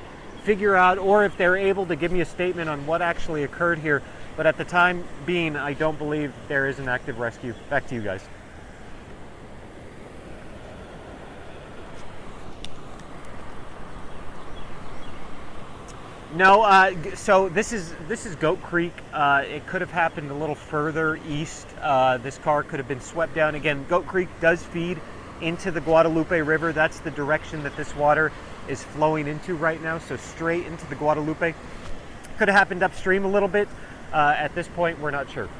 [SPEAKER 5] figure out, or if they're able to give me a statement on what actually occurred here. But at the time being, I don't believe there is an active rescue. Back to you guys. No, so this is Goat Creek. It could have happened a little further east. This car could have been swept down. Again, Goat Creek does feed into the Guadalupe River. That's the direction that this water is flowing into right now, so straight into the Guadalupe. Could have happened upstream a little bit. At this point, we're not sure.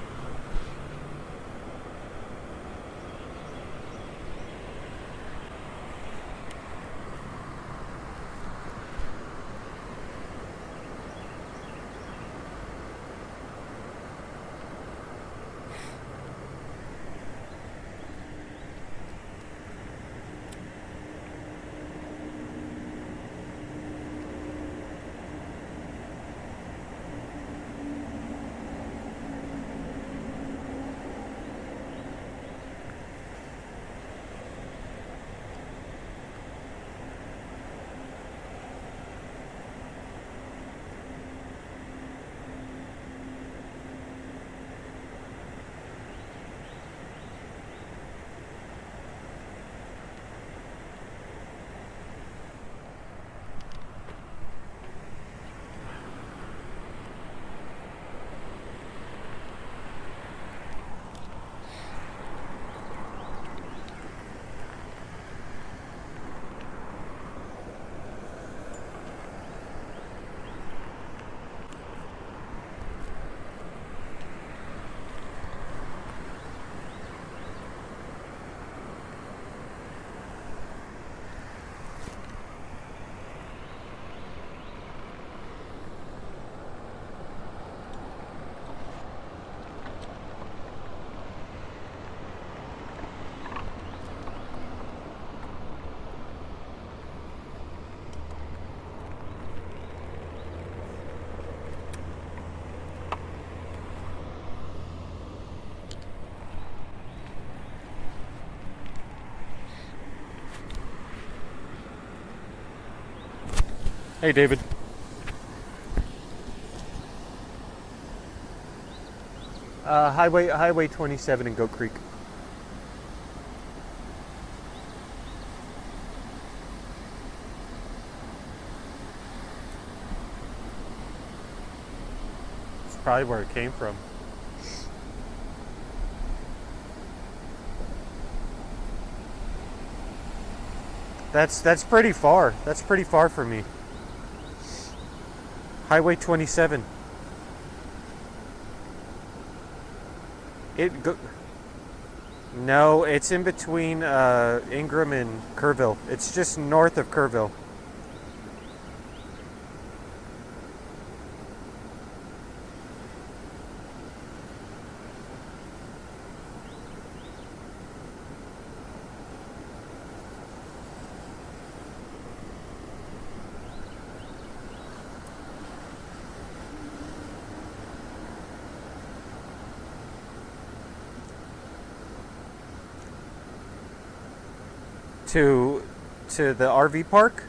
[SPEAKER 5] Hey, David. Highway 27 in Goat Creek. It's probably where it came from. That's pretty far. That's pretty far for me. Highway 27. No, it's in between Ingram and Kerrville. It's just north of Kerrville. To the RV park?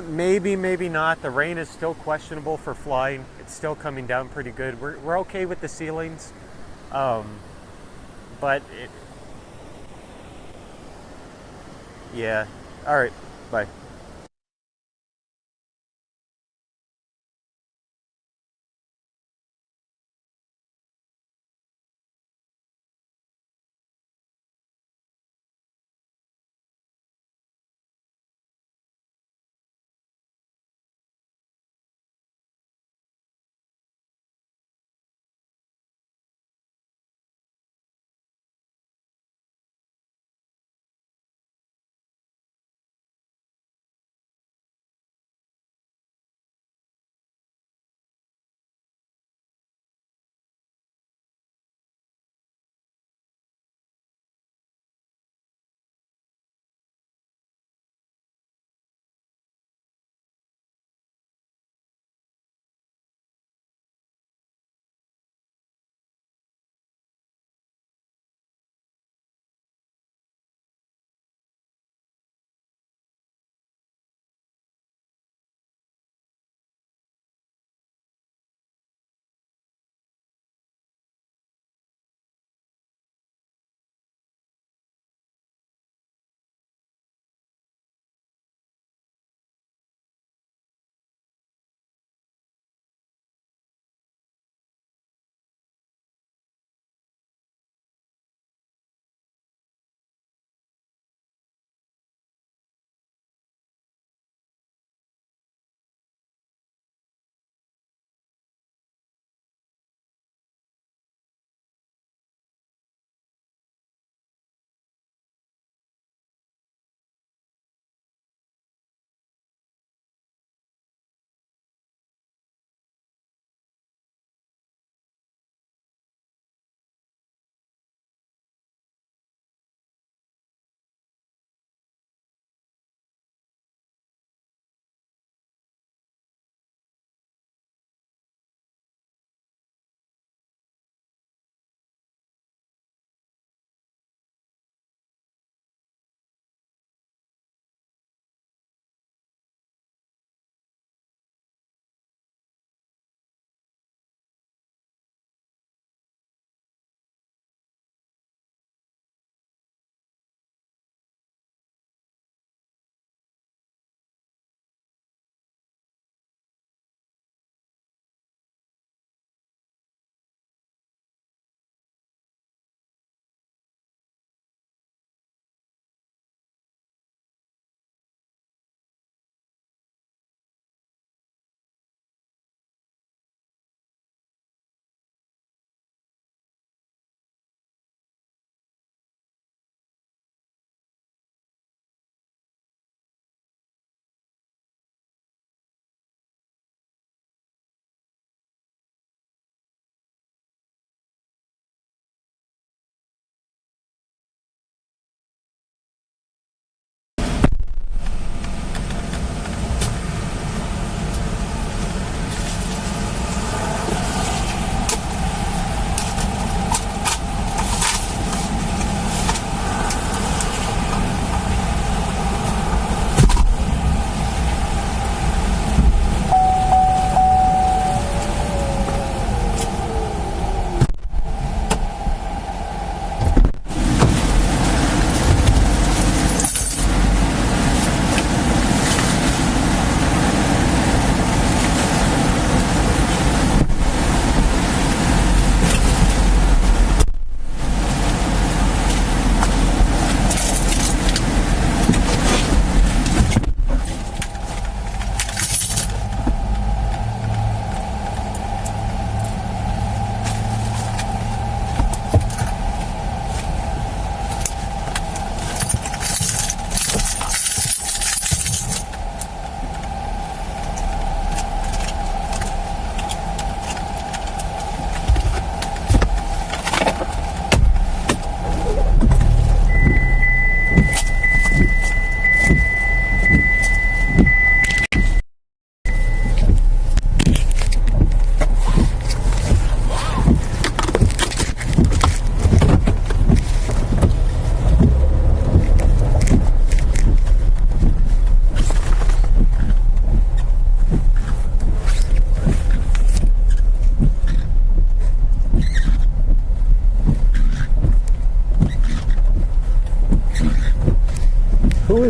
[SPEAKER 5] Maybe not. The rain is still questionable for flying. It's still coming down pretty good. We're okay with the ceilings. But yeah. All right. Bye.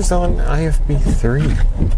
[SPEAKER 5] is on IFB 3.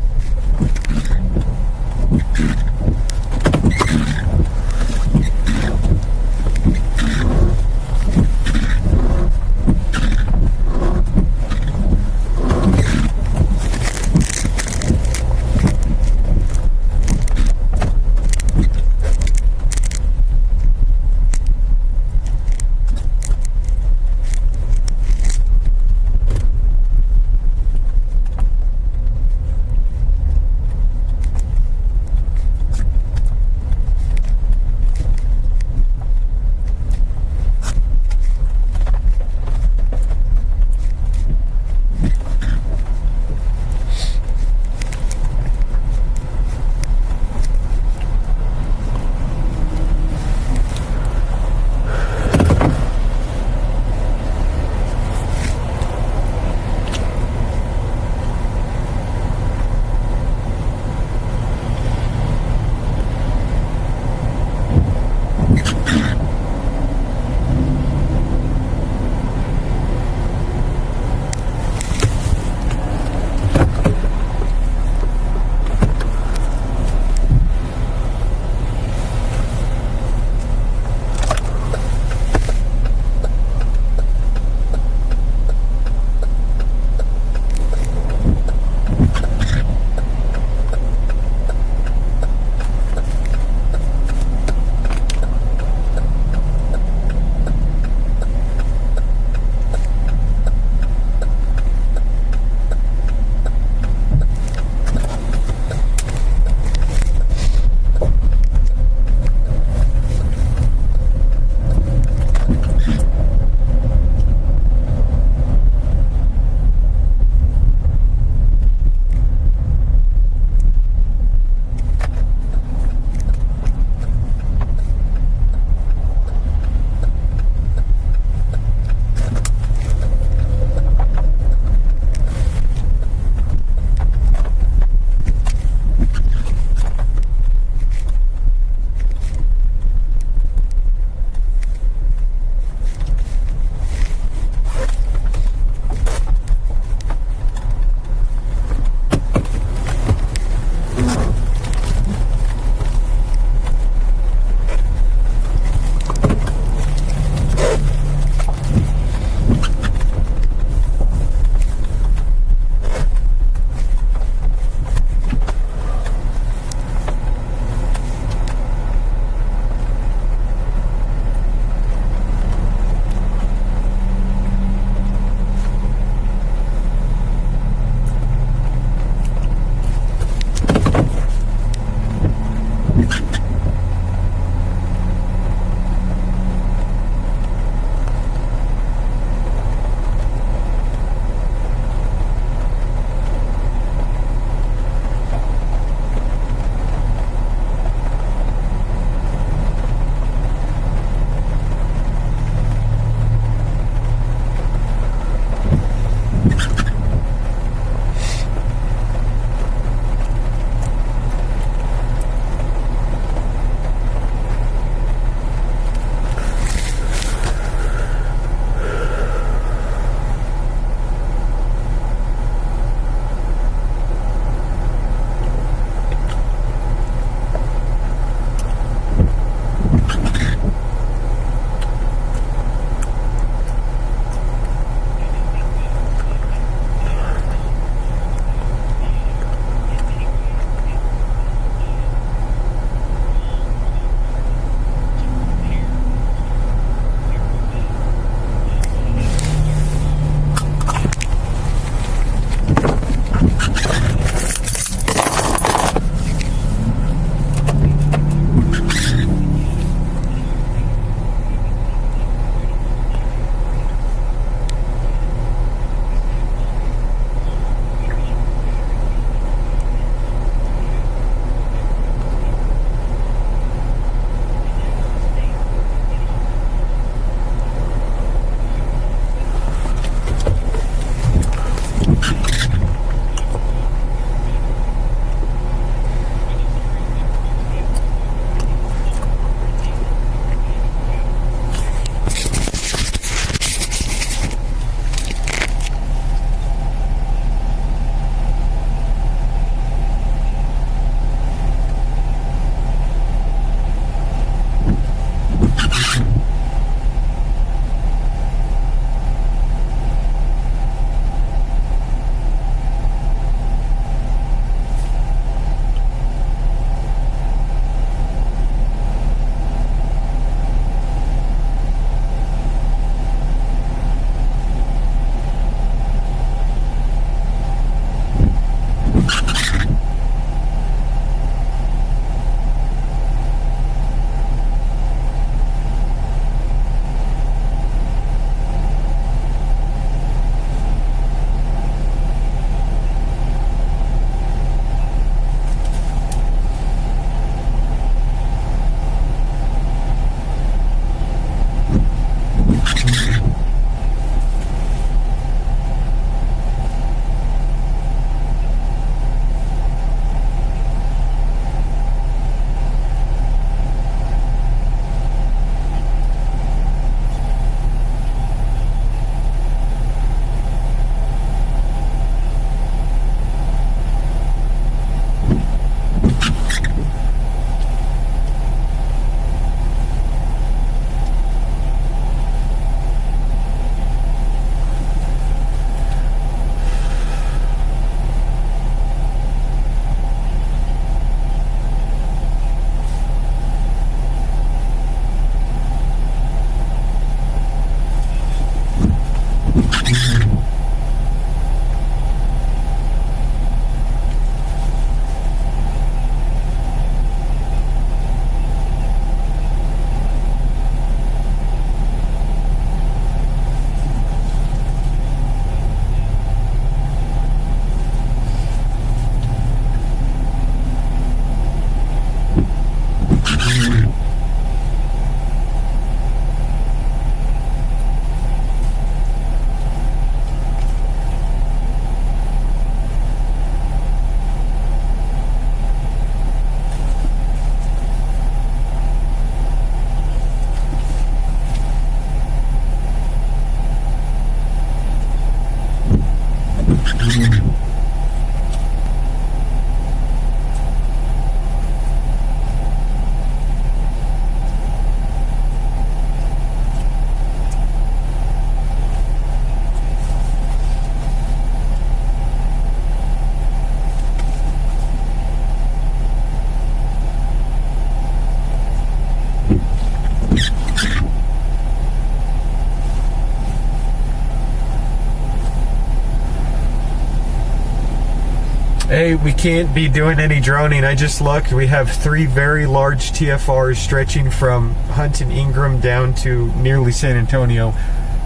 [SPEAKER 5] Hey, we can't be doing any droning. I just looked. We have 3 very large TFRs stretching from Hunt and Ingram down to nearly San Antonio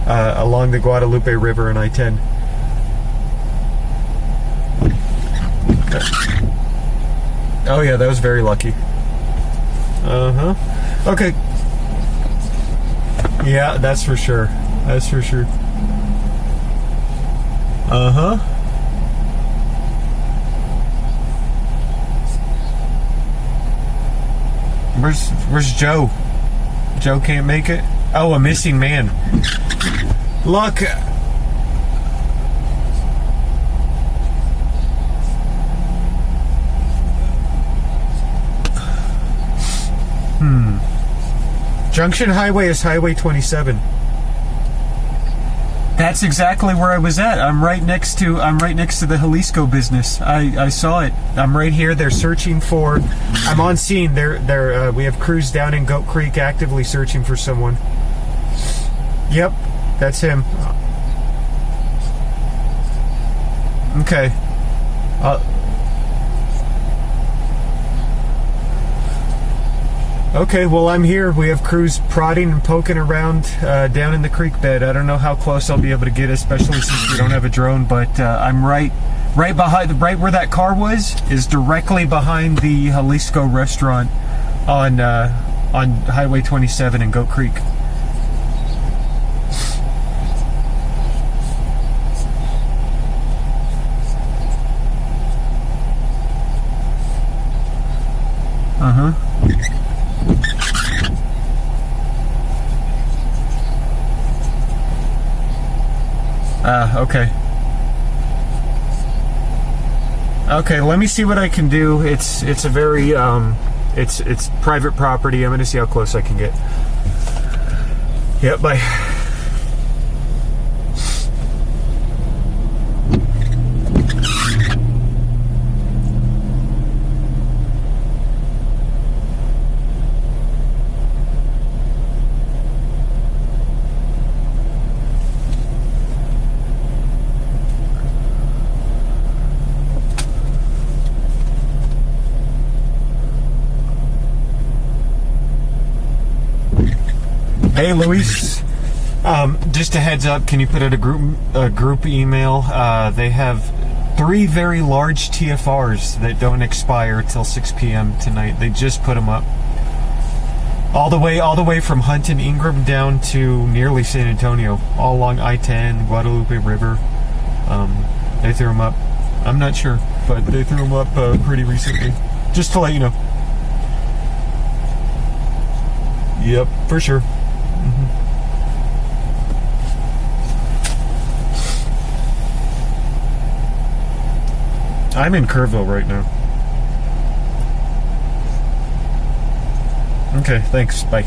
[SPEAKER 5] along the Guadalupe River and I-10. Oh yeah, that was very lucky. Uh-huh. Okay. Yeah, that's for sure. That's for sure. Uh-huh. Where's Joe? Joe can't make it? Oh, a missing man. Look. Junction Highway is Highway 27. That's exactly where I was at. I'm right next to the Jalisco business. I saw it. I'm right here. They're searching for. I'm on scene. We have crews down in Goat Creek actively searching for someone. Yep, that's him. Okay. Okay, well, I'm here. We have crews prodding and poking around down in the creek bed. I don't know how close I'll be able to get, especially since we don't have a drone, but I'm right behind, right where that car was, is directly behind the Jalisco restaurant on Highway 27 in Goat Creek. Uh-huh. Okay. Okay, let me see what I can do. It's a very it's private property. I'm gonna see how close I can get. Yep, bye. Hey, Luis. Just a heads up. Can you put out a group email? They have 3 very large TFRs that don't expire till 6 p.m. tonight. They just put them up. All the way from Hunt and Ingram down to nearly San Antonio, all along I-10, Guadalupe River. They threw them up. I'm not sure, but they threw them up pretty recently. Just to let you know. Yep, for sure. I'm in Kerrville right now. Okay, thanks. Bye.